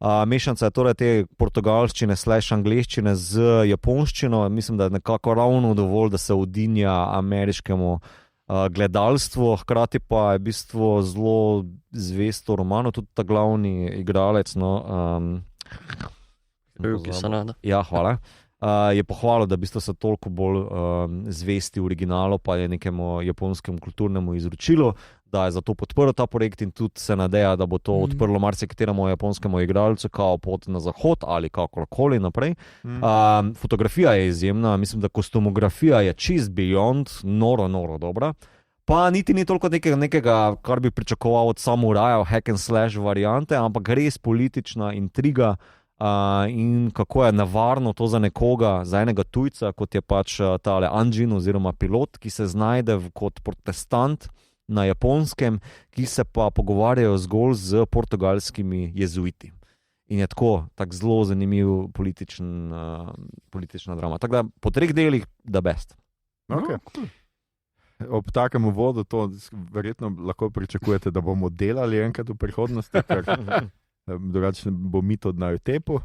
Mešanca je torej te portugalščine / angleščine z japonščino. Mislim, da je nekako ravno dovolj, da se udinja ameriškemu gledalstvu, hkrati pa je v bistvu zelo zvesto romano, tudi ta glavni igralec. Ryuki Sanada. Ja, hvala. Je pohvalil, da v bistvu so toliko bolj zvesti originalu, pa je nekemu japonskemu kulturnemu izročilu, da je zato podprl ta projekt in tudi se nadeja, da bo to odprlo marsikateremu japonskemu igralcu kao pot na zahod ali kakorkoli naprej. Fotografija je izjemna, mislim, da kostumografija je čist beyond, noro dobra. Pa niti ni toliko nekega, kar bi pričakoval od samurajev, hack and slash variante, ampak res politična intriga. In kako je nevarno to za nekoga, za enega tujca, kot je pač tale Anjin oziroma pilot, ki se znajde kot protestant na Japonskem, ki se pa pogovarjajo zgolj z portugalskimi jezuiti. In je tako zelo zanimiv politična drama. Tako da po 3 delih the best. Okay. Ob takem uvodu to verjetno lahko pričakujete, da bomo delali enkrat v prihodnosti, ker drugače bo mit odnajo tepu.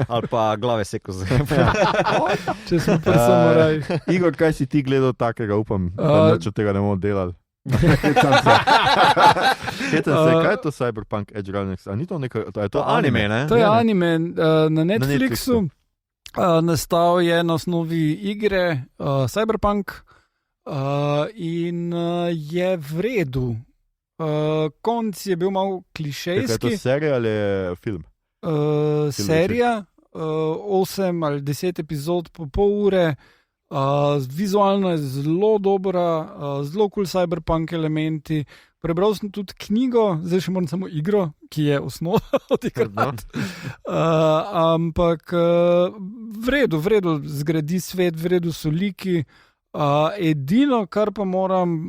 Ali pa glave seko z Če smo pa samuraji. Igor, kaj si ti gledal takega, upam, da če tega ne bomo delali. Kaj je to Cyberpunk Edge Runners? A ni to nekaj, je to anime, ne? To je anime na Netflixu. Nastal je na osnovi igre Cyberpunk in je v redu. Konc je bil malo klišejski. Je to serija ali je film? Serija, 8 ali 10 epizod po pol ure. Vizualno je zelo dobra, zelo cool cyberpunk elementi. Prebral sem tudi knjigo, zdaj še moram samo igro, ki je osnova odigrati. Ampak v redu zgradi svet, v redu so liki. Edino, kar pa moram...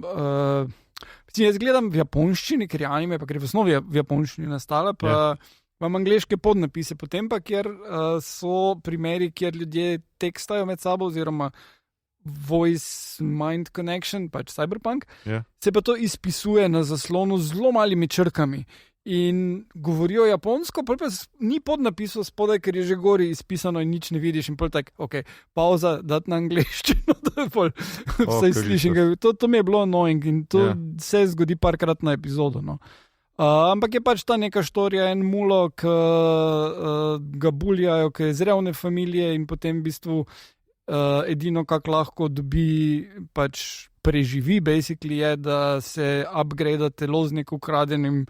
Jaz gledam v japonščini, ker je anime, pa ker je v osnovi v japonščini nastala, pa imam angleške podnapise, potem pa, kjer so primeri, kjer ljudje tekstajo med sabo, oziroma voice-mind connection, pač cyberpunk, se pa to izpisuje na zaslonu z zelo malimi črkami. In govorijo japonsko, pa ni podnapisov spodaj, ker je že gori izpisano in nič ne vidiš. In pol tak, ok, pauza, dati na angleščino, da pol vse slišim. To mi je bilo annoying in to se zgodi parkrat na epizodo. No. Ampak je pač ta neka štorija, en mulo, ki ga buljajo, ki je iz revne familije in potem v bistvu edino, kak lahko dobi, pač preživi, basically je, da se upgrade telo z nek ukradenim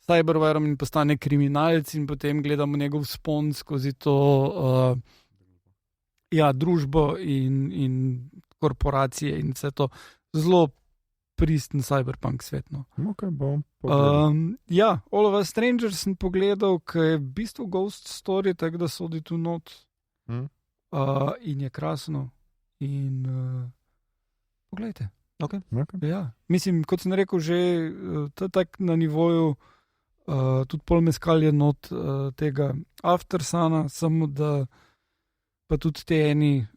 cyberwareom in postane kriminalec in potem gledamo njegov spon skozi to družbo in korporacije in vse to. Zelo pristen cyberpunk svet. No. Okay, bom pogledal. All of Us Strangers sem pogledal, ki je v bistvu ghost story, tako da sodi tu not. In je krasno. In poglejte. Okay. Ja. Mislim, kot sem rekel, že tak na nivoju tudi pol meskal je not tega Aftersana, samo da pa tudi te eni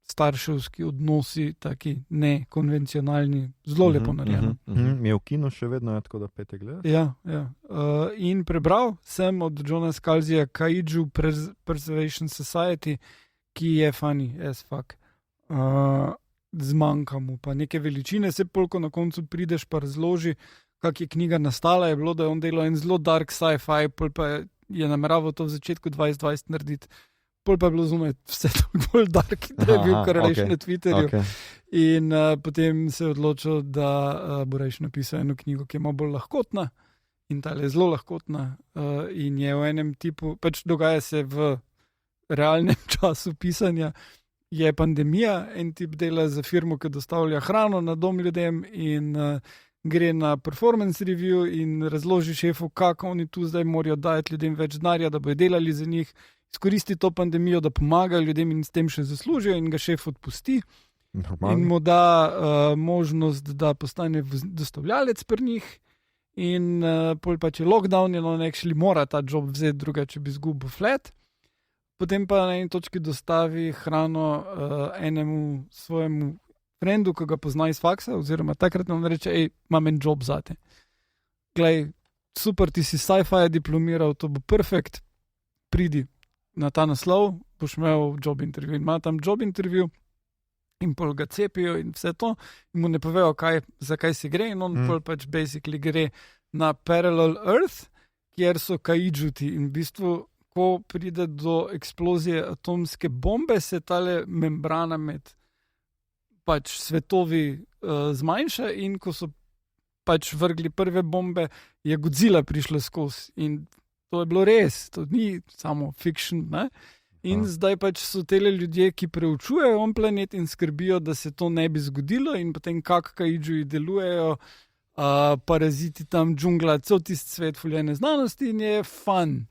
starševski odnosi, taki nekonvencionalni, zelo lepo narejeno. Je v kinu še vedno, tako da pete gledaš? Ja. In prebral sem od Johna Scalzija Kaiju Preservation Society, ki je funny as fuck. Zmanjka mu pa neke veličine, se polko na koncu prideš pa razloži, kak je knjiga nastala, je bilo, da je on delal en zelo dark sci-fi, pol pa je nameraval to v začetku 2020 narediti, pol pa je bilo zunaj vse tako bolj dark, da je bil kar reš na Twitterju. Okay. In potem se je odločil, da bo reš napisal eno knjigo, ki je malo bolj lahkotna in ta je zelo lahkotna in je v enem tipu, pač dogaja se v realnem času pisanja, je pandemija, en tip dela za firmo, ki dostavlja hrano na dom ljudem in gre na performance review in razloži šefu, kako oni tu zdaj morajo dajati ljudem več denarja, da bojo delali za njih, izkoristi to pandemijo, da pomagajo ljudem in s tem še zaslužijo in ga šef odpusti. Normalno. In mu da možnost, da postane dostavljalec pri njih in pol pa če lockdown je, no actually mora ta job vzeti, drugače bi izgubil flat. potem pa na eni točki dostavi hrano enemu svojemu frendu, ki ga pozna iz faksa, oziroma takrat nam reče, imam en job zate. Glej, super, ti si sci-fi diplomiral, to bo perfekt, pridi na ta naslov, boš imel job intervju. In ima tam job intervju in pol ga cepijo in vse to, in mu ne povejo, zakaj si gre, in on pol pač basically gre na Parallel Earth, kjer so kaidžuti in v bistvu, ko pride do eksplozije atomske bombe, se tale membrana med pač svetovi zmanjša in ko so pač vrgli prve bombe, je Godzilla prišla skozi in to je bilo res, to ni samo fiction, ne? In zdaj pač so tele ljudje, ki preučujejo on planet in skrbijo, da se to ne bi zgodilo in potem kak kaidžuji delujejo, paraziti tam, džungla, cel tisti svet fuljene znanosti in je fun.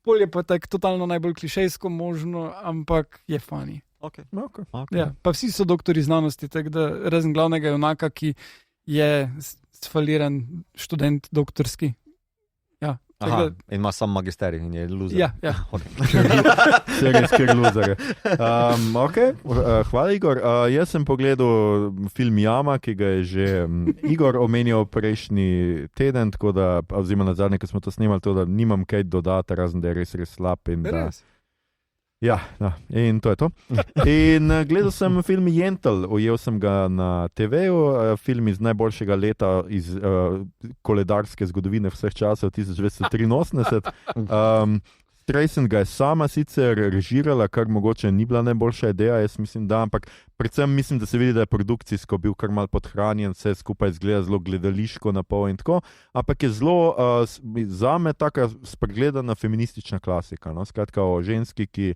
Pol je pa tako totalno najbolj klišejsko možno, ampak je funny. Okay. Ja, pa vsi so doktori znanosti, tako da razen glavnega junaka, ki je sfaliran študent doktorski. Ja, Aha, in ima sam magisterij in je loser. Ja. Vse res, ker loser. Hvala, Igor. Jaz sem pogledal film Jama, ki ga je že Igor omenjal prejšnji teden, tako da, oziroma na zadnje, ko smo to snemali, to, da nimam kaj dodati, razen da je res slab. Ja, in to je to. In gledal sem film Yentl, ujel sem ga na TV-u, film iz najboljšega leta iz koledarske zgodovine vseh časov, 1983. Streisand ga je sama sicer režirala, kar mogoče ni bila najboljša ideja, jaz mislim, da, ampak predvsem mislim, da se vidi, da je produkcijsko bil kar mal podhranjen, vse skupaj izgleda zelo gledališko na pol in tako, ampak je zelo zame taka spregledana feministična klasika, no? Skratka o ženski, ki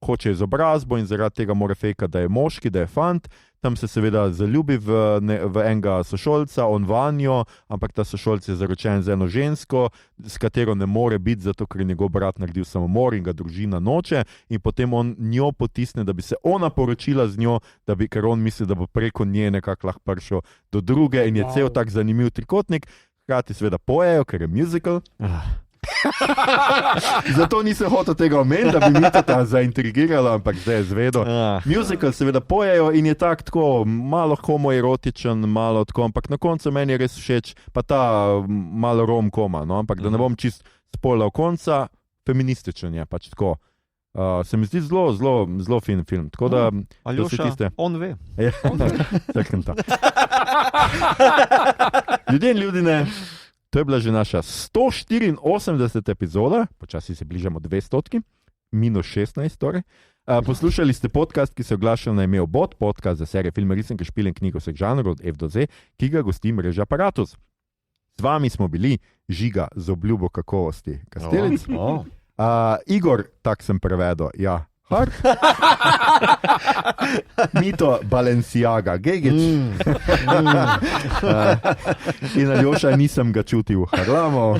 hoče izobrazbo in zaradi tega mora fejkati, da je moški, da je fant, tam se seveda zaljubi v enega sošolca, on vanjo, ampak ta sošolc je zaročen z eno žensko, s katero ne more biti, zato ker je njegov brat naredil samomor in ga družina noče in potem on njo potisne, da bi se ona poročila z njo, ker on misli, da bo preko nje nekako lahko prišel do druge in je cel tak zanimiv trikotnik, hkrati seveda pojejo, ker je musical. Zato nisem hotel tega omeniti, da bi mi to zaintrigiralo, ampak zdaj je zvedo. Musical seveda pojejo in je tako malo homoerotičen, malo tako, ampak na koncu meni je res všeč, pa ta malo rom-koma, no? Ampak da ne bom čist spoilal konca, feminističen je pač tako. Se mi zdi zelo fin film. Tako da, Aljoša, on ve. Čakam ta. Ljudje in ljudine, to je bila že naša 184. epizoda, počasi se bližamo 200, minus 16 torej. Poslušali ste podcast, ki se oglaša na ime Obod, podcast za serijo filme, risanke, špile in knjige vseh žanrov od F do Z, ki ga gosti mreža Apparatus. Z vami smo bili Žiga z obljubo kakovosti Kastelic. Igor, tak sem prevedel, ja. Mito Balenciaga, Gegič. In Aljoša, nisem ga čutil v Harlamu.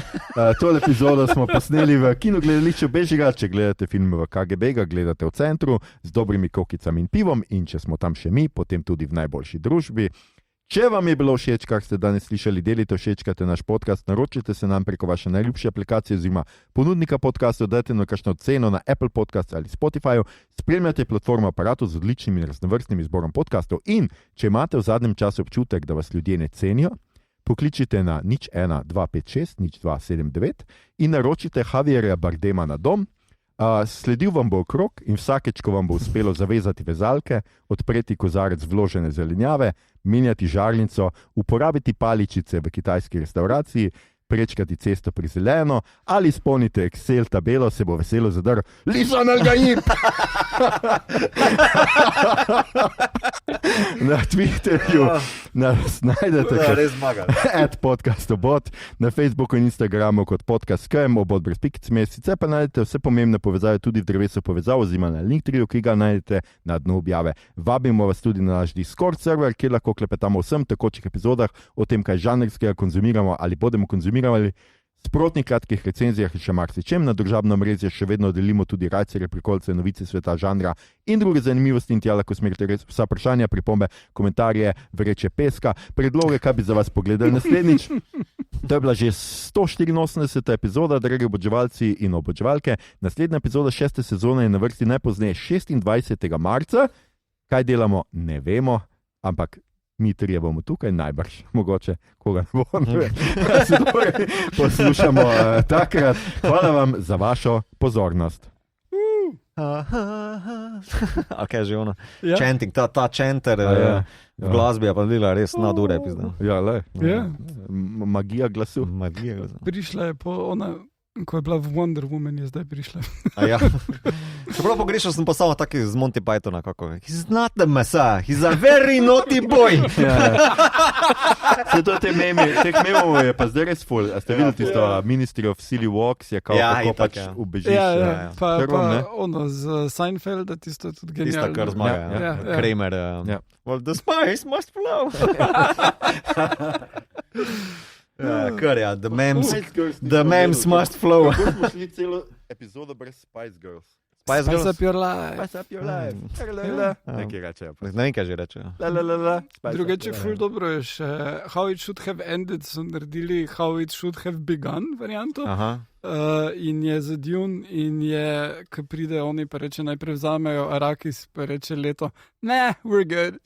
Tole epizodo smo posneli v kinogledališču Bežigrad. Če gledate filme v KGB, ga gledate v centru z dobrimi kokicami in pivom, in če smo tam še mi, potem tudi v najboljši družbi. Če vam je bilo všeč, kar ste danes slišali, delite, všečkajte naš podcast, naročite se nam preko vaše najljubše aplikacije oziroma ponudnika podcastov, dajte nam kakšno ceno na Apple Podcast ali Spotify, spremljate platformo Apparatus z odličnim in raznovrstnim izborom podcastov in če imate v zadnjem času občutek, da vas ljudje ne cenijo, pokličite na 01 256 0279 in naročite Javierja Bardema na dom. Sledil vam bo okrog in vsakeč, ko vam bo uspelo zavezati vezalke, odpreti kozarec vložene zelenjave, menjati žarnico, uporabiti paličice v kitajski restauraciji, prečkati cesto pri zeleno ali izpolnite Excel tabelo, se bo veselo zadrl Lisan Al-Gaib! Na Twitterju nas najdete kot @podcastobot, na Facebooku in Instagramu kot podcast.com, obot brez pikic mest, sicer pa najdete vse pomembne povezave tudi v drevesu povezav oziroma na Linktree, ki ga najdete na dnu objave. Vabimo vas tudi na naš Discord server, kjer lahko klepetamo o vsem tekočih epizodah, o tem, kaj žanrskega konzumiramo ali bomo konzumirali. sprotnih kratkih recenzijah in še marsičem. Na družabno mrežje še vedno delimo tudi rajcerje, prikolce, novice sveta, žanra in druge zanimivosti in tja lahko smerite res vsa vprašanja, pripombe, komentarje, vreče peska, predloge, kaj bi za vas pogledali naslednjič. To je bila že 184. epizoda, dragi oboževalci in oboževalke. Naslednja epizoda 6. sezone je na vrsti najpozneje 26. marca. Kaj delamo, ne vemo, ampak mi trije bomo tukaj, najbrž, mogoče koga ne bo. Se torej poslušamo takrat. Hvala vam za vašo pozornost. Ok, že ono. Ja. Chanting, ta chanter v glasbi je pa bila res nadure. Ja, le. Ja. Magija glasu. Magija. Prišla je po ona, ko je bila v Wonder Woman, je zdaj prišla. Ja. Čeprav pogrešal sem pa samo taki z Monty Pythona, kako je. He's not the messiah, he's a very naughty boy. Se to teh memov je pa zdaj res full. A ste videli tisto Ministry of Silly Walks, je kako pač ubežiš. Ja. Pa Prvom, ne? ono z Seinfelda, tisto je tudi Tista, genialno. kar zmaga. Ja. Kramer. Ja. Well, the spice must flow. Kar je, the memes must flow. Kako smo šli celo epizodo brez Spice Girls? Spice Spice Girls? up your life. Spice up your life. Nekaj rečejo. Ne vem, kaj že rečejo. Drugače, ful dobro je še How It Should Have Ended, so naredili How It Should Have Begun varianto. Aha. In je za Dune in je, ko pride oni pa reče, naj prevzamejo Arrakis, pa reče leto, ne, we're good.